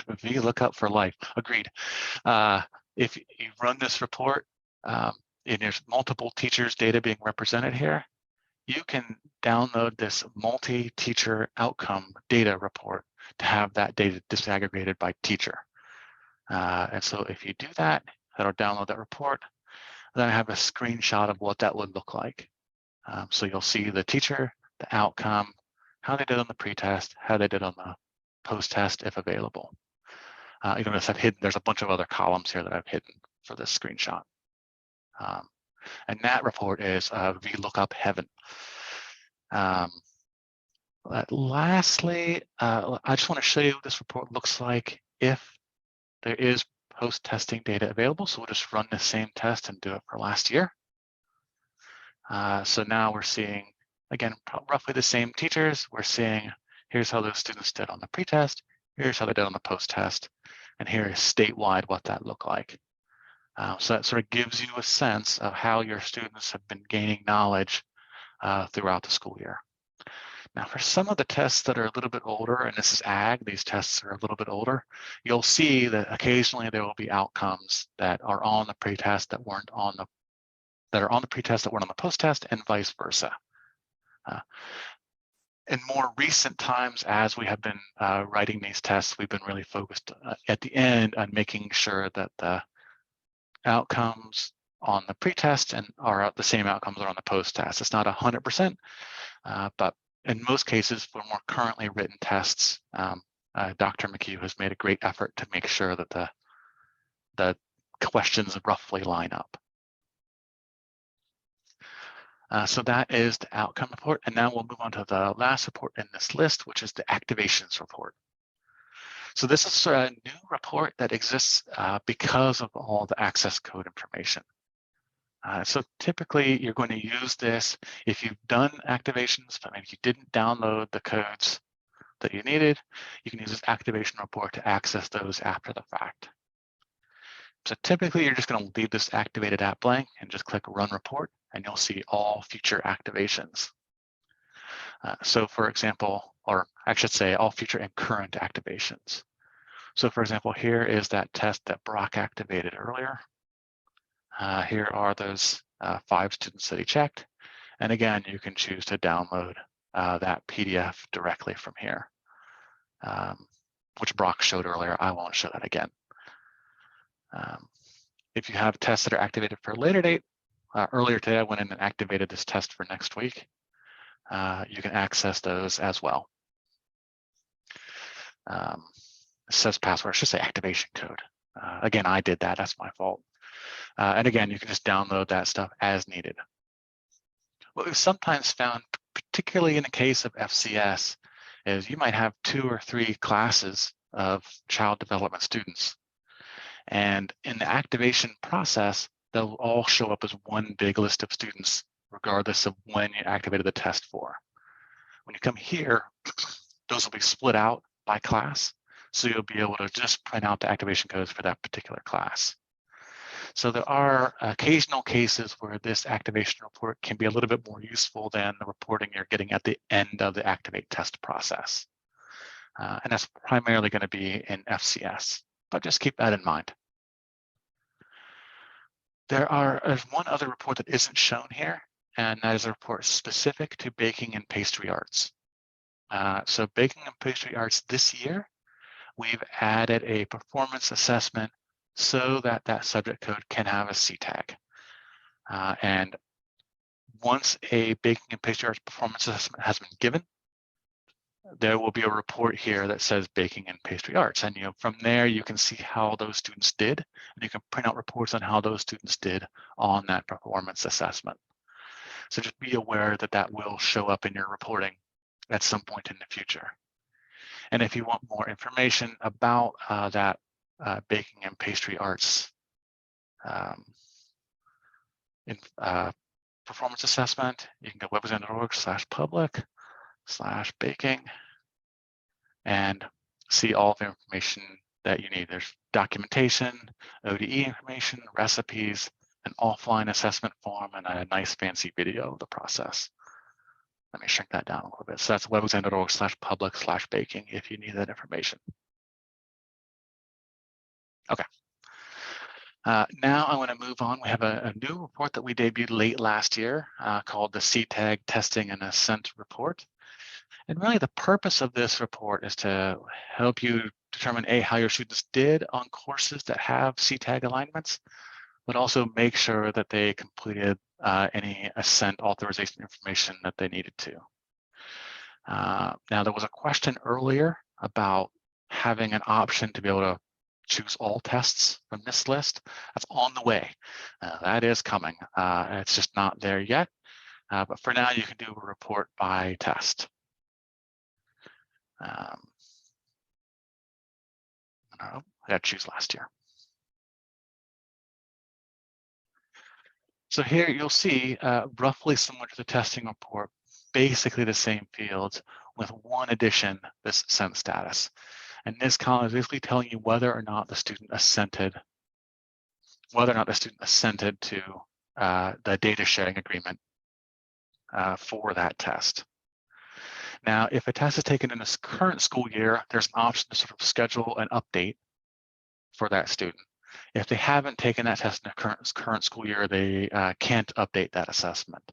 Speaker 1: VLOOKUP for life. Agreed. If you run this report, and there's multiple teachers' data being represented here, you can download this multi-teacher outcome data report to have that data disaggregated by teacher. And so if you do that, that'll download that report. Then I have a screenshot of what that would look like. So you'll see the teacher, the outcome, how they did on the pretest, how they did on the post-test if available. You notice I've hidden, there's a bunch of other columns here that I've hidden for this screenshot. And that report is VLOOKUP heaven. Lastly, I just want to show you what this report looks like if there is post-testing data available. So we'll just run the same test and do it for last year. So now we're seeing, again, roughly the same teachers. We're seeing, here's how those students did on the pretest. Here's how they did on the post-test. And here is statewide what that looked like. So that sort of gives you a sense of how your students have been gaining knowledge throughout the school year. Now, for some of the tests that are a little bit older, and this is ag, these tests are a little bit older, you'll see that occasionally there will be outcomes that are on the pretest that weren't on the pretest that weren't on the post-test, and vice versa. In more recent times, as we have been writing these tests, we've been really focused at the end on making sure that the outcomes on the pretest and are the same outcomes are on the post-test. It's not 100%, but in most cases, for more currently written tests, Dr. McHugh has made a great effort to make sure that the questions roughly line up. So that is the outcome report. And now we'll move on to the last report in this list, which is the activations report. So this is a new report that exists because of all the access code information. So typically you're going to use this if you've done activations, but maybe you didn't download the codes that you needed, you can use this activation report to access those after the fact. So typically you're just going to leave this activated app blank and just click run report, and you'll see all future activations. So for example, or I should say all future and current activations. So for example, here is that test that Brock activated earlier. Here are those 5 students that he checked. And again, you can choose to download that PDF directly from here, which Brock showed earlier. I won't show that again. If you have tests that are activated for a later date, earlier today I went in and activated this test for next week. You can access those as well. It says password, I should say activation code. Again, I did that, that's my fault. And again, you can just download that stuff as needed. What we've sometimes found, particularly in the case of FCS, is you might have 2 or 3 classes of child development students. And in the activation process, they'll all show up as one big list of students, regardless of when you activated the test for. When you come here, those will be split out by class. So you'll be able to just print out the activation codes for that particular class. So there are occasional cases where this activation report can be a little bit more useful than the reporting you're getting at the end of the activate test process. And that's primarily going to be in FCS, but just keep that in mind. There's one other report that isn't shown here, and that is a report specific to baking and pastry arts. So baking and pastry arts this year, we've added a performance assessment so that that subject code can have a C tag. And once a baking and pastry arts performance assessment has been given, there will be a report here that says baking and pastry arts. And from there, you can see how those students did, and you can print out reports on how those students did on that performance assessment. So just be aware that that will show up in your reporting at some point in the future. And if you want more information about that baking and pastry arts performance assessment, you can go webxam.org/public/baking and see all the information that you need. There's documentation, ODE information, recipes, an offline assessment form, and a nice fancy video of the process. Let me shrink that down a little bit. So that's webxam.org/public/baking if you need that information. Okay. Now I want to move on. We have a new report that we debuted late last year called the CTAG Testing and Assent Report. And really the purpose of this report is to help you determine how your students did on courses that have CTAG alignments, but also make sure that they completed any assent authorization information that they needed to. Now there was a question earlier about having an option to be able to choose all tests from this list. That's on the way. That is coming. It's just not there yet. But for now, you can do a report by test. I got to choose last year. So here you'll see roughly similar to the testing report, basically the same fields with one addition, this sent status. And this column is basically telling you whether or not the student assented to the data sharing agreement for that test. Now, if a test is taken in this current school year, there's an option to sort of schedule an update for that student. If they haven't taken that test in the current school year, they can't update that assessment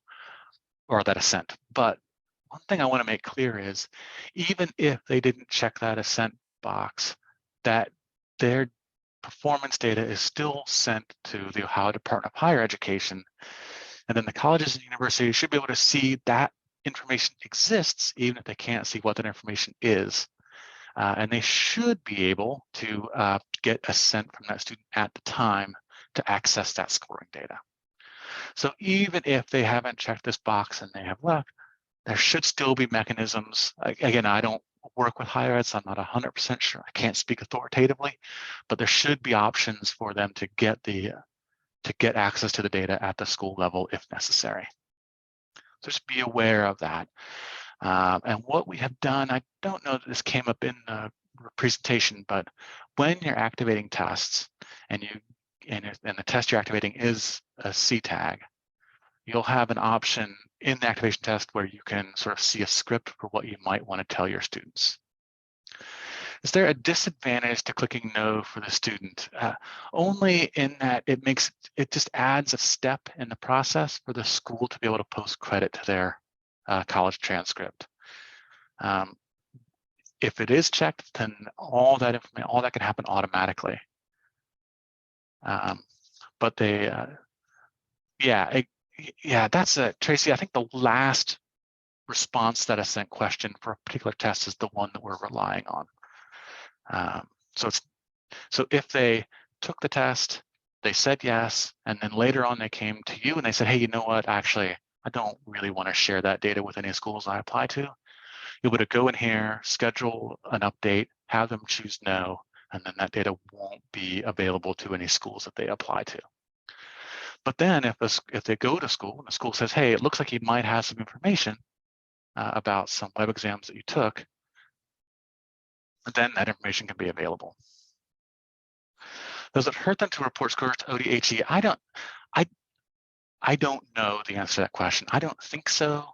Speaker 1: or that assent. But one thing I want to make clear is, even if they didn't check that assent box, that their performance data is still sent to the Ohio Department of Higher Education, and then the colleges and universities should be able to see that information exists, even if they can't see what that information is. And they should be able to get assent from that student at the time to access that scoring data. So even if they haven't checked this box and they have left, there should still be mechanisms. Again, I don't work with higher ed, so I'm not 100% sure. I can't speak authoritatively, but there should be options for them to get access to the data at the school level if necessary. So just be aware of that. And what we have done, I don't know that this came up in the presentation, but when you're activating tests and the test you're activating is a CTAG, you'll have an option in the activation test where you can sort of see a script for what you might want to tell your students. Is there a disadvantage to clicking no for the student? Only in that it just adds a step in the process for the school to be able to post credit to their college transcript. If it is checked, then all that can happen automatically. But that's it, Tracy. I think the last response that I sent question for a particular test is the one that we're relying on. So if they took the test, they said yes, and then later on they came to you and they said, hey, you know what, actually, I don't really want to share that data with any schools I apply to. You'll be able to go in here, schedule an update, have them choose no, and then that data won't be available to any schools that they apply to. But then if they go to school and the school says, hey, it looks like you might have some information about some web exams that you took, then that information can be available. Does it hurt them to report scores to ODHE? I don't know the answer to that question. I don't think so,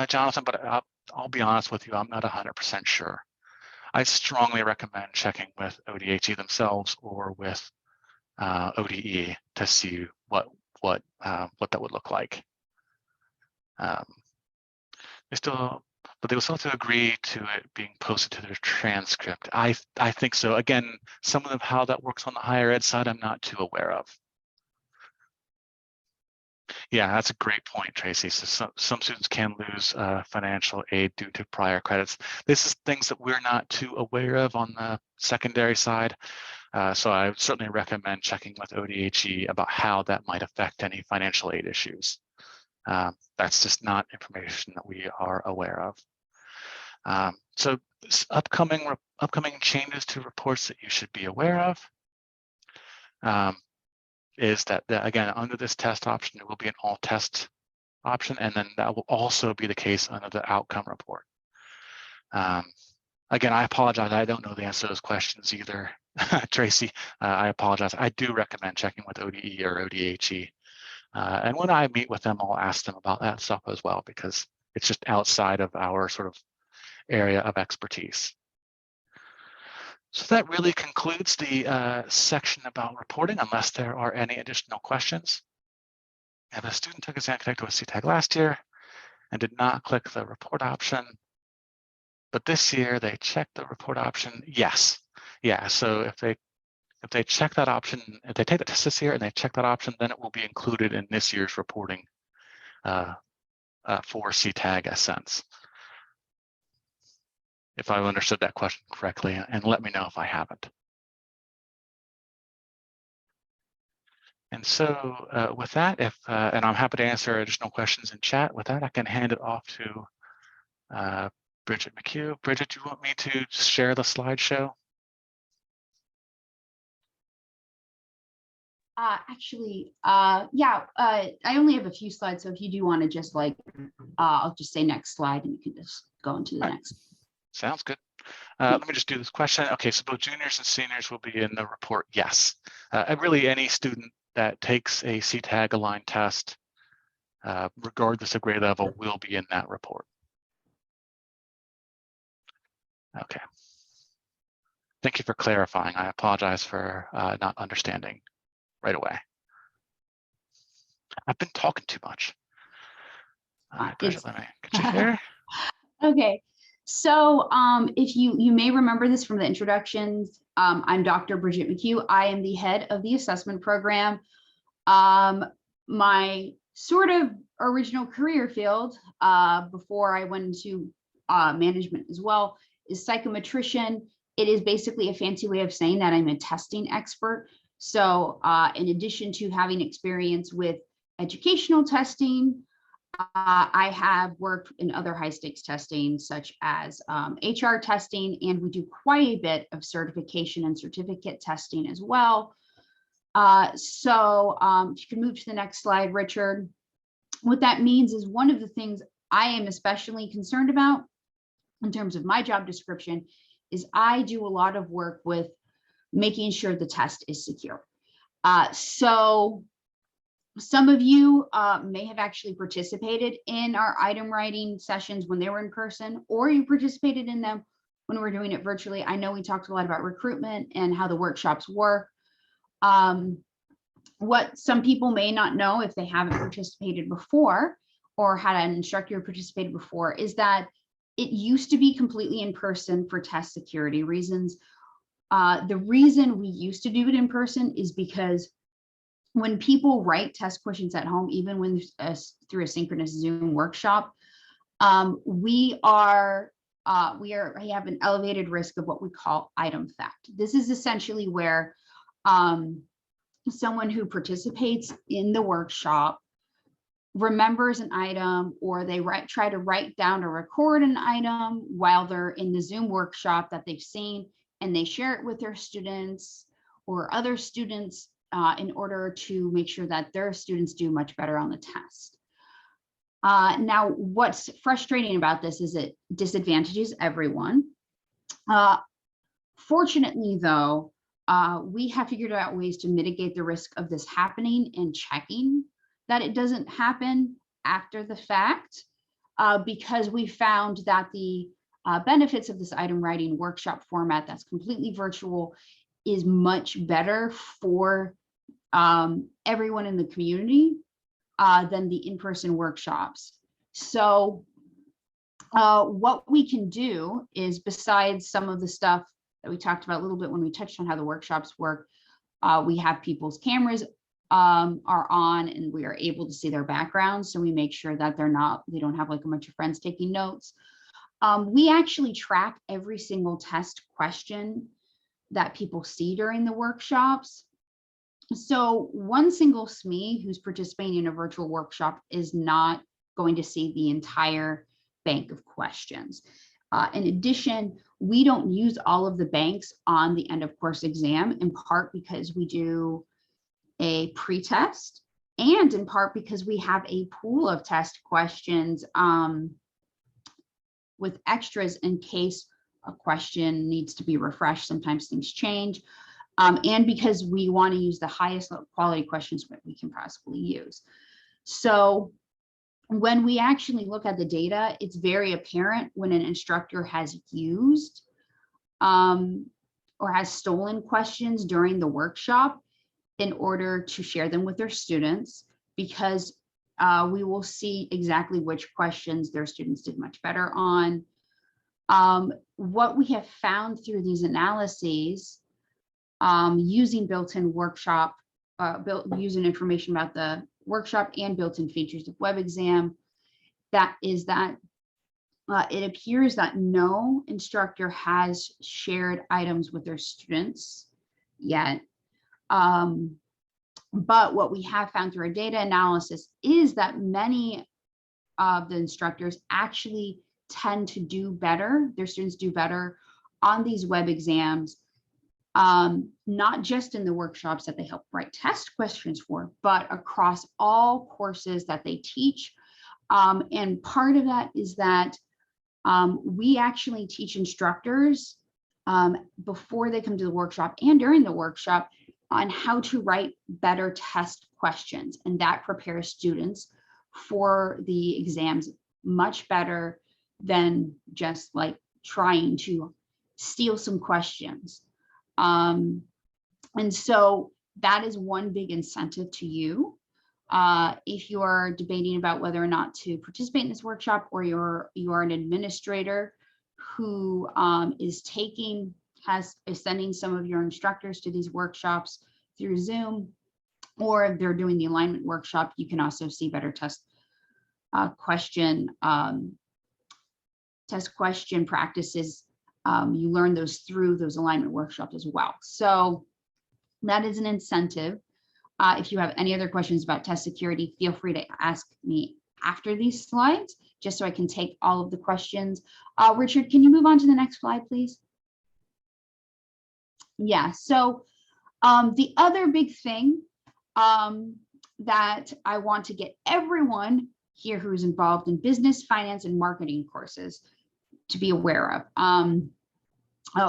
Speaker 1: Jonathan, but I'll be honest with you, I'm not 100% sure. I strongly recommend checking with ODHE themselves or with ODE to see what that would look like. But they will still have to agree to it being posted to their transcript. I think so. Again, some of how that works on the higher ed side, I'm not too aware of. Yeah, that's a great point, Tracy. So some students can lose financial aid due to prior credits. This is things that we're not too aware of on the secondary side. So I would certainly recommend checking with ODHE about how that might affect any financial aid issues. That's just not information that we are aware of. So upcoming changes to reports that you should be aware of is that again, under this test option, there will be an all test option, and then that will also be the case under the outcome report. Again, I apologize. I don't know the answer to those questions either, Tracy. I apologize. I do recommend checking with ODE or ODHE. And when I meet with them, I'll ask them about that stuff as well, because it's just outside of our sort of area of expertise. So that really concludes the section about reporting, unless there are any additional questions. If a student took exam connected with CTAG last year and did not click the report option, but this year they checked the report option, yes. Yeah, so if they check that option, if they take the test this year and they check that option, then it will be included in this year's reporting for CTAG assents. If I've understood that question correctly, and let me know if I haven't. And so with that, and I'm happy to answer additional questions in chat. With that, I can hand it off to Bridget McHugh. Bridget, do you want me to share the slideshow?
Speaker 4: Yeah, I only have a few slides, so if you do want to just I'll just say next slide and you can just go into the next.
Speaker 1: Sounds good. Let me just do this question. Okay, so both juniors and seniors will be in the report, yes. And really any student that takes a CTAG aligned test, regardless of grade level, will be in that report. Okay. Thank you for clarifying. I apologize for not understanding right away. I've been talking too much. All right, Bridget, let me get you here.
Speaker 4: Okay, so if you may remember this from the introductions, I'm Dr. Bridget McHugh. I am the head of the assessment program. My sort of original career field before I went into management as well is psychometrician. It is basically a fancy way of saying that I'm a testing expert. So in addition to having experience with educational testing, I have worked in other high stakes testing, such as HR testing, and we do quite a bit of certification and certificate testing as well. If you can move to the next slide, Richard. What that means is one of the things I am especially concerned about in terms of my job description is I do a lot of work with making sure the test is secure. So some of you may have actually participated in our item writing sessions when they were in person, or you participated in them when we're doing it virtually. I know we talked a lot about recruitment and how the workshops work. What some people may not know if they haven't participated before or had an instructor who participated before is that it used to be completely in person for test security reasons. The reason we used to do it in person is because when people write test questions at home, even when through a synchronous Zoom workshop, we have an elevated risk of what we call item theft. This is essentially where someone who participates in the workshop remembers an item, or they try to write down or record an item while they're in the Zoom workshop that they've seen, and they share it with their students or other students in order to make sure that their students do much better on the test. Now, what's frustrating about this is it disadvantages everyone. Fortunately, though, we have figured out ways to mitigate the risk of this happening and checking that it doesn't happen after the fact, because we found that the benefits of this item writing workshop format that's completely virtual is much better for everyone in the community than the in-person workshops. So what we can do is, besides some of the stuff that we talked about a little bit when we touched on how the workshops work, we have people's cameras are on and we are able to see their backgrounds. So we make sure that they don't have like a bunch of friends taking notes. We actually track every single test question that people see during the workshops. So one single SME who's participating in a virtual workshop is not going to see the entire bank of questions. In addition, we don't use all of the banks on the end of course exam, in part because we do a pre-test, and in part because we have a pool of test questions with extras in case a question needs to be refreshed. Sometimes things change. And because we want to use the highest quality questions that we can possibly use. So when we actually look at the data, it's very apparent when an instructor has used or has stolen questions during the workshop in order to share them with their students, because we will see exactly which questions their students did much better on. What we have found through these analyses, using built-in workshop, using information about the workshop and built-in features of WebXam, that it appears that no instructor has shared items with their students yet. But what we have found through our data analysis is that many of the instructors actually tend to do better, their students do better on these web exams, not just in the workshops that they help write test questions for, but across all courses that they teach. And part of that is that we actually teach instructors before they come to the workshop and during the workshop on how to write better test questions. And that prepares students for the exams much better than just like trying to steal some questions. And so that is one big incentive to you. If you're debating about whether or not to participate in this workshop, or you are an administrator who is sending some of your instructors to these workshops through Zoom, or if they're doing the alignment workshop, you can also see better test question practices. You learn those through those alignment workshops as well. So that is an incentive. If you have any other questions about test security, feel free to ask me after these slides, just so I can take all of the questions. Richard, can you move on to the next slide, please? Yeah, so the other big thing that I want to get everyone here who's involved in business, finance, and marketing courses to be aware of.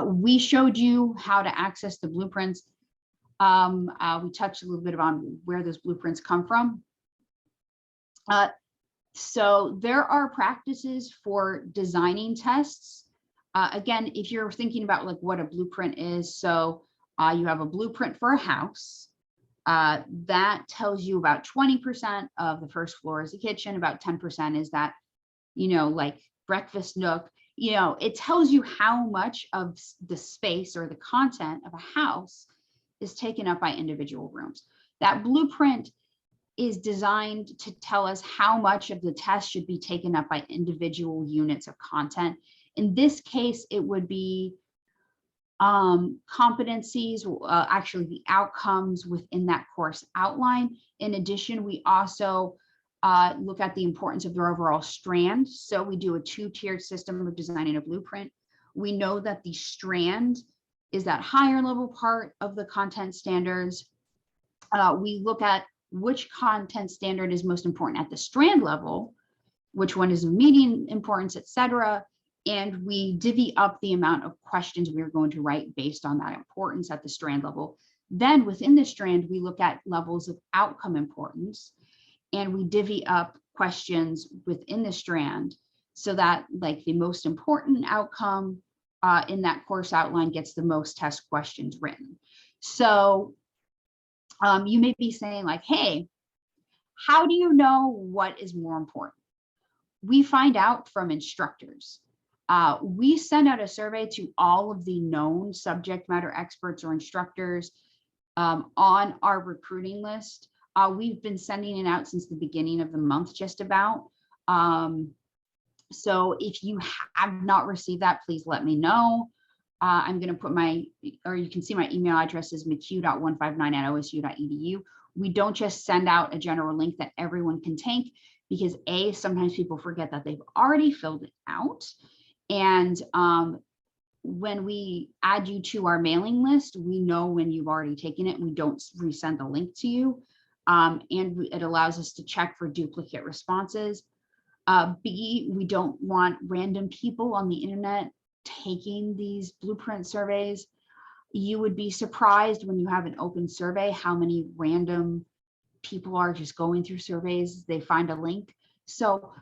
Speaker 4: We showed you how to access the blueprints. We touched a little bit on where those blueprints come from. So there are practices for designing tests. Again, if you're thinking about like what a blueprint is, so you have a blueprint for a house. That tells you about 20% of the first floor is the kitchen, about 10% is that, like breakfast nook. It tells you how much of the space or the content of a house is taken up by individual rooms. That blueprint is designed to tell us how much of the test should be taken up by individual units of content. In this case, it would be competencies, actually the outcomes within that course outline. In addition, we also look at the importance of their overall strand. So we do a two-tiered system of designing a blueprint. We know that the strand is that higher level part of the content standards. We look at which content standard is most important at the strand level, which one is of medium importance, etc. And we divvy up the amount of questions we're going to write based on that importance at the strand level. Then within the strand, we look at levels of outcome importance, and we divvy up questions within the strand so that like the most important outcome in that course outline gets the most test questions written. So you may be saying like, hey, how do you know what is more important? We find out from instructors. We send out a survey to all of the known subject matter experts or instructors on our recruiting list. We've been sending it out since the beginning of the month, just about. So if you have not received that, please let me know. I'm going to put you can see my email address is mchugh.159@osu.edu. We don't just send out a general link that everyone can take, because sometimes people forget that they've already filled it out. And when we add you to our mailing list, we know when you've already taken it, and we don't resend the link to you. And it allows us to check for duplicate responses. B, we don't want random people on the internet taking these blueprint surveys. You would be surprised when you have an open survey how many random people are just going through surveys. They find a link. So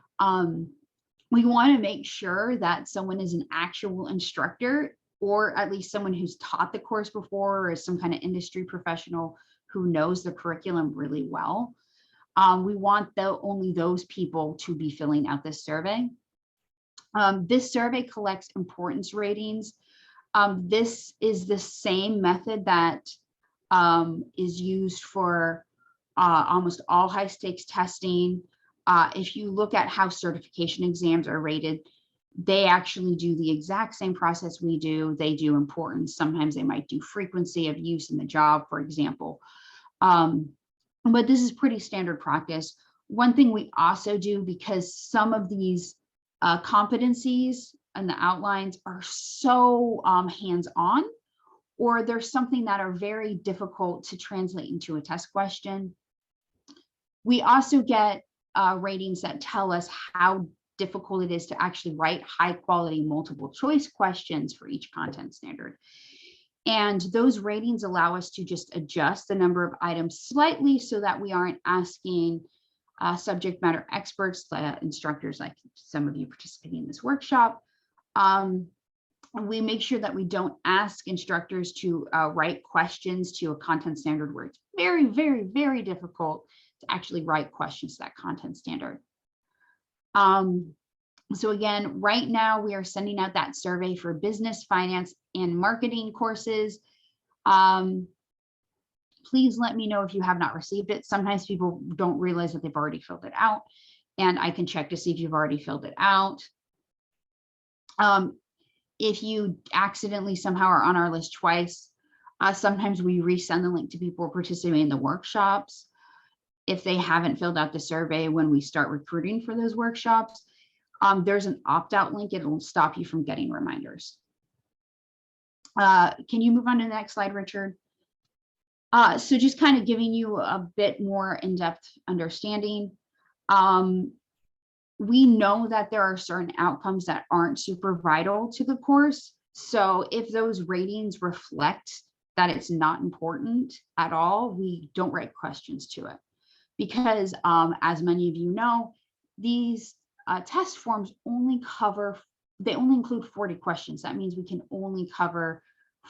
Speaker 4: we want to make sure that someone is an actual instructor, or at least someone who's taught the course before, or is some kind of industry professional who knows the curriculum really well. We want only those people to be filling out this survey. This survey collects importance ratings. This is the same method that is used for almost all high stakes testing. If you look at how certification exams are rated, they actually do the exact same process we do. They do importance. Sometimes they might do frequency of use in the job, for example. But this is pretty standard practice. One thing we also do, because some of these competencies and the outlines are so hands-on, or there's something that are very difficult to translate into a test question, we also get ratings that tell us how difficult it is to actually write high quality multiple choice questions for each content standard. And those ratings allow us to just adjust the number of items slightly so that we aren't asking subject matter experts, instructors like some of you participating in this workshop. We make sure that we don't ask instructors to write questions to a content standard where it's very, very, very difficult to actually write questions to that content standard. So again, right now we are sending out that survey for business, finance, and marketing courses. Please let me know if you have not received it. Sometimes people don't realize that they've already filled it out, and I can check to see if you've already filled it out. If you accidentally somehow are on our list twice, sometimes we resend the link to people participating in the workshops. If they haven't filled out the survey when we start recruiting for those workshops, there's an opt-out link. It'll stop you from getting reminders. Can you move on to the next slide, Richard? So just kind of giving you a bit more in-depth understanding. We know that there are certain outcomes that aren't super vital to the course. So if those ratings reflect that it's not important at all, we don't write questions to it. Because as many of you know, these test forms only include 40 questions. That means we can only cover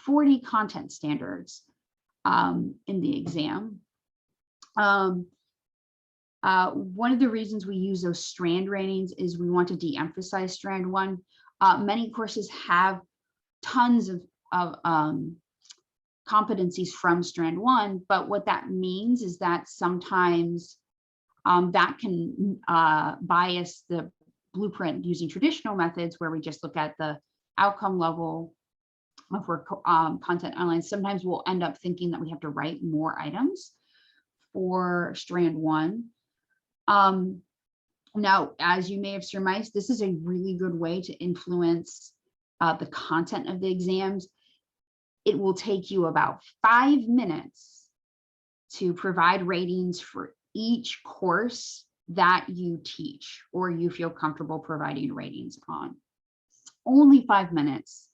Speaker 4: 40 content standards in the exam. One of the reasons we use those strand ratings is we want to de-emphasize strand 1. Many courses have tons of competencies from strand 1, but what that means is that sometimes that can bias the blueprint using traditional methods where we just look at the outcome level for content online. Sometimes we'll end up thinking that we have to write more items for strand 1. Now, as you may have surmised, this is a really good way to influence the content of the exams. It will take you about 5 minutes to provide ratings for each course that you teach or you feel comfortable providing ratings on. Only 5 minutes.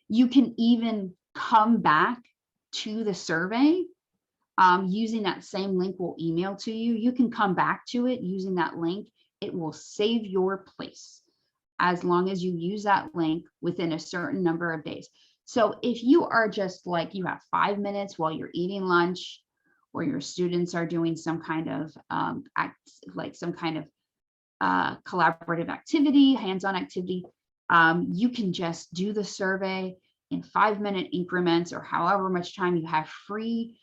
Speaker 4: You can even come back to the survey using that same link we'll email to you. You can come back to it using that link. It will save your place as long as you use that link within a certain number of days. So if you are just like, you have 5 minutes while you're eating lunch, or your students are doing some kind of collaborative activity, hands-on activity, you can just do the survey in 5-minute increments or however much time you have free.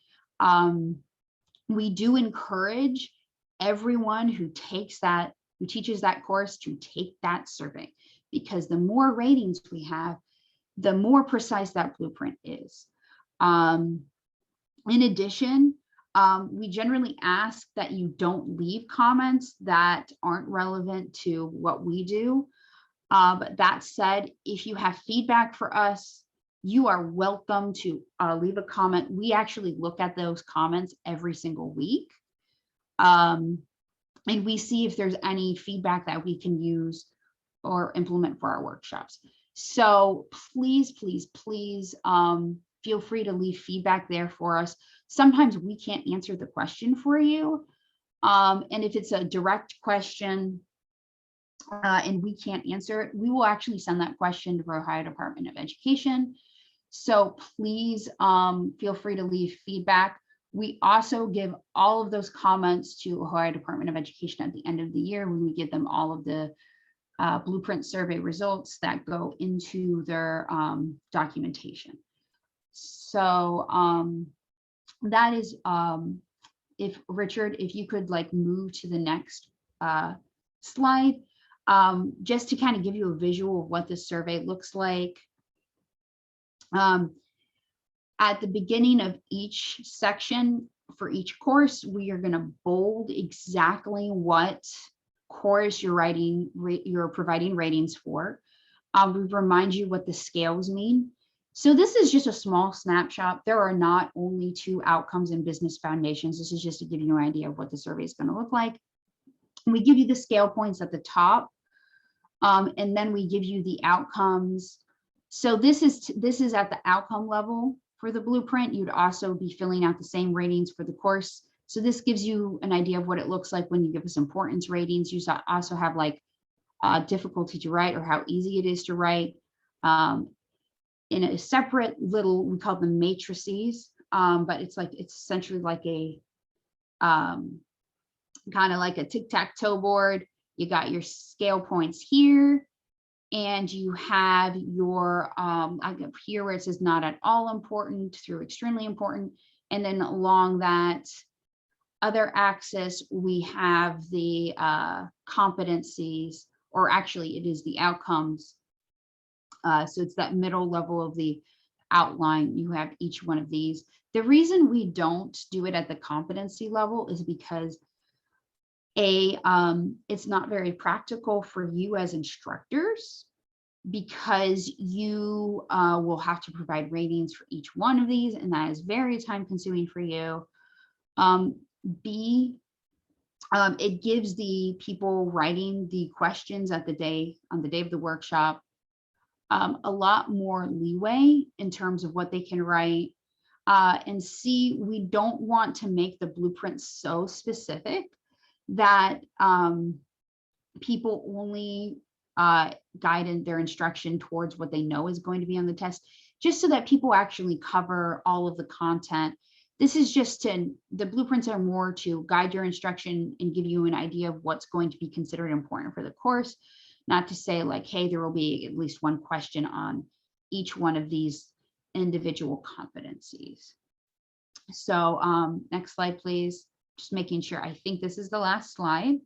Speaker 4: We do encourage everyone who teaches that course to take that survey, because the more ratings we have, the more precise that blueprint is. In addition, we generally ask that you don't leave comments that aren't relevant to what we do. But that said, if you have feedback for us, you are welcome to leave a comment. We actually look at those comments every single week. And we see if there's any feedback that we can use or implement for our workshops. So please, please, please feel free to leave feedback there for us. Sometimes we can't answer the question for you. And if it's a direct question and we can't answer it, we will actually send that question to the Ohio Department of Education. So please feel free to leave feedback. We also give all of those comments to Ohio Department of Education at the end of the year when we give them all of the blueprint survey results that go into their documentation. So that is, if Richard, if you could like move to the next slide, just to kind of give you a visual of what this survey looks like. At the beginning of each section for each course, we are going to bold exactly what course you're providing ratings for. We remind you what the scales mean. So this is just a small snapshot. There are not only 2 outcomes in business foundations. This is just to give you an idea of what the survey is going to look like. And we give you the scale points at the top. And then we give you the outcomes. So this is at the outcome level for the blueprint. You'd also be filling out the same ratings for the course. So this gives you an idea of what it looks like when you give us importance ratings. You also have like difficulty to write or how easy it is to write. In a separate little, we call them matrices, but it's essentially like a kind of like a tic-tac-toe board. You got your scale points here, and you have your here where it says not at all important through extremely important, and then along that other axis we have the competencies, or actually it is the outcomes. So it's that middle level of the outline. You have each one of these. The reason we don't do it at the competency level is because it's not very practical for you as instructors, because you will have to provide ratings for each one of these, and that is very time consuming for you. It gives the people writing the questions on the day of the workshop a lot more leeway in terms of what they can write. And C, we don't want to make the blueprint so specific that people only guide in their instruction towards what they know is going to be on the test, just so that people actually cover all of the content. This is just the blueprints are more to guide your instruction and give you an idea of what's going to be considered important for the course, not to say like, hey, there will be at least one question on each one of these individual competencies. So next slide, please. Just making sure, I think this is the last slide.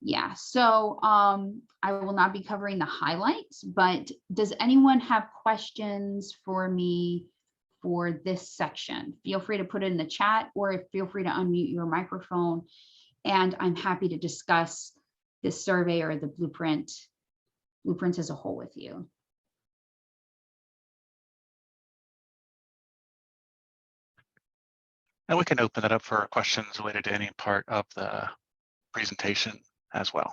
Speaker 4: Yeah, so I will not be covering the highlights, but does anyone have questions for me for this section? Feel free to put it in the chat, or feel free to unmute your microphone, and I'm happy to discuss this survey or the blueprints as a whole with you.
Speaker 1: And we can open it up for questions related to any part of the presentation as well.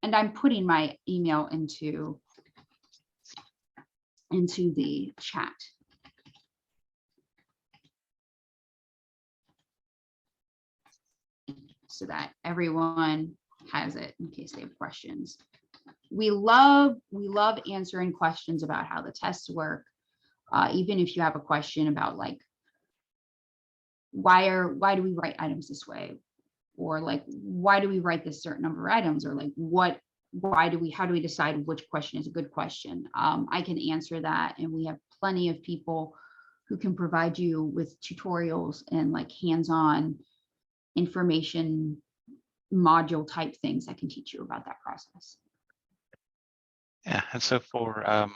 Speaker 4: And I'm putting my email into the chat. So that everyone has it in case they have questions. We love answering questions about how the tests work. Even if you have a question about like, why do we write items this way? Or like, why do we write this certain number of items? Or like, how do we decide which question is a good question? I can answer that, and we have plenty of people who can provide you with tutorials and like hands-on information module type things that can teach you about that process.
Speaker 1: Yeah, and so for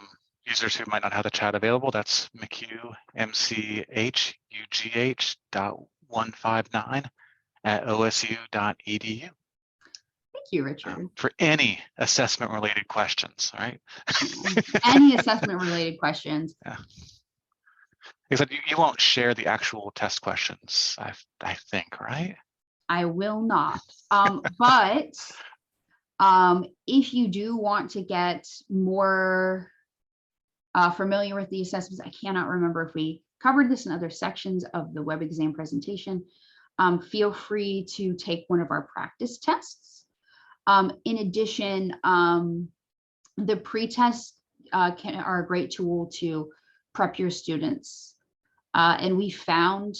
Speaker 1: users who might not have the chat available, that's mchugh.159@osu.edu.
Speaker 4: Thank you, Richard.
Speaker 1: For any assessment related questions, right?
Speaker 4: Any assessment related questions.
Speaker 1: Yeah. Except you won't share the actual test questions, I think, right?
Speaker 4: I will not. But if you do want to get more familiar with the assessments, I cannot remember if we covered this in other sections of the web exam presentation. Feel free to take one of our practice tests. In addition, the pre-tests are a great tool to prep your students. And we found,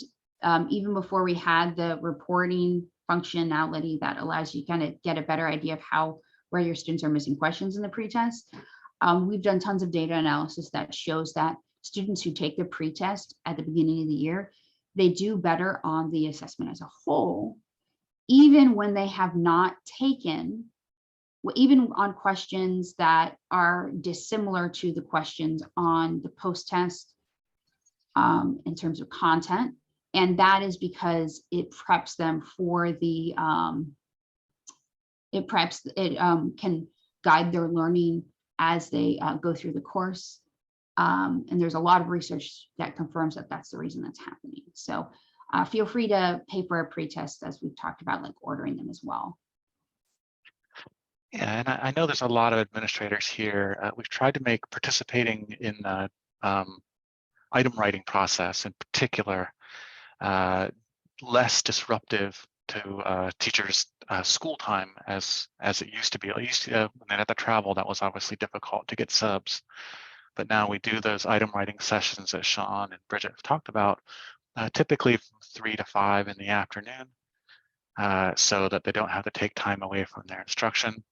Speaker 4: even before we had the reporting functionality that allows you to kind of get a better idea of where your students are missing questions in the pre-test, we've done tons of data analysis that shows that students who take the pre-test at the beginning of the year, they do better on the assessment as a whole, even when they have not taken, even on questions that are dissimilar to the questions on the post-test in terms of content. And that is because it preps them for the, it can guide their learning as they go through the course. And there's a lot of research that confirms that that's the reason that's happening. So feel free to pay for a pre-test, as we've talked about, like ordering them as well.
Speaker 1: Yeah, and I know there's a lot of administrators here. We've tried to make participating in the item writing process in particular less disruptive to teachers' school time as it used to be. At least when they had to travel, that was obviously difficult to get subs. But now we do those item writing sessions that Sean and Bridget have talked about, typically from 3 to 5 in the afternoon, so that they don't have to take time away from their instruction.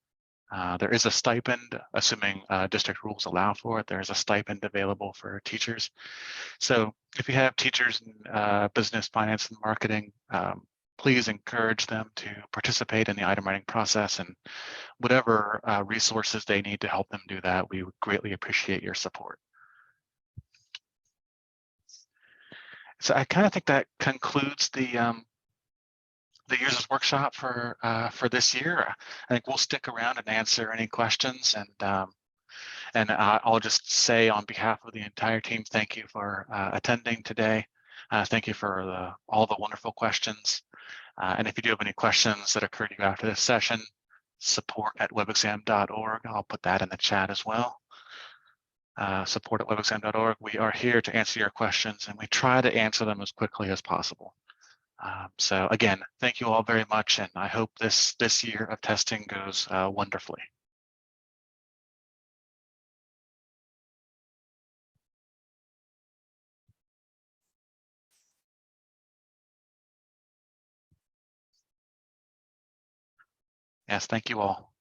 Speaker 1: There is a stipend, assuming district rules allow for it. There is a stipend available for teachers. So if you have teachers in business, finance, and marketing, please encourage them to participate in the item writing process, and whatever resources they need to help them do that, we would greatly appreciate your support. So I kind of think that concludes the users workshop for this year. I think we'll stick around and answer any questions, and I'll just say on behalf of the entire team, thank you for attending today. Thank you for all the wonderful questions. And if you do have any questions that occur to you after this session, support@webexam.org. I'll put that in the chat as well. Support@webexam.org. We are here to answer your questions, and we try to answer them as quickly as possible. So again, thank you all very much, and I hope this year of testing goes wonderfully. Yes, thank you all.